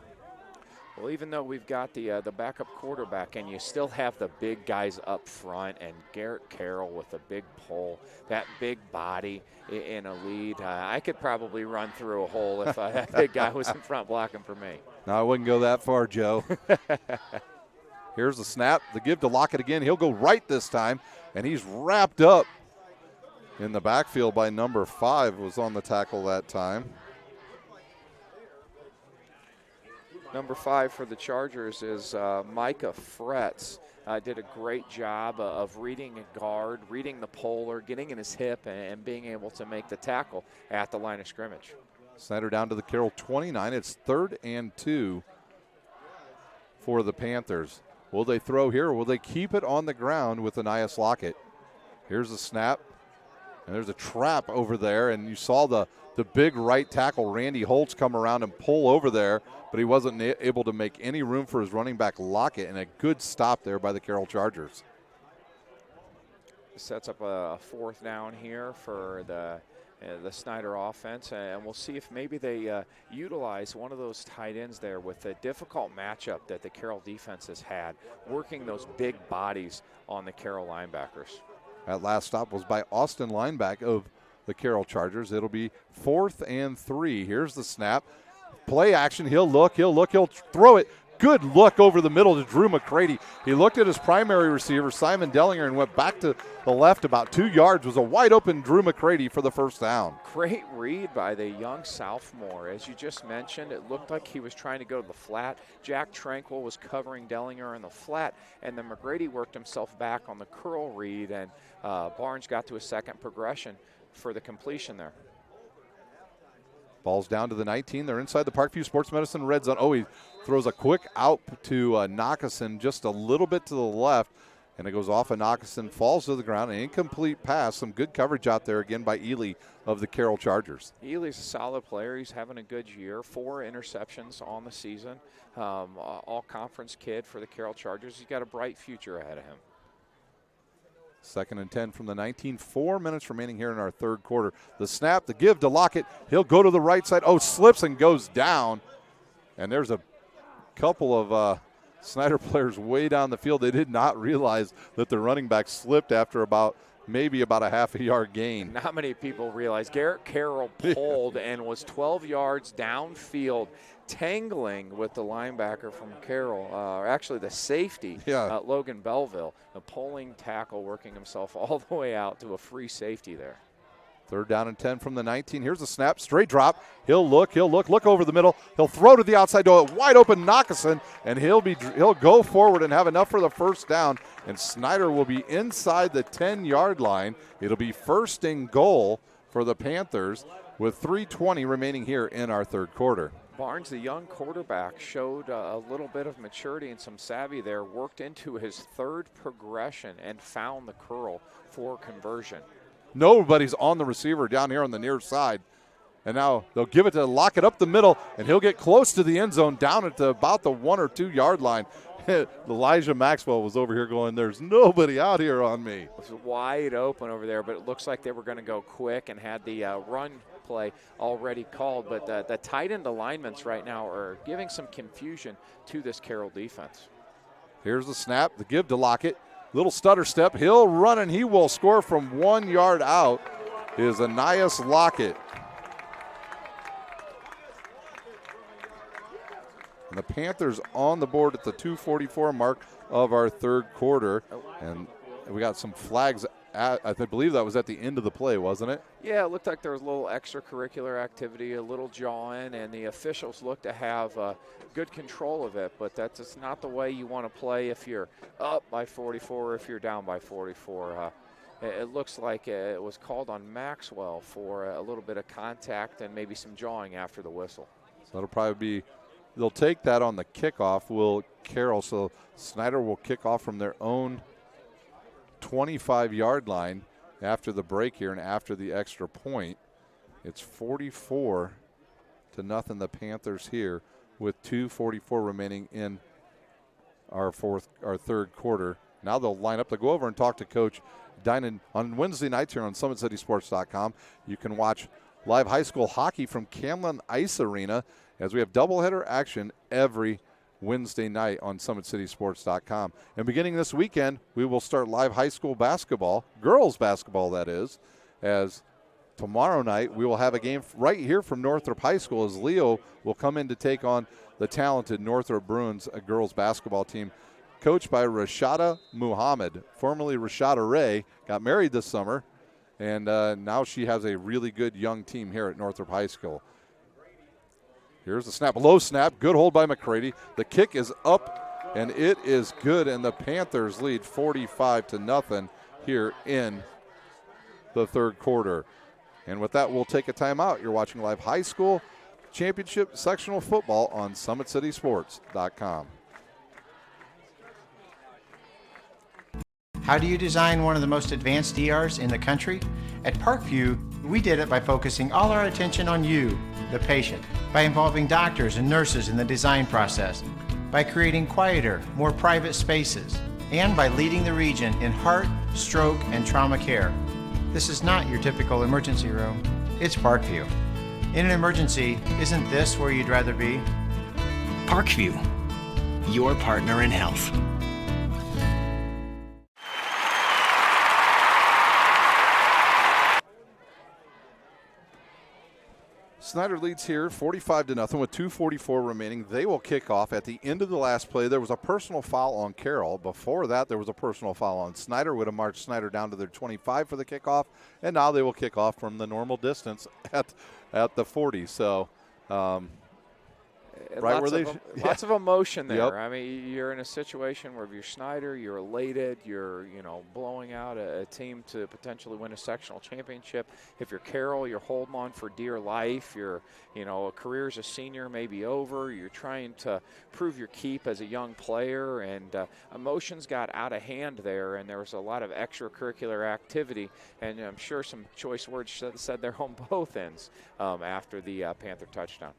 Well, even though we've got the backup quarterback and you still have the big guys up front and Garrett Carroll with a big pole, that big body in a lead, I could probably run through a hole if that big guy was in front blocking for me. No, I wouldn't go that far, Joe. Here's the snap, the give to Lockett again. He'll go right this time, and he's wrapped up in the backfield by number 5, was on the tackle that time. Number 5 for the Chargers is Micah Frets. Did a great job of reading a guard, reading the polar, getting in his hip, and being able to make the tackle at the line of scrimmage. Snyder down to the Carroll 29. It's 3rd and 2 for the Panthers. Will they throw here, or will they keep it on the ground with Anias Lockett? Here's the snap, and there's a trap over there, and you saw the big right tackle, Randy Holtz, come around and pull over there, but he wasn't able to make any room for his running back Lockett, and a good stop there by the Carroll Chargers. Sets up a 4th down here for the Snyder offense, and we'll see if maybe they utilize one of those tight ends there with the difficult matchup that the Carroll defense has had, working those big bodies on the Carroll linebackers. That last stop was by Austin Lineback of the Carroll Chargers. It'll be 4th and 3. Here's the snap. Play action. He'll throw it. Good look over the middle to Drew McCready. He looked at his primary receiver, Simon Dellinger, and went back to the left about 2 yards. Was a wide open Drew McCready for the first down. Great read by the young sophomore. As you just mentioned, it looked like he was trying to go to the flat. Jack Tranquil was covering Dellinger in the flat, and then McCready worked himself back on the curl read, and Barnes got to a second progression for the completion there. Ball's down to the 19. They're inside the Parkview Sports Medicine red zone. Oh, he throws a quick out to Knockison just a little bit to the left, and it goes off of Knockison, falls to the ground, an incomplete pass. Some good coverage out there again by Ely of the Carroll Chargers. Ely's a solid player. He's having a good year. 4 interceptions on the season. All-conference kid for the Carroll Chargers. He's got a bright future ahead of him. 2nd and 10 from the 19. 4 minutes remaining here in our 3rd quarter. The snap, the give to Lockett. He'll go to the right side. Oh, slips and goes down. And there's a couple of Snyder players way down the field. They did not realize that the running back slipped after maybe about a half a yard gain. Not many people realize Garrett Carroll pulled and was 12 yards downfield, tangling with the linebacker from Carroll, or actually the safety, Logan Belleville. The pulling tackle working himself all the way out to a free safety there. 3rd down and 10 from the 19. Here's a snap, straight drop. He'll look over the middle. He'll throw to the outside to a wide open Knockison, and he'll go forward and have enough for the first down. And Snyder will be inside the 10-yard line. It'll be 1st and goal for the Panthers with 3:20 remaining here in our 3rd quarter. Barnes, the young quarterback, showed a little bit of maturity and some savvy there, worked into his 3rd progression and found the curl for conversion. Nobody's on the receiver down here on the near side. And now they'll give it to Lockett up the middle, and he'll get close to the end zone down at about the 1 or 2 yard line. Elijah Maxwell was over here going, there's nobody out here on me. It was wide open over there, but it looks like they were going to go quick and had the run play already called. But the tight end alignments right now are giving some confusion to this Carroll defense. Here's the snap, the give to Lockett. Little stutter step. He'll run, and he will score from 1 yard out is Anias Lockett. And the Panthers on the board at the 2:44 mark of our 3rd quarter. And we got some flags. I believe that was at the end of the play, wasn't it? Yeah, it looked like there was a little extracurricular activity, a little jawing, and the officials looked to have good control of it, but that's just not the way you want to play if you're up by 44 or if you're down by 44. It looks like it was called on Maxwell for a little bit of contact and maybe some jawing after the whistle. So that'll probably be, they'll take that on the kickoff, Carroll. So Snyder will kick off from their own 25-yard line after the break here and after the extra point. It's 44-0 the Panthers here with 2:44 remaining in our 3rd quarter. Now they'll line up to go over and talk to Coach Dinan on Wednesday nights here on SummitCitySports.com. You can watch live high school hockey from Camlin Ice Arena as we have doubleheader action every Wednesday night on SummitCitySports.com. And beginning this weekend, we will start live high school basketball, girls basketball that is, as tomorrow night we will have a game right here from Northrop High School as Leo will come in to take on the talented Northrop Bruins, a girls basketball team coached by Rashada Muhammad, formerly Rashada Ray, got married this summer, and now she has a really good young team here at Northrop High School. Here's the snap, low snap, good hold by McCready. The kick is up, and it is good, and the Panthers lead 45-0 here in the third quarter. And with that, we'll take a timeout. You're watching live high school championship sectional football on SummitCitySports.com. How do you design one of the most advanced ERs in the country? At Parkview, we did it by focusing all our attention on you, the patient, by involving doctors and nurses in the design process, by creating quieter, more private spaces, and by leading the region in heart, stroke, and trauma care. This is not your typical emergency room. It's Parkview. In an emergency, isn't this where you'd rather be? Parkview, your partner in health. Snyder leads here 45-0 with 2:44 remaining. They will kick off. At the end of the last play, there was a personal foul on Carroll. Before that, there was a personal foul on Snyder. Would have marched Snyder down to their 25 for the kickoff, and now they will kick off from the normal distance at the 40. So, right where they lots of emotion there. Yep. I mean, you're in a situation where if you're Snyder, you're elated, you're blowing out a team to potentially win a sectional championship. If you're Carroll, you're holding on for dear life. You're a career as a senior may be over. You're trying to prove your keep as a young player, and emotions got out of hand there, and there was a lot of extracurricular activity, and I'm sure some choice words said there on both ends after the Panther touchdown.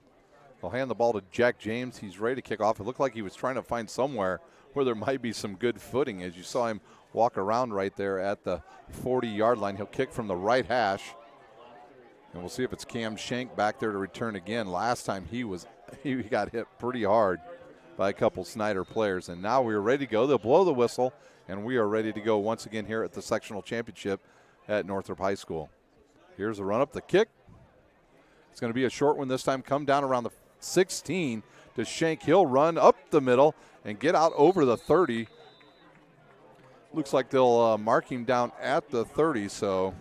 They'll hand the ball to Jack James. He's ready to kick off. It looked like he was trying to find somewhere where there might be some good footing. As you saw him walk around right there at the 40-yard line. He'll kick from the right hash. And we'll see if it's Cam Shank back there to return again. Last time he got hit pretty hard by a couple Snyder players. And now we are ready to go. They'll blow the whistle, and we are ready to go once again here at the sectional championship at Northrop High School. Here's the run up, the kick. It's going to be a short one this time. Come down around the 16 to Shank. He'll run up the middle and get out over the 30. Looks like they'll mark him down at the 30. So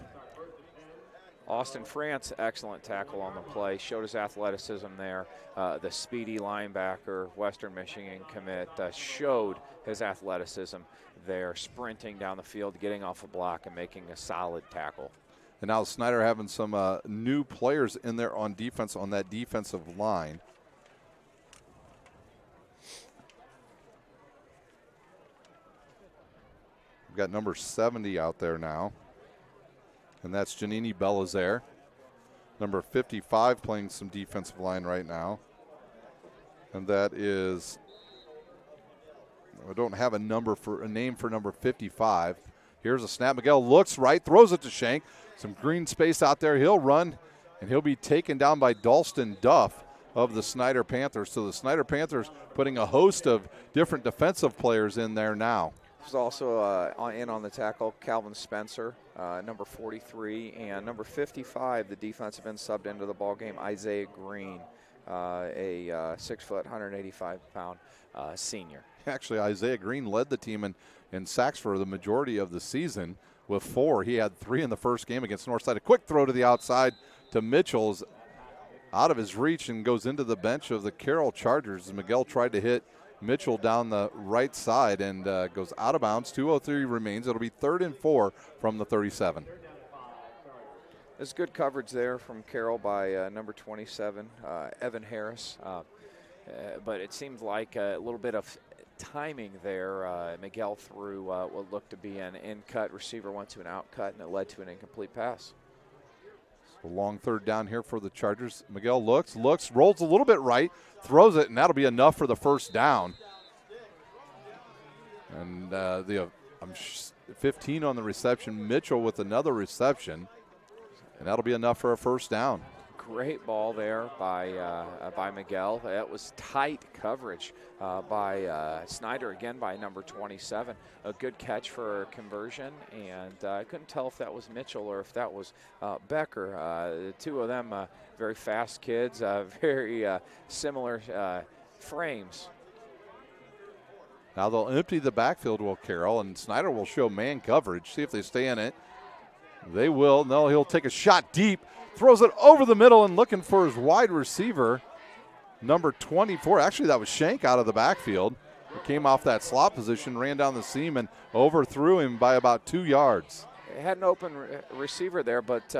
Austin France, excellent tackle on the play, showed his athleticism there. The speedy linebacker, Western Michigan commit, showed his athleticism there, sprinting down the field, getting off a block and making a solid tackle. And now Snyder having some new players in there on defense on that defensive line. We've got number 70 out there now. And that's Janini Belizaire. Number 55 playing some defensive line right now. And that is, I don't have a name for number 55. Here's a snap. Miguel looks right, throws it to Shank. Some green space out there. He'll run, and he'll be taken down by Dalston Duff of the Snyder Panthers. So the Snyder Panthers putting a host of different defensive players in there now. There's also in on the tackle, Calvin Spencer, number 43, and number 55, the defensive end subbed into the ball game, Isaiah Green, a 6 foot, 185-pound senior. Actually, Isaiah Green led the team in sacks for the majority of the season with 4. He had 3 in the first game against Northside. A quick throw to the outside to Mitchell's out of his reach and goes into the bench of the Carroll Chargers. Miguel tried to hit Mitchell down the right side and goes out of bounds. 2:03 remains. It'll be 3rd and 4 from the 37. There's good coverage there from Carroll by number 27, Evan Harris. But it seemed like a little bit of timing there. Miguel threw what looked to be an in-cut. Receiver went to an out-cut, and it led to an incomplete pass. So long 3rd down here for the Chargers. Miguel looks, rolls a little bit right, throws it, and that'll be enough for the 1st down. And the 15 on the reception. Mitchell with another reception, and that'll be enough for a first down. Great ball there by Miguel. That was tight coverage by Snyder, again by number 27. A good catch for conversion, and I couldn't tell if that was Mitchell or if that was Becker. The two of them very fast kids, very similar frames. Now they'll empty the backfield, will Carroll, and Snyder will show man coverage. See if they stay in it. They will. No, he'll take a shot deep. Throws it over the middle and looking for his wide receiver, number 24. Actually, that was Shank out of the backfield. He came off that slot position, ran down the seam, and overthrew him by about 2 yards. They had an open receiver there, but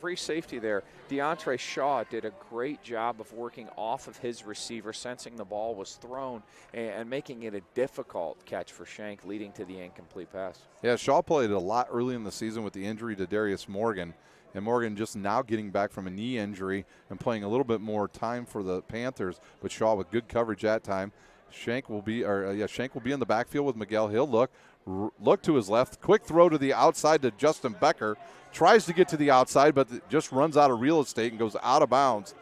free safety there. DeAndre Shaw did a great job of working off of his receiver, sensing the ball was thrown and making it a difficult catch for Shank, leading to the incomplete pass. Yeah, Shaw played a lot early in the season with the injury to Darius Morgan. And Morgan just now getting back from a knee injury and playing a little bit more time for the Panthers. But Shaw with good coverage that time. Shank will be in the backfield with Miguel. He'll look to his left. Quick throw to the outside to Justin Becker. Tries to get to the outside, but just runs out of real estate and goes out of bounds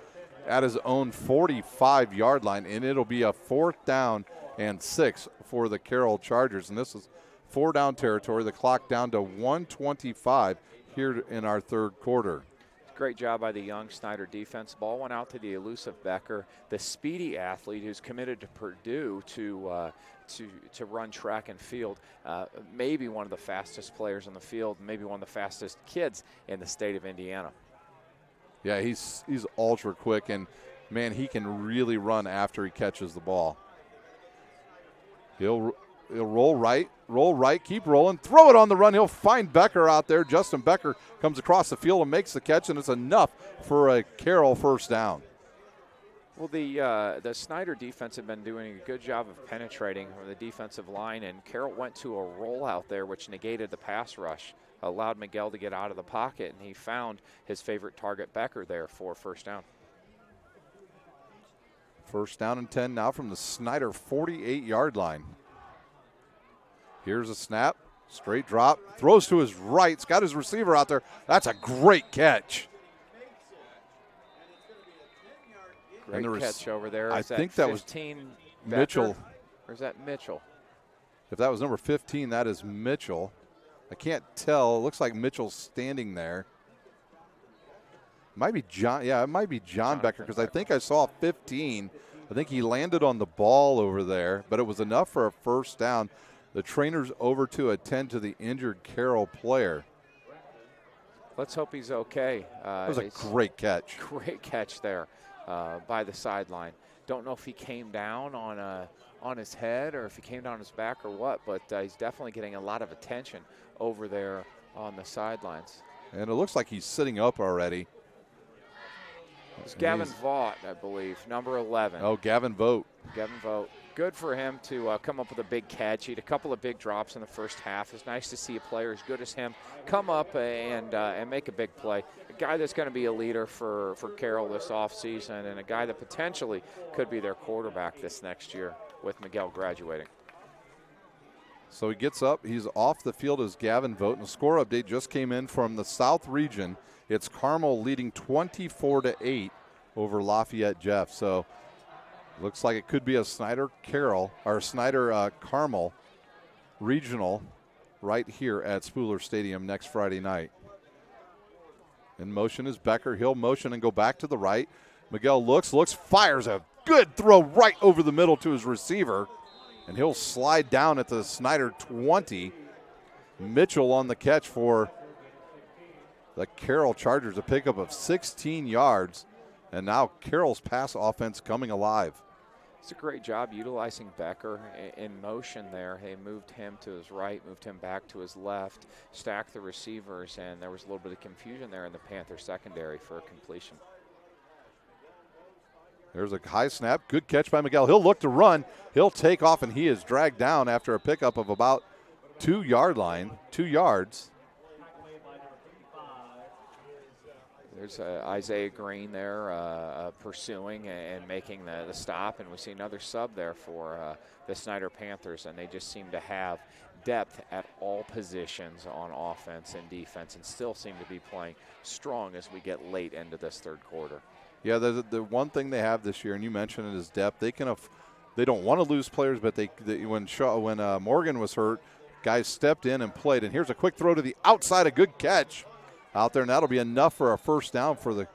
at his own 45-yard line. And it'll be a 4th down and 6 for the Carroll Chargers. And this is 4-down territory. The clock down to 1:25 here in our third quarter. Great job by the young Snyder defense. Ball went out to the elusive Becker, the speedy athlete who's committed to Purdue to run track and field. Maybe one of the fastest players on the field, maybe one of the fastest kids in the state of Indiana. Yeah, he's ultra quick, and man, he can really run after he catches the ball. He'll roll right, keep rolling, throw it on the run. He'll find Becker out there. Justin Becker comes across the field and makes the catch, and it's enough for a Carroll first down. Well, the Snyder defense had been doing a good job of penetrating the defensive line, and Carroll went to a rollout there, which negated the pass rush, allowed Miguel to get out of the pocket, and he found his favorite target, Becker, there for first down. First down and 10 now from the Snyder 48-yard line. Here's a snap, straight drop, throws to his right. He's got his receiver out there. That's a great catch. Great catch over there. I think that was Mitchell. Or is that Mitchell? If that was number 15, that is Mitchell. I can't tell. It looks like Mitchell's standing there. Might be John. Yeah, it might be John Becker, because I think I saw 15. I think he landed on the ball over there, but it was enough for a first down. The trainer's over to attend to the injured Carroll player. Let's hope he's okay. That was a great catch. Great catch there by the sideline. Don't know if he came down on his head or if he came down on his back or what, but he's definitely getting a lot of attention over there on the sidelines. And it looks like he's sitting up already. It's Gavin Vaught, I believe, number 11. Oh, Gavin Vaught. Gavin Vaught. Good for him to come up with a big catch. He had a couple of big drops in the first half. It's nice to see a player as good as him come up and make a big play. A guy that's going to be a leader for Carroll this offseason, and a guy that potentially could be their quarterback this next year with Miguel graduating. So he gets up. He's off the field as Gavin Vaught. And the score update just came in from the South region. It's Carmel leading 24-8 over Lafayette Jeff. So looks like it could be a Snyder Carroll or Snyder Carmel regional right here at Spooler Stadium next Friday night. In motion is Becker. He'll motion and go back to the right. Miguel looks, fires a good throw right over the middle to his receiver, and he'll slide down at the Snyder 20. Mitchell on the catch for the Carroll Chargers, a pickup of 16 yards, and now Carroll's pass offense coming alive. It's a great job utilizing Becker in motion there. They moved him to his right, moved him back to his left, stacked the receivers, and there was a little bit of confusion there in the Panther secondary for a completion. There's a high snap. Good catch by Miguel. He'll look to run. He'll take off, and he is dragged down after a pickup of about 2 yards. There's Isaiah Green there pursuing and making the stop, and we see another sub there for the Snyder Panthers, and they just seem to have depth at all positions on offense and defense, and still seem to be playing strong as we get late into this third quarter. Yeah, the one thing they have this year, and you mentioned it, is depth. They don't want to lose players, but when Morgan was hurt, guys stepped in and played. And here's a quick throw to the outside, a good catch out there, and that'll be enough for a first down for the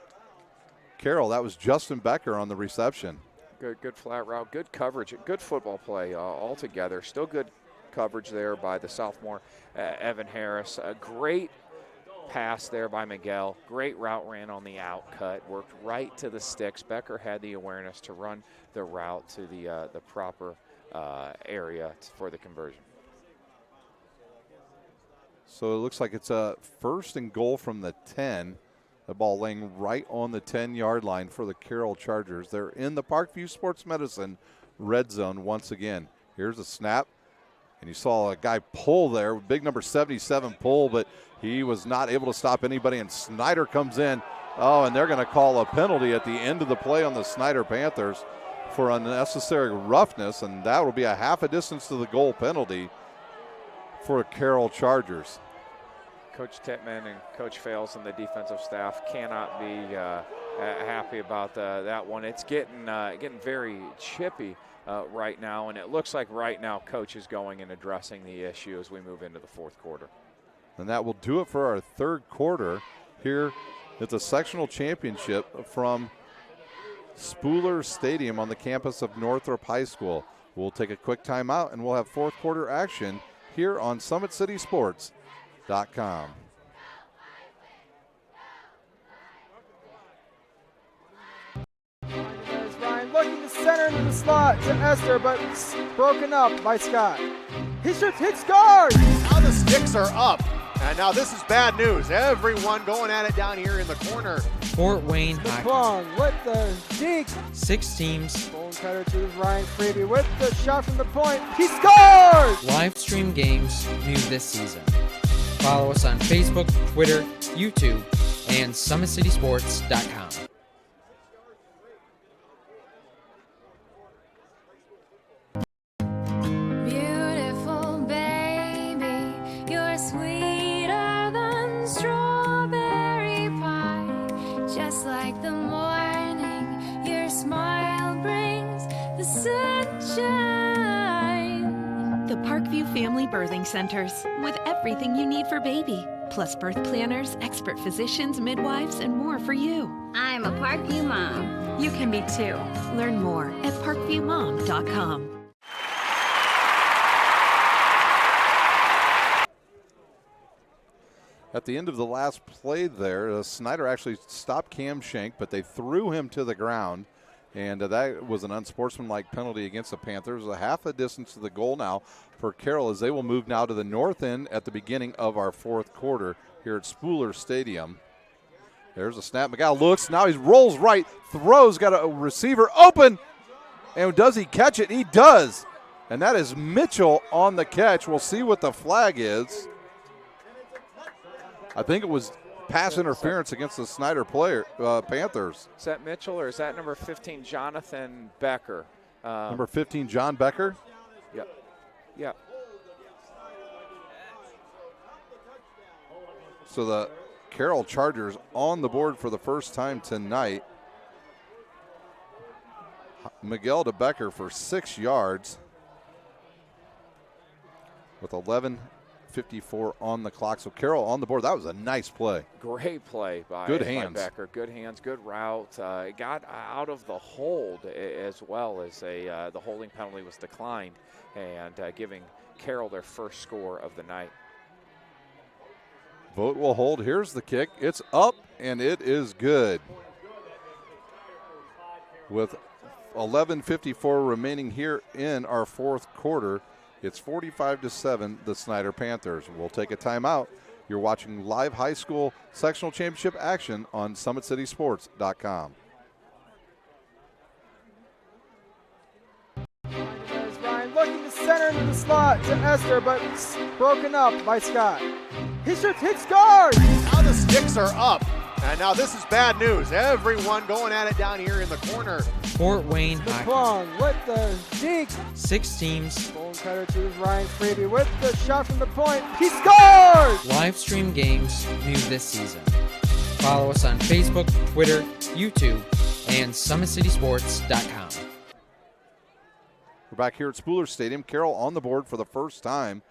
Carroll. That was Justin Becker on the reception. Good flat route, good coverage, good football play altogether. Still good coverage there by the sophomore Evan Harris. A great pass there by Miguel. Great route ran on the out cut, worked right to the sticks. Becker had the awareness to run the route to the proper area for the conversion. So it looks like it's a first and goal from the 10. The ball laying right on the 10-yard line for the Carroll Chargers. They're in the Parkview Sports Medicine red zone once again. Here's a snap, and you saw a guy pull there, big number 77 pull, but he was not able to stop anybody, and Snyder comes in. Oh, and they're going to call a penalty at the end of the play on the Snyder Panthers for unnecessary roughness, and that will be a half a distance to the goal penalty for Carroll Chargers. Coach Tittman and Coach Fales and the defensive staff cannot be happy about that one. It's getting very chippy right now, and it looks like right now Coach is going and addressing the issue as we move into the fourth quarter. And that will do it for our third quarter here at the sectional championship from Spooler Stadium on the campus of Northrop High School. We'll take a quick timeout, and we'll have fourth quarter action here on SummitCitySports.com. There's Ryan looking to center into the slot to Esther, but broken up by Scott. He shoots, hits, guard! Now the sticks are up. And now this is bad news. Everyone going at it down here in the corner. Fort Wayne Hockey. Long with the deke. 6 teams. Bone cutter to Ryan Freeby with the shot from the point. He scores! Live stream games new this season. Follow us on Facebook, Twitter, YouTube, and SummitCitySports.com. Beautiful baby, you're sweeter than strawberry pie. Just like the morning, your smile brings the sunshine. The Parkview Family Birthing Centers, with everything you need for baby, plus birth planners, expert physicians, midwives, and more for you. I'm a Parkview mom. You can be too. Learn more at parkviewmom.com. At the end of the last play there, Snyder actually stopped Cam Shank, but they threw him to the ground, and that was an unsportsmanlike penalty against the Panthers. A half a distance to the goal now for Carroll, as they will move now to the north end at the beginning of our fourth quarter here at Spooler Stadium. There's a snap. McGow looks. Now he rolls right, throws, got a receiver open, and does he catch it? He does, and that is Mitchell on the catch. We'll see what the flag is. I think it was pass interference against the Snyder Panthers. Is that Mitchell or is that number 15, Jonathan Becker? Number 15, John Becker? Yep. Yep. So the Carroll Chargers on the board for the first time tonight. Miguel to Becker for 6 yards with 11:54 on the clock. So Carroll on the board. That was a nice play. Great play by Becker. Good hands, good route. Got out of the hold as well as the holding penalty was declined, and giving Carroll their first score of the night. Vote will hold. Here's the kick. It's up, and it is good. With 11:54 remaining here in our fourth quarter, it's 45-7, the Snyder Panthers. We'll take a timeout. You're watching live high school sectional championship action on SummitCitySports.com. There's Ryan looking to center into the slot to Esther, but broken up by Scott. He shoots, hits, guard! Now the sticks are up. And now this is bad news. Everyone going at it down here in the corner. Fort Wayne Hockey. Plong with the deke. 6 teams. Bone cutter to Ryan Freeby with the shot from the point. He scores! Live stream games new this season. Follow us on Facebook, Twitter, YouTube, and SummitCitySports.com. We're back here at Spooler Stadium. Carroll on the board for the first time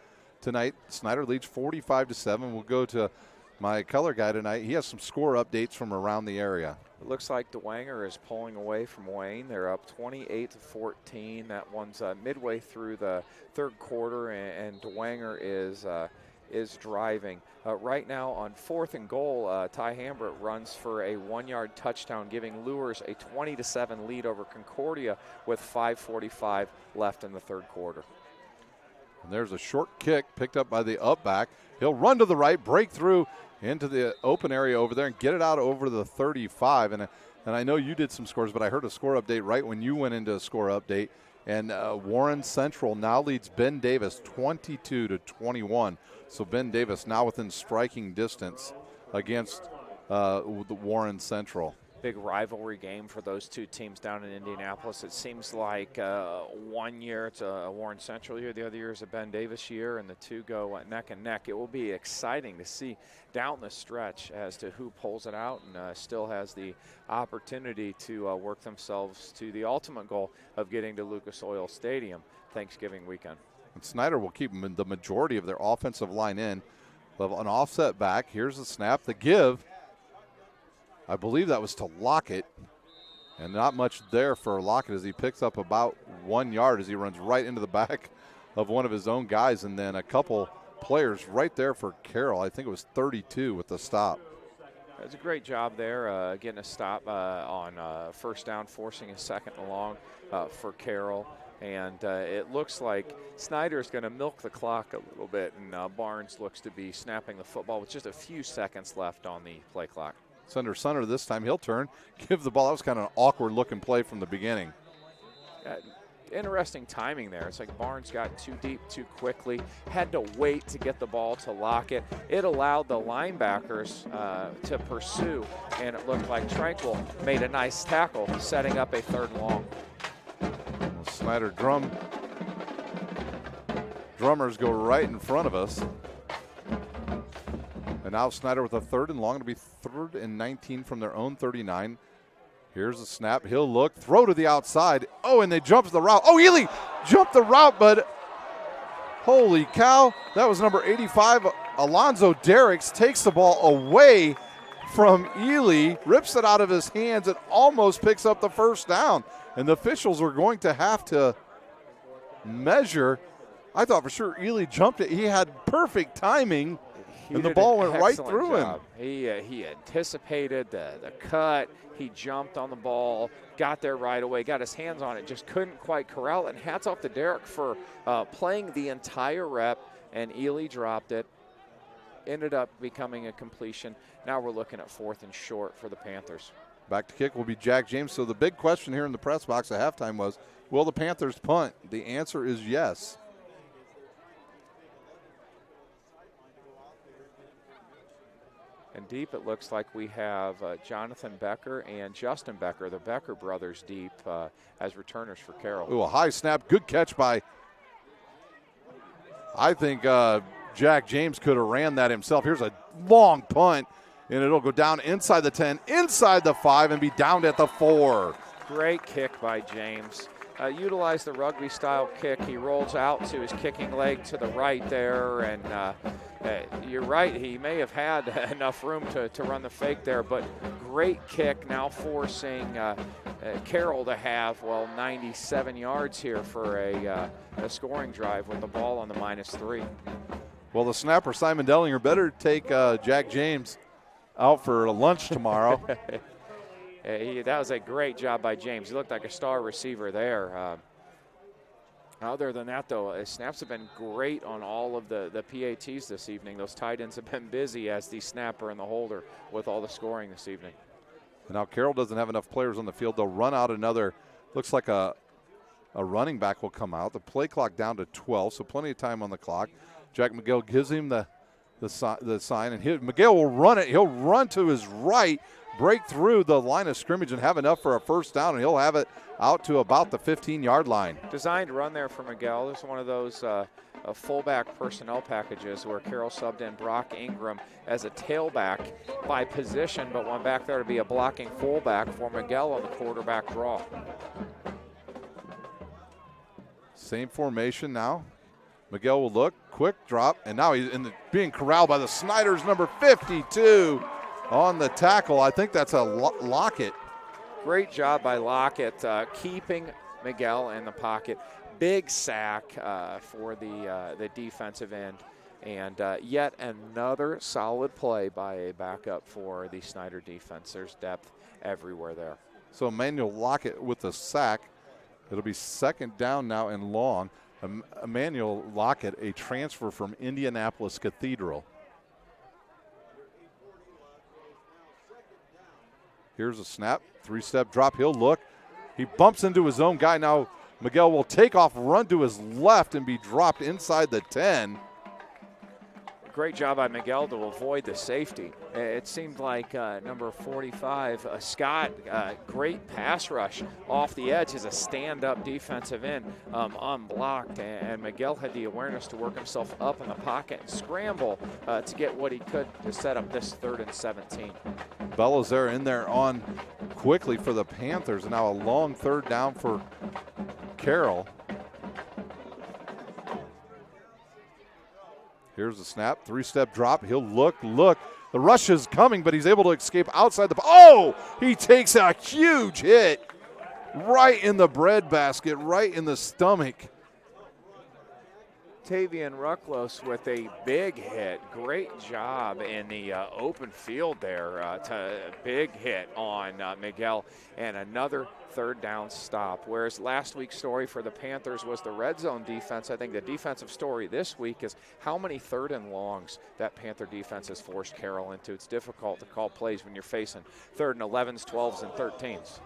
tonight. Snyder leads 45-7. We'll go to my color guy tonight. He has some score updates from around the area. It looks like Dwenger is pulling away from Wayne. They're up 28-14. That one's midway through the third quarter, and Dwenger is driving. Right now on 4th and goal, Ty Hambert runs for a 1-yard touchdown, giving Lures a 20-7 lead over Concordia with 5:45 left in the third quarter. And there's a short kick picked up by the up back. He'll run to the right, break through into the open area over there and get it out over the 35. And I know you did some scores, but I heard a score update right when you went into a score update. And Warren Central now leads Ben Davis 22-21. So Ben Davis now within striking distance against the Warren Central. Big rivalry game for those two teams down in Indianapolis. It seems like 1 year it's a Warren Central year, the other year is a Ben Davis year, and the two go neck and neck. It will be exciting to see down the stretch as to who pulls it out and still has the opportunity to work themselves to the ultimate goal of getting to Lucas Oil Stadium Thanksgiving weekend. And Snyder will keep the majority of their offensive line in. They'll have an offset back. Here's the snap, the give. I believe that was to Lockett, and not much there for Lockett as he picks up about 1 yard as he runs right into the back of one of his own guys, and then a couple players right there for Carroll. I think it was 32 with the stop. That's a great job there, getting a stop on first down, forcing a second and long for Carroll. And it looks like Snyder's going to milk the clock a little bit, and Barnes looks to be snapping the football with just a few seconds left on the play clock. Under center this time, he'll turn, give the ball. That was kind of an awkward looking play from the beginning. Interesting timing there. It's like Barnes got too deep too quickly, had to wait to get the ball to Lockett. It allowed the linebackers to pursue, and it looked like Tranquil made a nice tackle, setting up a third and long. Well, Snyder drummers go right in front of us. And now Snyder with a third and long. It'll be 3rd and 19 from their own 39. Here's the snap. He'll look, throw to the outside. Oh, and they jumped the route. Oh, Ely jumped the route, but holy cow. That was number 85. Alonzo Derricks takes the ball away from Ely, rips it out of his hands, and almost picks up the first down. And the officials are going to have to measure. I thought for sure Ely jumped it. He had perfect timing. And the ball went right through him. He anticipated the cut. He jumped on the ball, got there right away, got his hands on it, just couldn't quite corral it. And hats off to Derek for playing the entire rep, and Ely dropped it. Ended up becoming a completion. Now we're looking at 4th and short for the Panthers. Back to kick will be Jack James. So the big question here in the press box at halftime was, will the Panthers punt? The answer is yes. And deep, it looks like we have Jonathan Becker and Justin Becker, the Becker brothers, deep as returners for Carroll. Ooh, a high snap. Good catch by, I think Jack James could have ran that himself. Here's a long punt, and it'll go down inside the 10, inside the 5, and be downed at the 4. Great kick by James. Utilized the rugby-style kick. He rolls out to his kicking leg to the right there, and you're right, he may have had enough room to run the fake there, but great kick, now forcing Carroll to have, 97 yards here for a scoring drive with the ball on the -3. Well, the snapper, Simon Dellinger, better take Jack James out for lunch tomorrow. That was a great job by James. He looked like a star receiver there. Other than that, though, snaps have been great on all of the PATs this evening. Those tight ends have been busy as the snapper and the holder with all the scoring this evening. And now Carroll doesn't have enough players on the field. They'll run out another, looks like a running back will come out. The play clock down to 12, so plenty of time on the clock. Jack McGill gives him the the sign, and Miguel will run it. He'll run to his right, break through the line of scrimmage, and have enough for a first down, and he'll have it out to about the 15-yard line. Designed run there for Miguel. This is one of those fullback personnel packages where Carroll subbed in Brock Ingram as a tailback by position, but went back there to be a blocking fullback for Miguel on the quarterback draw. Same formation now. Miguel will look, quick drop, and now he's being corralled by the Snyders, number 52 on the tackle. I think that's a Lockett. Great job by Lockett keeping Miguel in the pocket. Big sack for the defensive end. And yet another solid play by a backup for the Snyder defense. There's depth everywhere there. So Emmanuel Lockett with the sack. It'll be second down now and long. Emmanuel Lockett, a transfer from Indianapolis Cathedral. Here's a snap, 3-step drop. He'll look. He bumps into his own guy. Now Miguel will take off, run to his left, and be dropped inside the 10. Great job by Miguel to avoid the safety. It seemed like number 45, Scott, great pass rush off the edge as a stand-up defensive end, unblocked, and Miguel had the awareness to work himself up in the pocket and scramble to get what he could to set up this 3rd and 17. Bellows there in there on quickly for the Panthers. Now a long 3rd down for Carroll. Here's the snap, 3-step drop. He'll look. The rush is coming, but he's able to escape outside the. Oh, he takes a huge hit right in the breadbasket, right in the stomach. Tavian Rucklos with a big hit. Great job in the open field there. Big hit on Miguel, and another 3rd down stop. Whereas last week's story for the Panthers was the red zone defense, I think the defensive story this week is how many 3rd and longs that Panther defense has forced Carroll into. It's difficult to call plays when you're facing 3rd and 11s, 12s, and 13s.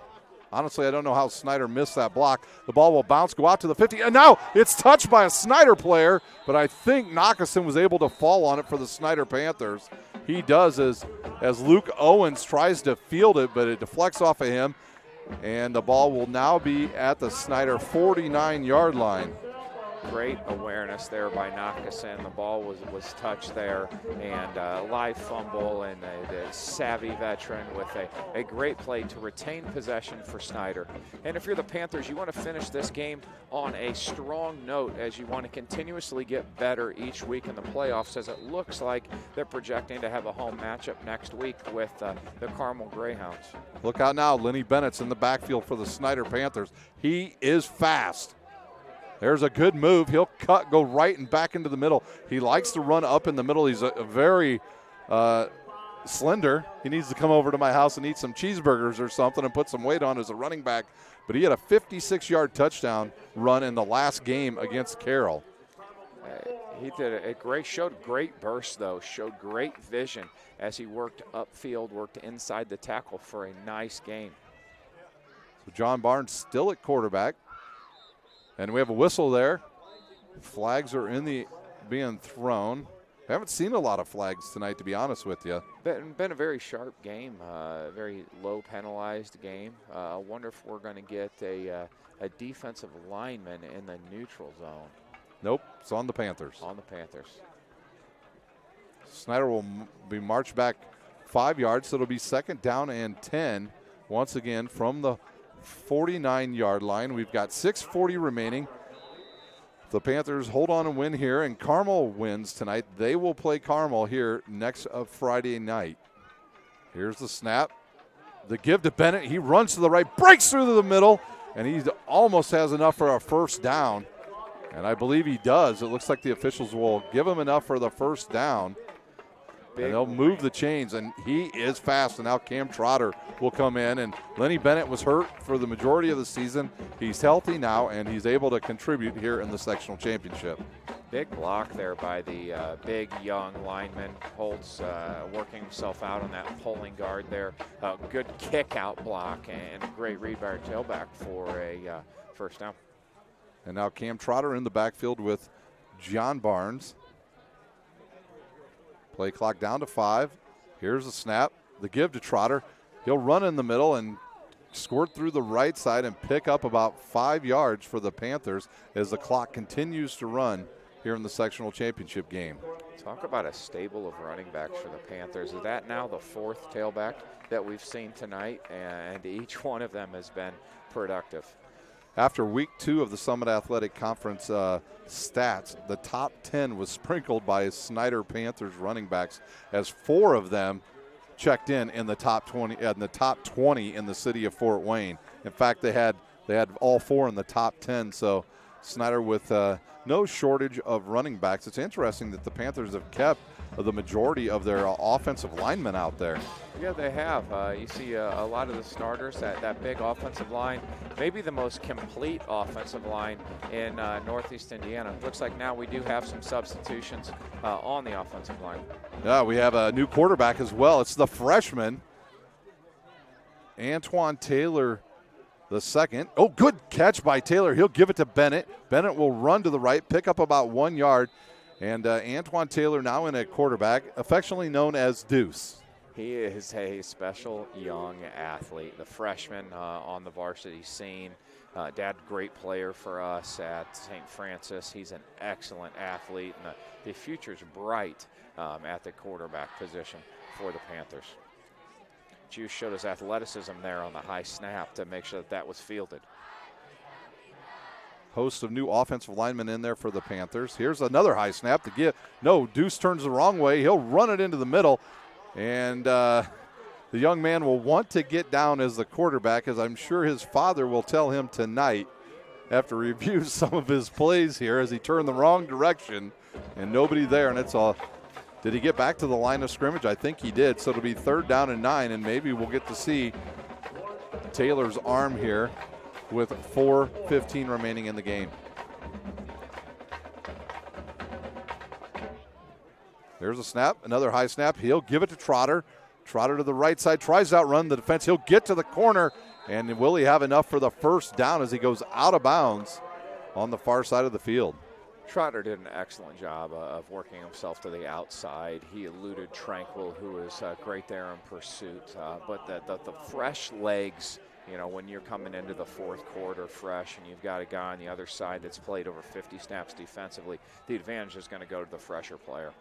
Honestly, I don't know how Snyder missed that block. The ball will bounce, go out to the 50, and now it's touched by a Snyder player, but I think Knockason was able to fall on it for the Snyder Panthers. He does as Luke Owens tries to field it, but it deflects off of him, and the ball will now be at the Snyder 49-yard line. Great awareness there by Knockason. The ball was touched there, and a live fumble, and the savvy veteran with a great play to retain possession for Snyder. And if you're the Panthers, you want to finish this game on a strong note as you want to continuously get better each week in the playoffs, as it looks like they're projecting to have a home matchup next week with the Carmel Greyhounds. Look out now, Lenny Bennett's in the backfield for the Snyder Panthers. He is fast. There's a good move. He'll go right and back into the middle. He likes to run up in the middle. He's a very slender. He needs to come over to my house and eat some cheeseburgers or something and put some weight on as a running back. But he had a 56-yard touchdown run in the last game against Carroll. He did showed great burst though, showed great vision as he worked upfield, worked inside the tackle for a nice game. So John Barnes still at quarterback. And we have a whistle there. Flags are being thrown. I haven't seen a lot of flags tonight, to be honest with you. Been a very sharp game, very low penalized game. I wonder if we're going to get a defensive lineman in the neutral zone. Nope, it's on the Panthers. On the Panthers. Snyder will be marched back 5 yards, so it'll be 2nd down and 10 once again from the 49-yard line. We've got 6:40 remaining. The Panthers hold on and win here, and Carmel wins tonight. They will play Carmel here next Friday night. Here's the snap. The give to Bennett. He runs to the right, breaks through to the middle, and he almost has enough for a first down. And I believe he does. It looks like the officials will give him enough for the first down. And they'll move the chains, and he is fast. And now Cam Trotter will come in. And Lenny Bennett was hurt for the majority of the season. He's healthy now, and he's able to contribute here in the sectional championship. Big block there by the big young lineman. Holtz working himself out on that pulling guard there. Good kick out block and a great read by our tailback for a first down. And now Cam Trotter in the backfield with John Barnes. Play clock down to 5. Here's the snap. The give to Trotter. He'll run in the middle and squirt through the right side and pick up about 5 yards for the Panthers as the clock continues to run here in the sectional championship game. Talk about a stable of running backs for the Panthers. Is that now the 4th tailback that we've seen tonight? And each one of them has been productive. After week 2 of the Summit Athletic Conference stats, the top 10 was sprinkled by Snyder Panthers running backs, as 4 of them checked in the top 20 in the city of Fort Wayne. In fact, they had all 4 in the top 10. So Snyder with no shortage of running backs. It's interesting that the Panthers have kept the majority of their offensive linemen out there. Yeah, they have. You see a lot of the starters, that big offensive line, maybe the most complete offensive line in Northeast Indiana. Looks like now we do have some substitutions on the offensive line. Yeah, we have a new quarterback as well. It's the freshman, Antoine Taylor the second. Oh, good catch by Taylor. He'll give it to Bennett. Bennett will run to the right, pick up about 1 yard. And Antoine Taylor now in at quarterback, affectionately known as Deuce. He is a special young athlete, the freshman on the varsity scene. Dad, great player for us at St. Francis. He's an excellent athlete, and the future's bright at the quarterback position for the Panthers. Juice showed his athleticism there on the high snap to make sure that was fielded. Host of new offensive linemen in there for the Panthers. Here's another high snap to give. No, Deuce turns the wrong way. He'll run it into the middle, and the young man will want to get down as the quarterback, as I'm sure his father will tell him tonight after reviews some of his plays here, as he turned the wrong direction and nobody there, and it's all. Did he get back to the line of scrimmage? I think he did. So it'll be 3rd down and 9, and maybe we'll get to see Taylor's arm here with 4:15 remaining in the game. There's a snap, another high snap. He'll give it to Trotter. Trotter to the right side, tries to outrun the defense. He'll get to the corner, and will he have enough for the 1st down as he goes out of bounds on the far side of the field? Trotter did an excellent job of working himself to the outside. He eluded Tranquil, who was great there in pursuit. But the fresh legs, you know, when you're coming into the 4th quarter fresh and you've got a guy on the other side that's played over 50 snaps defensively, the advantage is going to go to the fresher player.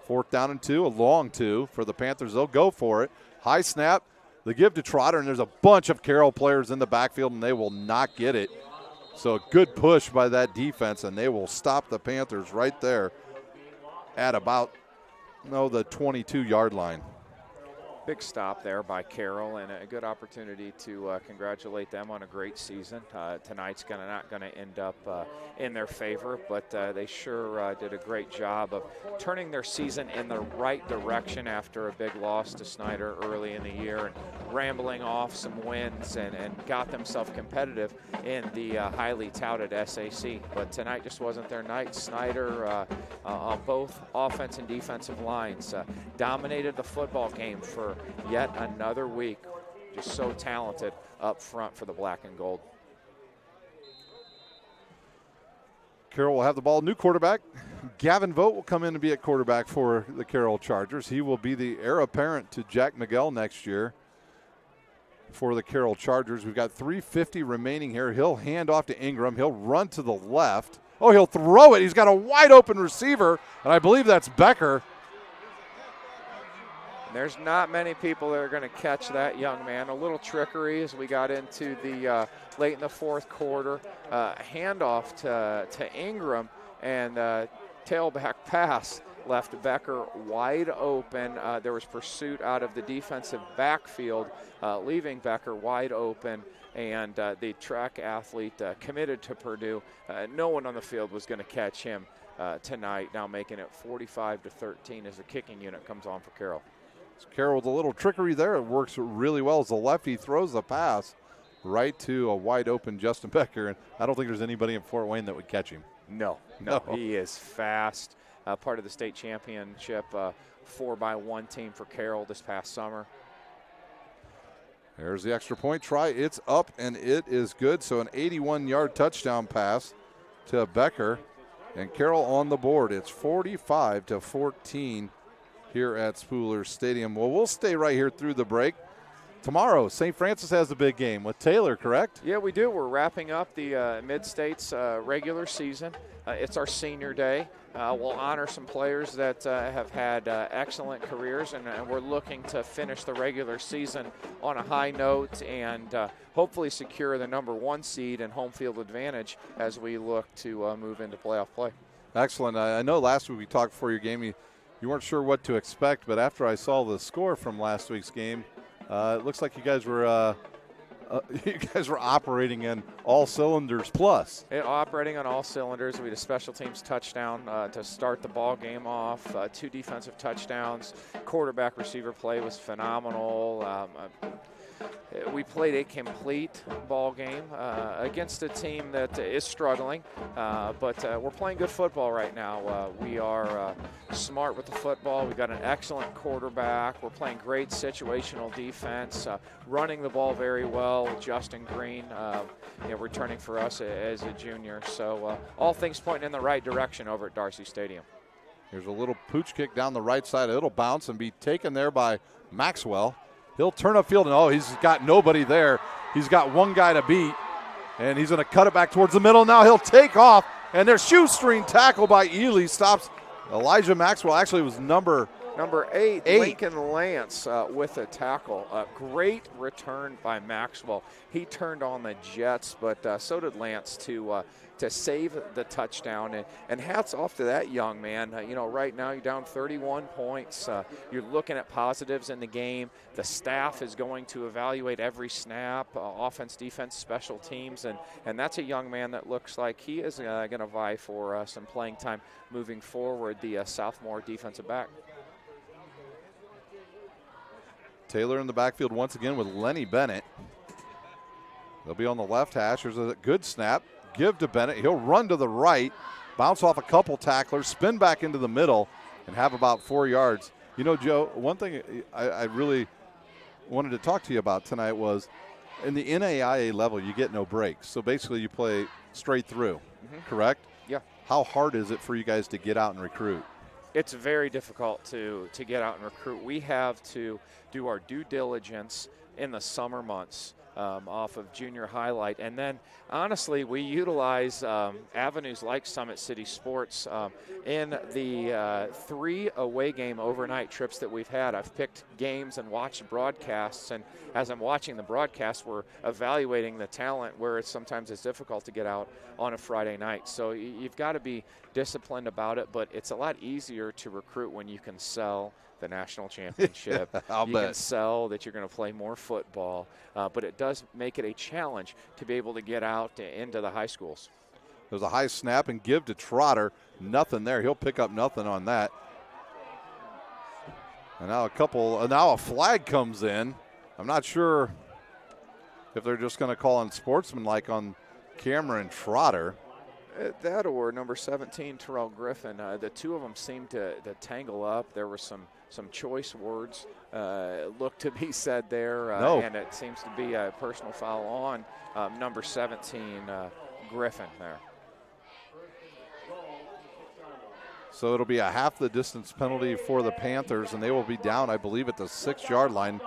4th down and 2, a long 2 for the Panthers. They'll go for it. High snap, the give to Trotter, and there's a bunch of Carroll players in the backfield, and they will not get it. So a good push by that defense, and they will stop the Panthers right there at about the 22-yard line. Big stop there by Carroll, and a good opportunity to congratulate them on a great season. Tonight's not going to end up in their favor, but they sure did a great job of turning their season in the right direction after a big loss to Snyder early in the year, and rambling off some wins and got themselves competitive in the highly touted SAC. But tonight just wasn't their night. Snyder on both offense and defensive lines dominated the football game for yet another week. Just so talented up front for the black and gold. Carroll will have the ball. New quarterback, Gavin Vogt, will come in and be at quarterback for the Carroll Chargers. He will be the heir apparent to Jack Miguel next year for the Carroll Chargers. We've got 3:50 remaining here. He'll hand off to Ingram. He'll run to the left. Oh, he'll throw it. He's got a wide open receiver, and I believe that's Becker. There's not many people that are going to catch that young man. A little trickery as we got into the late in the 4th quarter. Handoff to Ingram, and tailback pass left Becker wide open. There was pursuit out of the defensive backfield, leaving Becker wide open. And the track athlete committed to Purdue, no one on the field was going to catch him tonight, now making it 45-13 as the kicking unit comes on for Carroll. Carroll with a little trickery there. It works really well as the lefty throws the pass right to a wide open Justin Becker. And I don't think there's anybody in Fort Wayne that would catch him. No. He is fast. Part of the state championship 4x1 team for Carroll this past summer. There's the extra point try. It's up and it is good. So an 81-yard touchdown pass to Becker. And Carroll on the board. It's 45-14 here at Spooler Stadium. Well, we'll stay right here through the break. Tomorrow, St. Francis has a big game with Taylor, correct? Yeah, we do. We're wrapping up the Mid-States regular season. It's our senior day. We'll honor some players that have had excellent careers, and we're looking to finish the regular season on a high note and hopefully secure the #1 seed and home field advantage as we look to move into playoff play. Excellent. I know last week we talked before your game. You weren't sure what to expect, but after I saw the score from last week's game, it looks like you guys were operating in all cylinders plus. Operating on all cylinders. We had a special teams touchdown to start the ball game off, 2 defensive touchdowns. Quarterback receiver play was phenomenal. We played a complete ball game against a team that is struggling, but we're playing good football right now. We are smart with the football. We've got an excellent quarterback. We're playing great situational defense, running the ball very well. Justin Green, returning for us as a junior. So all things pointing in the right direction over at Darcy Stadium. Here's a little pooch kick down the right side. It'll bounce and be taken there by Maxwell. He'll turn upfield, and he's got nobody there. He's got one guy to beat, and he's going to cut it back towards the middle. Now he'll take off, and there's shoestring tackle by Ely. Stops Elijah Maxwell. Actually, it was number 8. Lincoln Lance with a tackle. Great return by Maxwell. He turned on the Jets, but so did Lance to save the touchdown. And hats off to that young man. Right now you're down 31 points. You're looking at positives in the game. The staff is going to evaluate every snap, offense, defense, special teams. And that's a young man that looks like he is going to vie for some playing time moving forward, the sophomore defensive back. Taylor in the backfield once again with Lenny Bennett. They'll be on the left hash. There's a good snap. Give to Bennett. He'll run to the right, bounce off a couple tacklers, spin back into the middle, and have about 4 yards. Joe, one thing I really wanted to talk to you about tonight was in the NAIA level, you get no breaks. So basically you play straight through, correct? Yeah. How hard is it for you guys to get out and recruit? It's very difficult to get out and recruit. We have to do our due diligence in the summer months off of junior highlight. And then, honestly, we utilize avenues like Summit City Sports in the 3 away game overnight trips that we've had. I've picked games and watched broadcasts, and as I'm watching the broadcast, we're evaluating the talent where sometimes it's difficult to get out on a Friday night. So you've got to be disciplined about it, but it's a lot easier to recruit when you can sell the national championship. I'll you bet. can sell that you're going to play more football, but it does make it a challenge to be able to get out into the high schools. There's a high snap and give to Trotter. Nothing there. He'll pick up nothing on that. And now a flag comes in. I'm not sure if they're just going to call on sportsmanlike on Cameron Trotter. That or number 17, Terrell Griffin. The two of them seemed to tangle up. There were some choice words look to be said there, and it seems to be a personal foul on number 17, Griffin there. So it'll be a half the distance penalty for the Panthers, and they will be down, I believe, at the 6-yard line.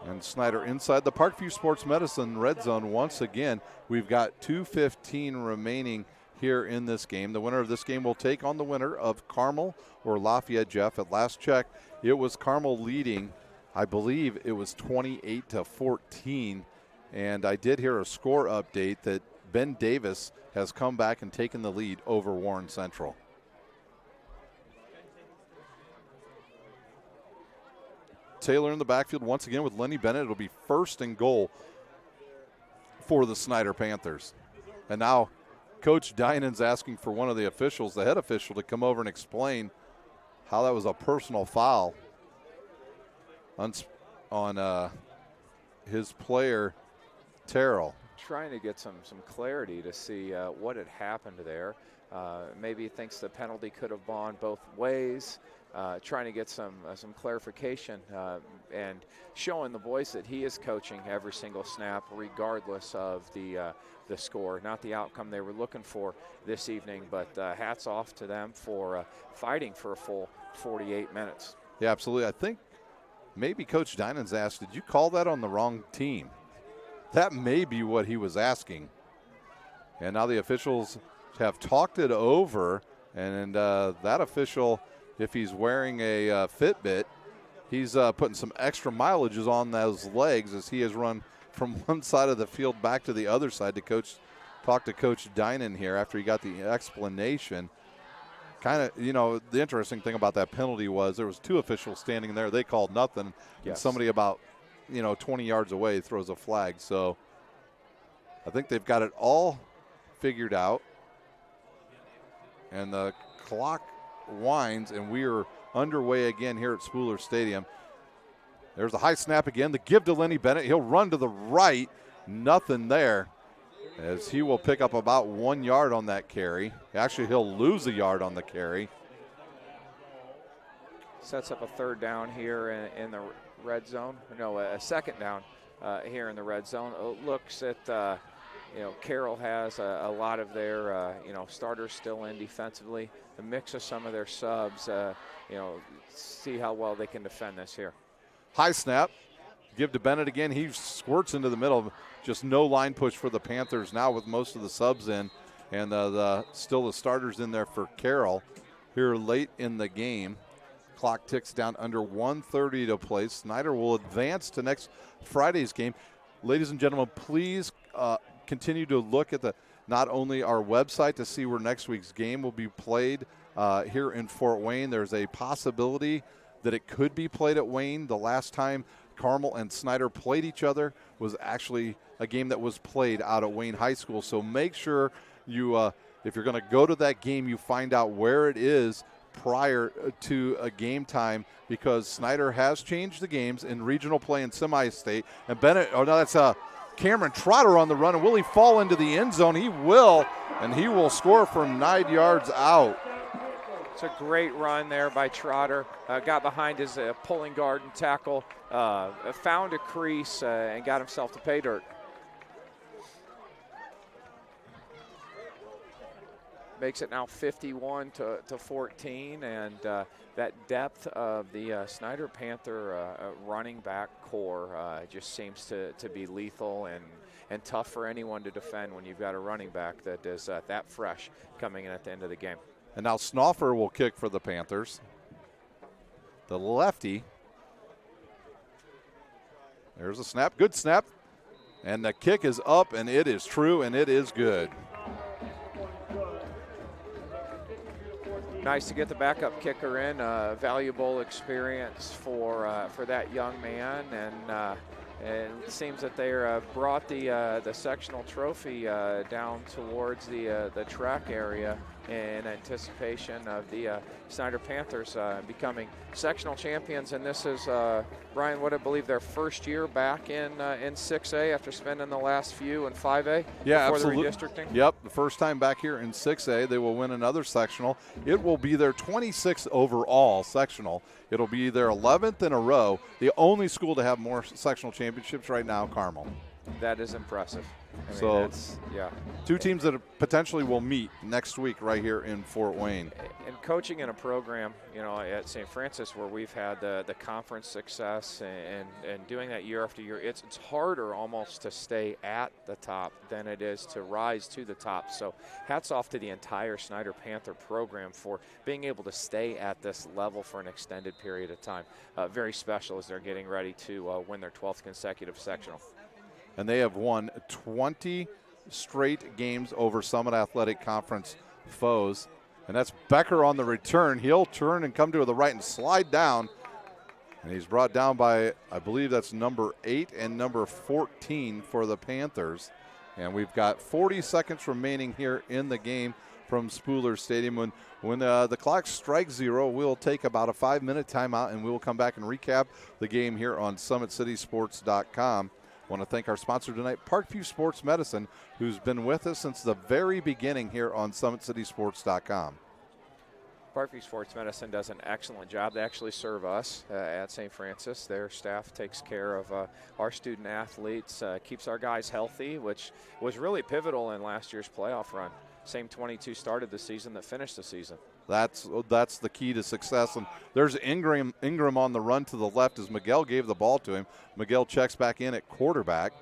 And Snyder inside the Parkview Sports Medicine red zone once again. We've got 2:15 remaining here in this game. The winner of this game will take on the winner of Carmel or Lafayette. Jeff, at last check, it was Carmel leading. I believe it was 28-14. And I did hear a score update that Ben Davis has come back and taken the lead over Warren Central. Taylor in the backfield once again with Lenny Bennett. It'll be 1st and goal for the Snyder Panthers. And now Coach Dynan's asking for one of the officials, the head official, to come over and explain how that was a personal foul on his player, Terrell. Trying to get some clarity to see what had happened there. Maybe he thinks the penalty could have gone both ways. trying to get some clarification and showing the boys that he is coaching every single snap, regardless of the score, not the outcome they were looking for this evening. But hats off to them for fighting for a full 48 minutes. Yeah, absolutely. I think maybe Coach Dinan's asked, did you call that on the wrong team? That may be what he was asking. And now the officials have talked it over, and that official, if he's wearing a Fitbit, he's putting some extra mileages on those legs as he has run from one side of the field back to the other side to talk to Coach Dinan here after he got the explanation. Kind of, the interesting thing about that penalty was there was 2 officials standing there. They called nothing. Yes. And somebody about, 20 yards away throws a flag. So I think they've got it all figured out. And the clock winds, and we are underway again here at Spooler Stadium. There's a high snap again. The give to Lenny Bennett. He'll run to the right. Nothing there, as he will pick up about 1 yard on that carry. Actually, he'll lose a yard on the carry. Sets up a 3rd down here in the red zone. No, a 2nd down here in the red zone. Looks at, Carroll has a lot of their, starters still in defensively. The mix of some of their subs, see how well they can defend this here. High snap. Give to Bennett again. He squirts into the middle. Just no line push for the Panthers now with most of the subs in. And still the starters in there for Carroll here late in the game. Clock ticks down under 1:30 to play. Snyder will advance to next Friday's game. Ladies and gentlemen, please continue to look at not only our website to see where next week's game will be played here in Fort Wayne. There's a possibility that it could be played at Wayne. The last time Carmel and Snyder played each other was actually a game that was played out at Wayne High School. So make sure you, if you're going to go to that game, you find out where it is prior to a game time, because Snyder has changed the games in regional play and semi-state. And Bennett, that's Cameron Trotter on the run. And will he fall into the end zone? He will, and he will score from 9 yards out. It's a great run there by Trotter. Got behind his pulling guard and tackle, found a crease, and got himself to pay dirt. Makes it now 51 to 14, and that depth of the Snyder Panther running back core just seems to be lethal and tough for anyone to defend when you've got a running back that is that fresh coming in at the end of the game. And now Snoffer will kick for the Panthers. The lefty. There's a snap. Good snap. And the kick is up, and it is true, and it is good. Nice to get the backup kicker in. Valuable experience for that young man, and it seems that they brought the sectional trophy down towards the track area in anticipation of the Snyder Panthers becoming sectional champions. And this is, Brian, what I believe their first year back in 6A after spending the last few in 5A yeah, before absolutely. the redistricting. Yep, the first time back here in 6A. They will win another sectional. It will be their 26th overall sectional. It'll be their 11th in a row. The only school to have more sectional championships right now, Carmel. That is impressive. I mean, So, yeah. Two teams that potentially will meet next week right here in Fort Wayne. And coaching in a program, at St. Francis where we've had the conference success and doing that year after year, it's harder almost to stay at the top than it is to rise to the top. So hats off to the entire Snyder Panther program for being able to stay at this level for an extended period of time. Very special as they're getting ready to win their 12th consecutive sectional. And they have won 20 straight games over Summit Athletic Conference foes. And that's Becker on the return. He'll turn and come to the right and slide down. And he's brought down by, I believe that's number 8 and number 14 for the Panthers. And we've got 40 seconds remaining here in the game from Spooler Stadium. When the clock strikes 0, we'll take about a 5-minute timeout, and we will come back and recap the game here on SummitCitySports.com. I want to thank our sponsor tonight, Parkview Sports Medicine, who's been with us since the very beginning here on SummitCitySports.com. Parkview Sports Medicine does an excellent job. They actually serve us at St. Francis. Their staff takes care of our student athletes, keeps our guys healthy, which was really pivotal in last year's playoff run. Same 22 started the season that finished the season. That's the key to success. And there's Ingram on the run to the left as Miguel gave the ball to him. Miguel checks back in at quarterback.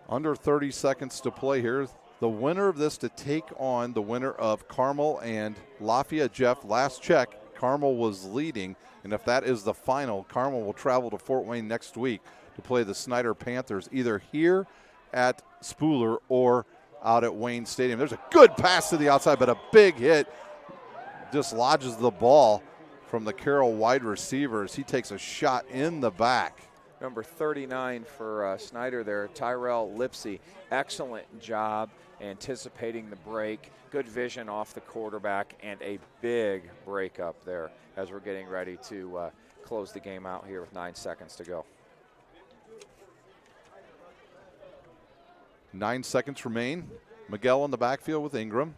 Under 30 seconds to play here. The winner of this to take on the winner of Carmel and Lafayette. Jeff, last check, Carmel was leading. And if that is the final, Carmel will travel to Fort Wayne next week to play the Snyder Panthers, either here at Spooler or out at Wayne Stadium. There's a good pass to the outside, but a big hit dislodges the ball from the Carroll wide receivers. He takes a shot in the back. Number 39 for Snyder there, Tyrell Lipsy. Excellent job anticipating the break. Good vision off the quarterback, and a big break up there as we're getting ready to close the game out here with 9 seconds to go. 9 seconds remain. Miguel in the backfield with Ingram.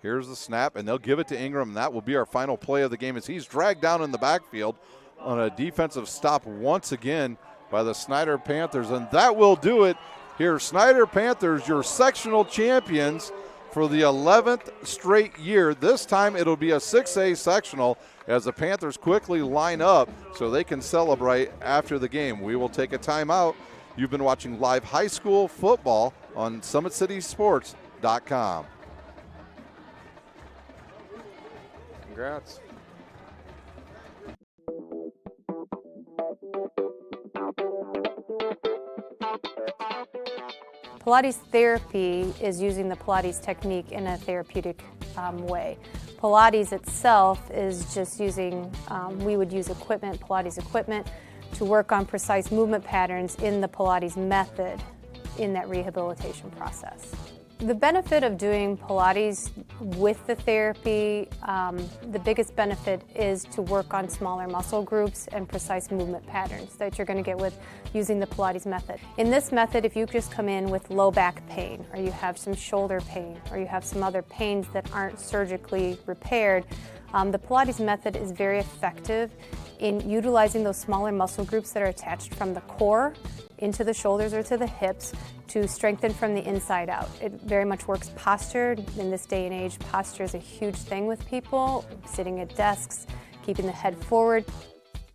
Here's the snap, and they'll give it to Ingram, and that will be our final play of the game as he's dragged down in the backfield on a defensive stop once again by the Snyder Panthers, and that will do it here. Snyder Panthers, your sectional champions for the 11th straight year. This time it'll be a 6A sectional as the Panthers quickly line up so they can celebrate after the game. We will take a timeout. You've been watching live high school football on SummitCitySports.com. Congrats. Pilates Therapy is using the Pilates technique in a therapeutic way. Pilates itself is just using, we would use equipment, Pilates equipment, to work on precise movement patterns in the Pilates method in that rehabilitation process. The benefit of doing Pilates with the therapy, the biggest benefit is to work on smaller muscle groups and precise movement patterns that you're going to get with using the Pilates method. In this method, if you just come in with low back pain, or you have some shoulder pain, or you have some other pains that aren't surgically repaired, the Pilates method is very effective in utilizing those smaller muscle groups that are attached from the core into the shoulders or to the hips to strengthen from the inside out. It very much works posture. In this day and age, posture is a huge thing with people, sitting at desks, keeping the head forward.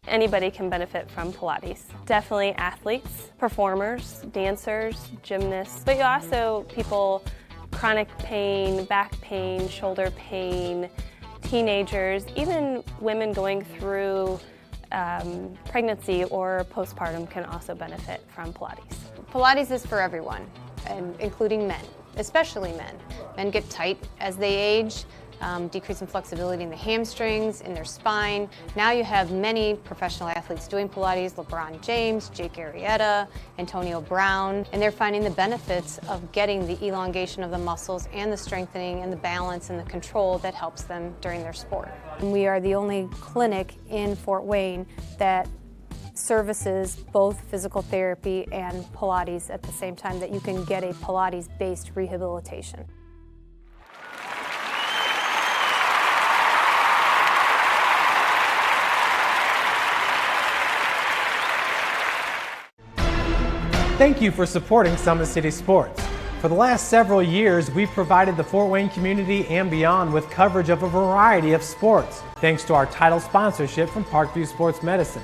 Anybody can benefit from Pilates. Definitely athletes, performers, dancers, gymnasts, but also people, chronic pain, back pain, shoulder pain, teenagers, even women going through pregnancy or postpartum can also benefit from Pilates. Pilates is for everyone, and including men, especially men. Men get tight as they age, decrease in flexibility in the hamstrings, in their spine. Now you have many professional athletes doing Pilates, LeBron James, Jake Arrieta, Antonio Brown, and they're finding the benefits of getting the elongation of the muscles and the strengthening and the balance and the control that helps them during their sport. And we are the only clinic in Fort Wayne that services both physical therapy and Pilates at the same time, that you can get a Pilates-based rehabilitation. Thank you for supporting Summit City Sports. For the last several years, we've provided the Fort Wayne community and beyond with coverage of a variety of sports, thanks to our title sponsorship from Parkview Sports Medicine.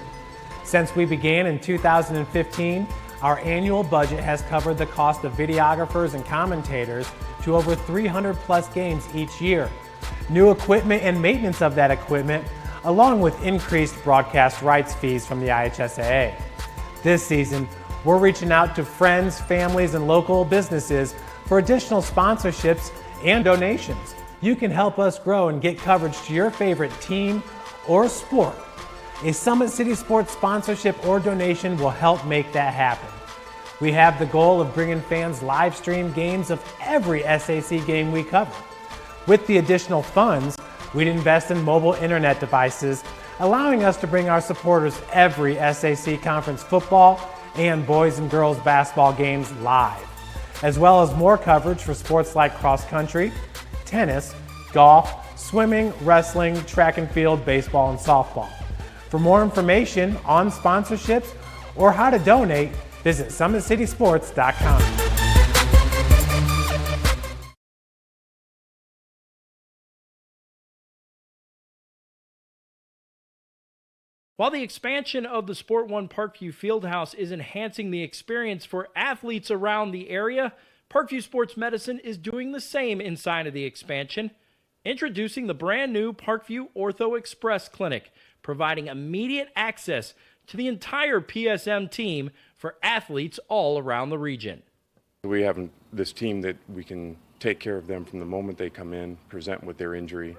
Since we began in 2015, our annual budget has covered the cost of videographers and commentators to over 300 plus games each year. New equipment and maintenance of that equipment, along with increased broadcast rights fees from the IHSAA. This season, we're reaching out to friends, families, and local businesses for additional sponsorships and donations. You can help us grow and get coverage to your favorite team or sport. A Summit City Sports sponsorship or donation will help make that happen. We have the goal of bringing fans live stream games of every SAC game we cover. With the additional funds, we'd invest in mobile internet devices, allowing us to bring our supporters every SAC conference football and boys and girls basketball games live, as well as more coverage for sports like cross country, tennis, golf, swimming, wrestling, track and field, baseball, and softball. For more information on sponsorships or how to donate, visit SummitCitySports.com. While the expansion of the Sport One Parkview Fieldhouse is enhancing the experience for athletes around the area, Parkview Sports Medicine is doing the same inside of the expansion, introducing the brand new Parkview Ortho Express Clinic, providing immediate access to the entire PSM team for athletes all around the region. We have this team that we can take care of them from the moment they come in, present with their injury,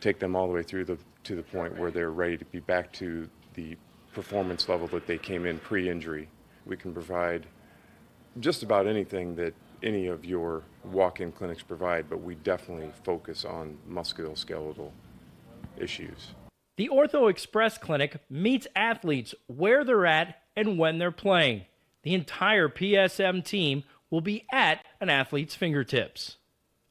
take them all the way through to the point where they're ready to be back to the performance level that they came in pre-injury. We can provide just about anything that any of your walk-in clinics provide, but we definitely focus on musculoskeletal issues. The Ortho Express Clinic meets athletes where they're at and when they're playing. The entire PSM team will be at an athlete's fingertips.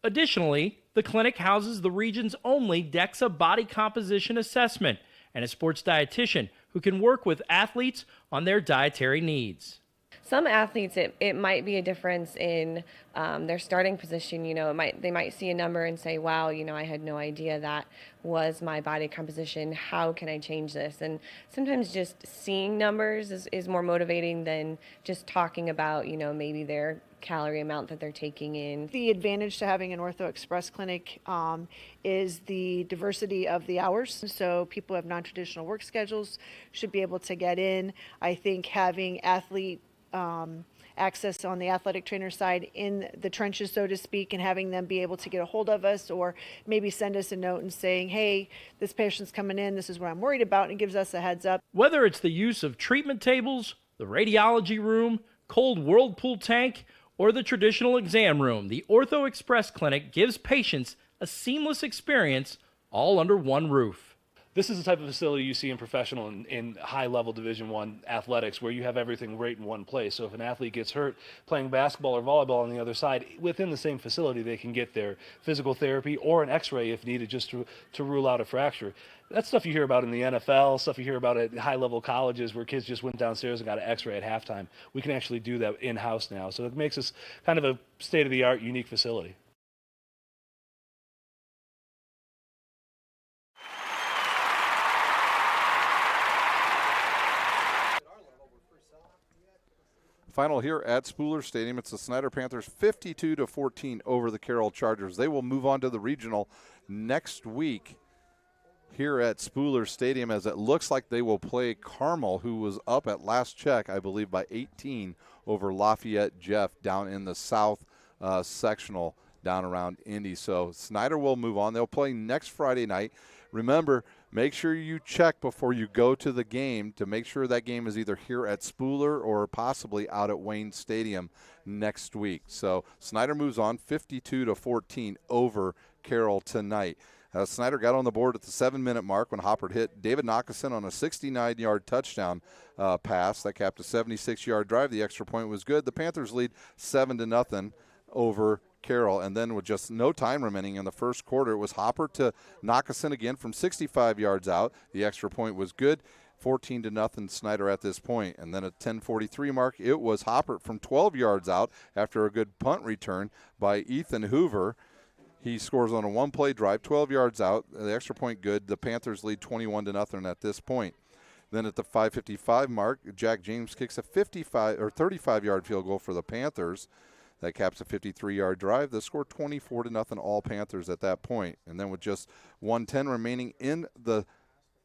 Additionally, the clinic houses the region's only DEXA body composition assessment and a sports dietitian who can work with athletes on their dietary needs. Some athletes, it might be a difference in their starting position. They might see a number and say, wow, I had no idea that was my body composition. How can I change this? And sometimes just seeing numbers is more motivating than just talking about, maybe their calorie amount that they're taking in. The advantage to having an Ortho Express clinic is the diversity of the hours. So people who have non-traditional work schedules should be able to get in. I think having athlete access on the athletic trainer side in the trenches, so to speak, and having them be able to get a hold of us or maybe send us a note and saying, hey, this patient's coming in, this is what I'm worried about, and gives us a heads up. Whether it's the use of treatment tables, the radiology room, cold whirlpool tank, or the traditional exam room, the Ortho Express Clinic gives patients a seamless experience all under one roof. This is the type of facility you see in professional and in high-level Division I athletics where you have everything right in one place. So if an athlete gets hurt playing basketball or volleyball on the other side, within the same facility they can get their physical therapy or an x-ray if needed just to rule out a fracture. That's stuff you hear about in the NFL, stuff you hear about at high-level colleges where kids just went downstairs and got an x-ray at halftime. We can actually do that in-house now. So it makes us kind of a state-of-the-art, unique facility. Final here at Spooler Stadium. It's the Snyder Panthers 52-14 over the Carroll Chargers. They will move on to the regional next week here at Spooler Stadium, as it looks like they will play Carmel, who was up at last check, I believe, by 18 over Lafayette Jeff down in the South Sectional down around Indy. So Snyder will move on. They'll play next Friday night. Remember, make sure you check before you go to the game to make sure that game is either here at Spooler or possibly out at Wayne Stadium next week. So Snyder moves on 52-14 over Carroll tonight. Snyder got on the board at the 7-minute mark when Hopper hit David Knockason on a 69-yard touchdown pass that capped a 76-yard drive. The extra point was good. The Panthers lead 7-0 over Carroll, and then with just no time remaining in the first quarter, it was Hopper to Knockason again from 65 yards out. The extra point was good. 14-0 Snyder at this point. And then at 10:43 mark, it was Hopper from 12 yards out after a good punt return by Ethan Hoover. He scores on a one-play drive, 12 yards out. The extra point good. The Panthers lead 21-0 at this point. Then at the 5:55 mark, Jack James kicks a 35-yard field goal for the Panthers. That caps a 53-yard drive. The score 24-0 all Panthers at that point. And then with just 1:10 remaining in the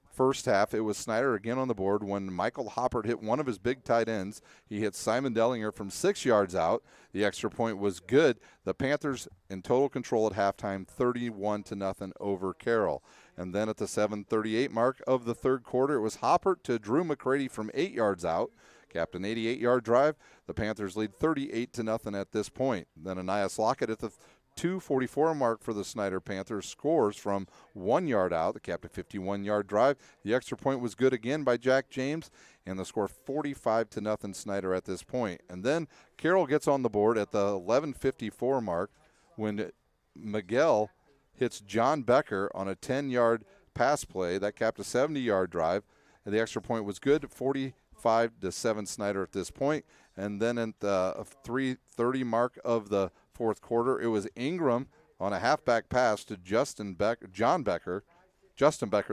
first half, it was Snyder again on the board when Michael Hoppert hit one of his big tight ends. He hit Simon Dellinger from 6 yards out. The extra point was good. The Panthers in total control at halftime, 31-0 over Carroll. And then at the 7:38 mark of the third quarter, it was Hoppert to Drew McCready from 8 yards out. Capped an 88-yard drive. The Panthers lead 38-0 at this point. Then Anias Lockett at the 2:44 mark for the Snyder Panthers scores from 1 yard out. The capped a 51-yard drive. The extra point was good again by Jack James, and the score 45-0 Snyder at this point. And then Carroll gets on the board at the 11:54 mark when Miguel hits John Becker on a 10-yard pass play. That capped a 70-yard drive. And the extra point was good, 45-7 Snyder at this point. And then at the 3:30 mark of the fourth quarter, it was Ingram on a halfback pass to Justin Becker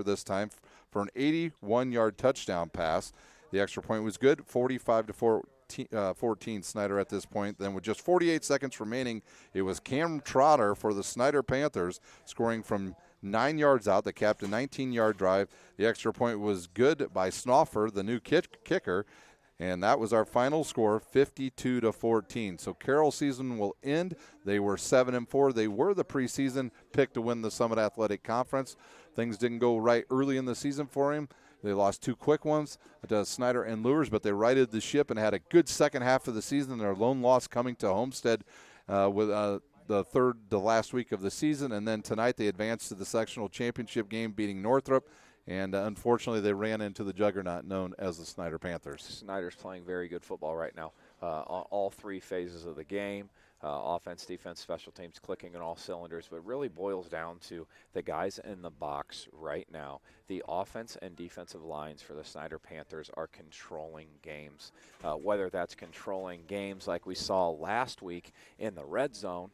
this time for an 81-yard touchdown pass. The extra point was good, 45-14 Snyder at this point. Then with just 48 seconds remaining, it was Cam Trotter for the Snyder Panthers scoring from 9 yards out. That capped a 19-yard drive. The extra point was good by Snoffer, the new kicker. And that was our final score, 52-14. So Carroll season will end. They were 7-4. They were the preseason pick to win the Summit Athletic Conference. Things didn't go right early in the season for him. They lost 2 quick ones to Snyder and Lures, but they righted the ship and had a good second half of the season. Their lone loss coming to Homestead with the third to last week of the season. And then tonight they advanced to the sectional championship game, beating Northrop. And unfortunately, they ran into the juggernaut known as the Snyder Panthers. Snyder's playing very good football right now on all 3 phases of the game. Offense, defense, special teams clicking on all cylinders, but it really boils down to the guys in the box right now. The offense and defensive lines for the Snyder Panthers are controlling games, whether that's controlling games like we saw last week in the red zone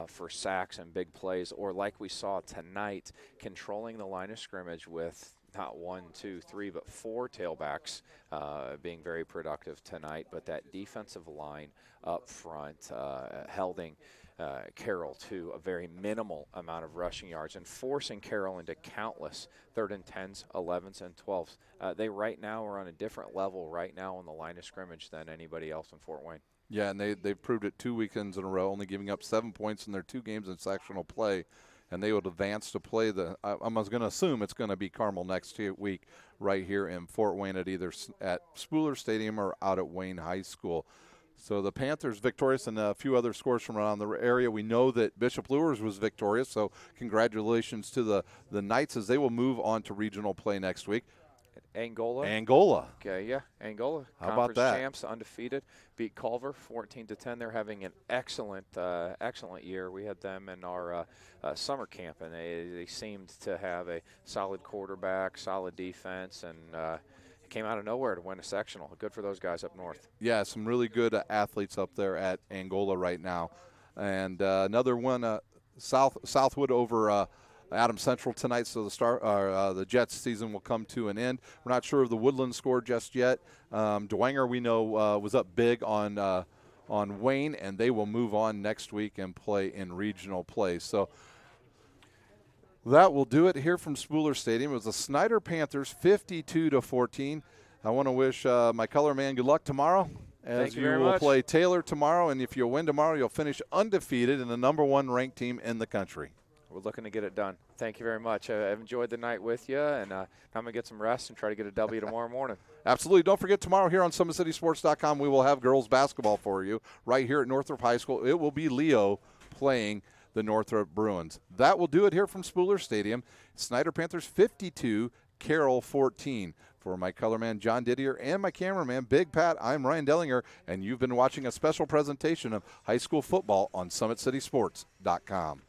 for sacks and big plays, or like we saw tonight, controlling the line of scrimmage with not 1, 2, 3, but 4 tailbacks being very productive tonight. But that defensive line up front holding Carroll to a very minimal amount of rushing yards and forcing Carroll into countless 3rd and 10s, 11s, and 12s. They right now are on a different level right now on the line of scrimmage than anybody else in Fort Wayne. Yeah, and they've proved it 2 weekends in a row, only giving up 7 points in their 2 games in sectional play. And they would advance to play I was going to assume it's going to be Carmel next week right here in Fort Wayne at either at Spooler Stadium or out at Wayne High School. So the Panthers victorious, and a few other scores from around the area. We know that Bishop Lures was victorious, so congratulations to the Knights as they will move on to regional play next week. Angola. Okay, yeah, Angola. How about that? Champs, undefeated, beat Culver 14-10. They're having an excellent year. We had them in our summer camp, and they seemed to have a solid quarterback, solid defense, and came out of nowhere to win a sectional. Good for those guys up north. Yeah, some really good athletes up there at Angola right now. And another one, Southwood over Adams Central tonight, so the Jets season will come to an end. We're not sure of the Woodland score just yet. Dwenger, we know, was up big on Wayne, and they will move on next week and play in regional play. So that will do it here from Spooler Stadium. It was the Snyder Panthers 52-14. I want to wish my color man good luck tomorrow. As you will play Taylor tomorrow, and if you win tomorrow, you'll finish undefeated and the #1 ranked team in the country. We're looking to get it done. Thank you very much. I've enjoyed the night with you, and I'm going to get some rest and try to get a W tomorrow morning. Absolutely. Don't forget, tomorrow here on SummitCitySports.com, we will have girls basketball for you right here at Northrop High School. It will be Leo playing the Northrop Bruins. That will do it here from Spooler Stadium. Snyder Panthers 52, Carroll 14. For my colorman John Didier and my cameraman Big Pat, I'm Ryan Dellinger, and you've been watching a special presentation of high school football on SummitCitySports.com.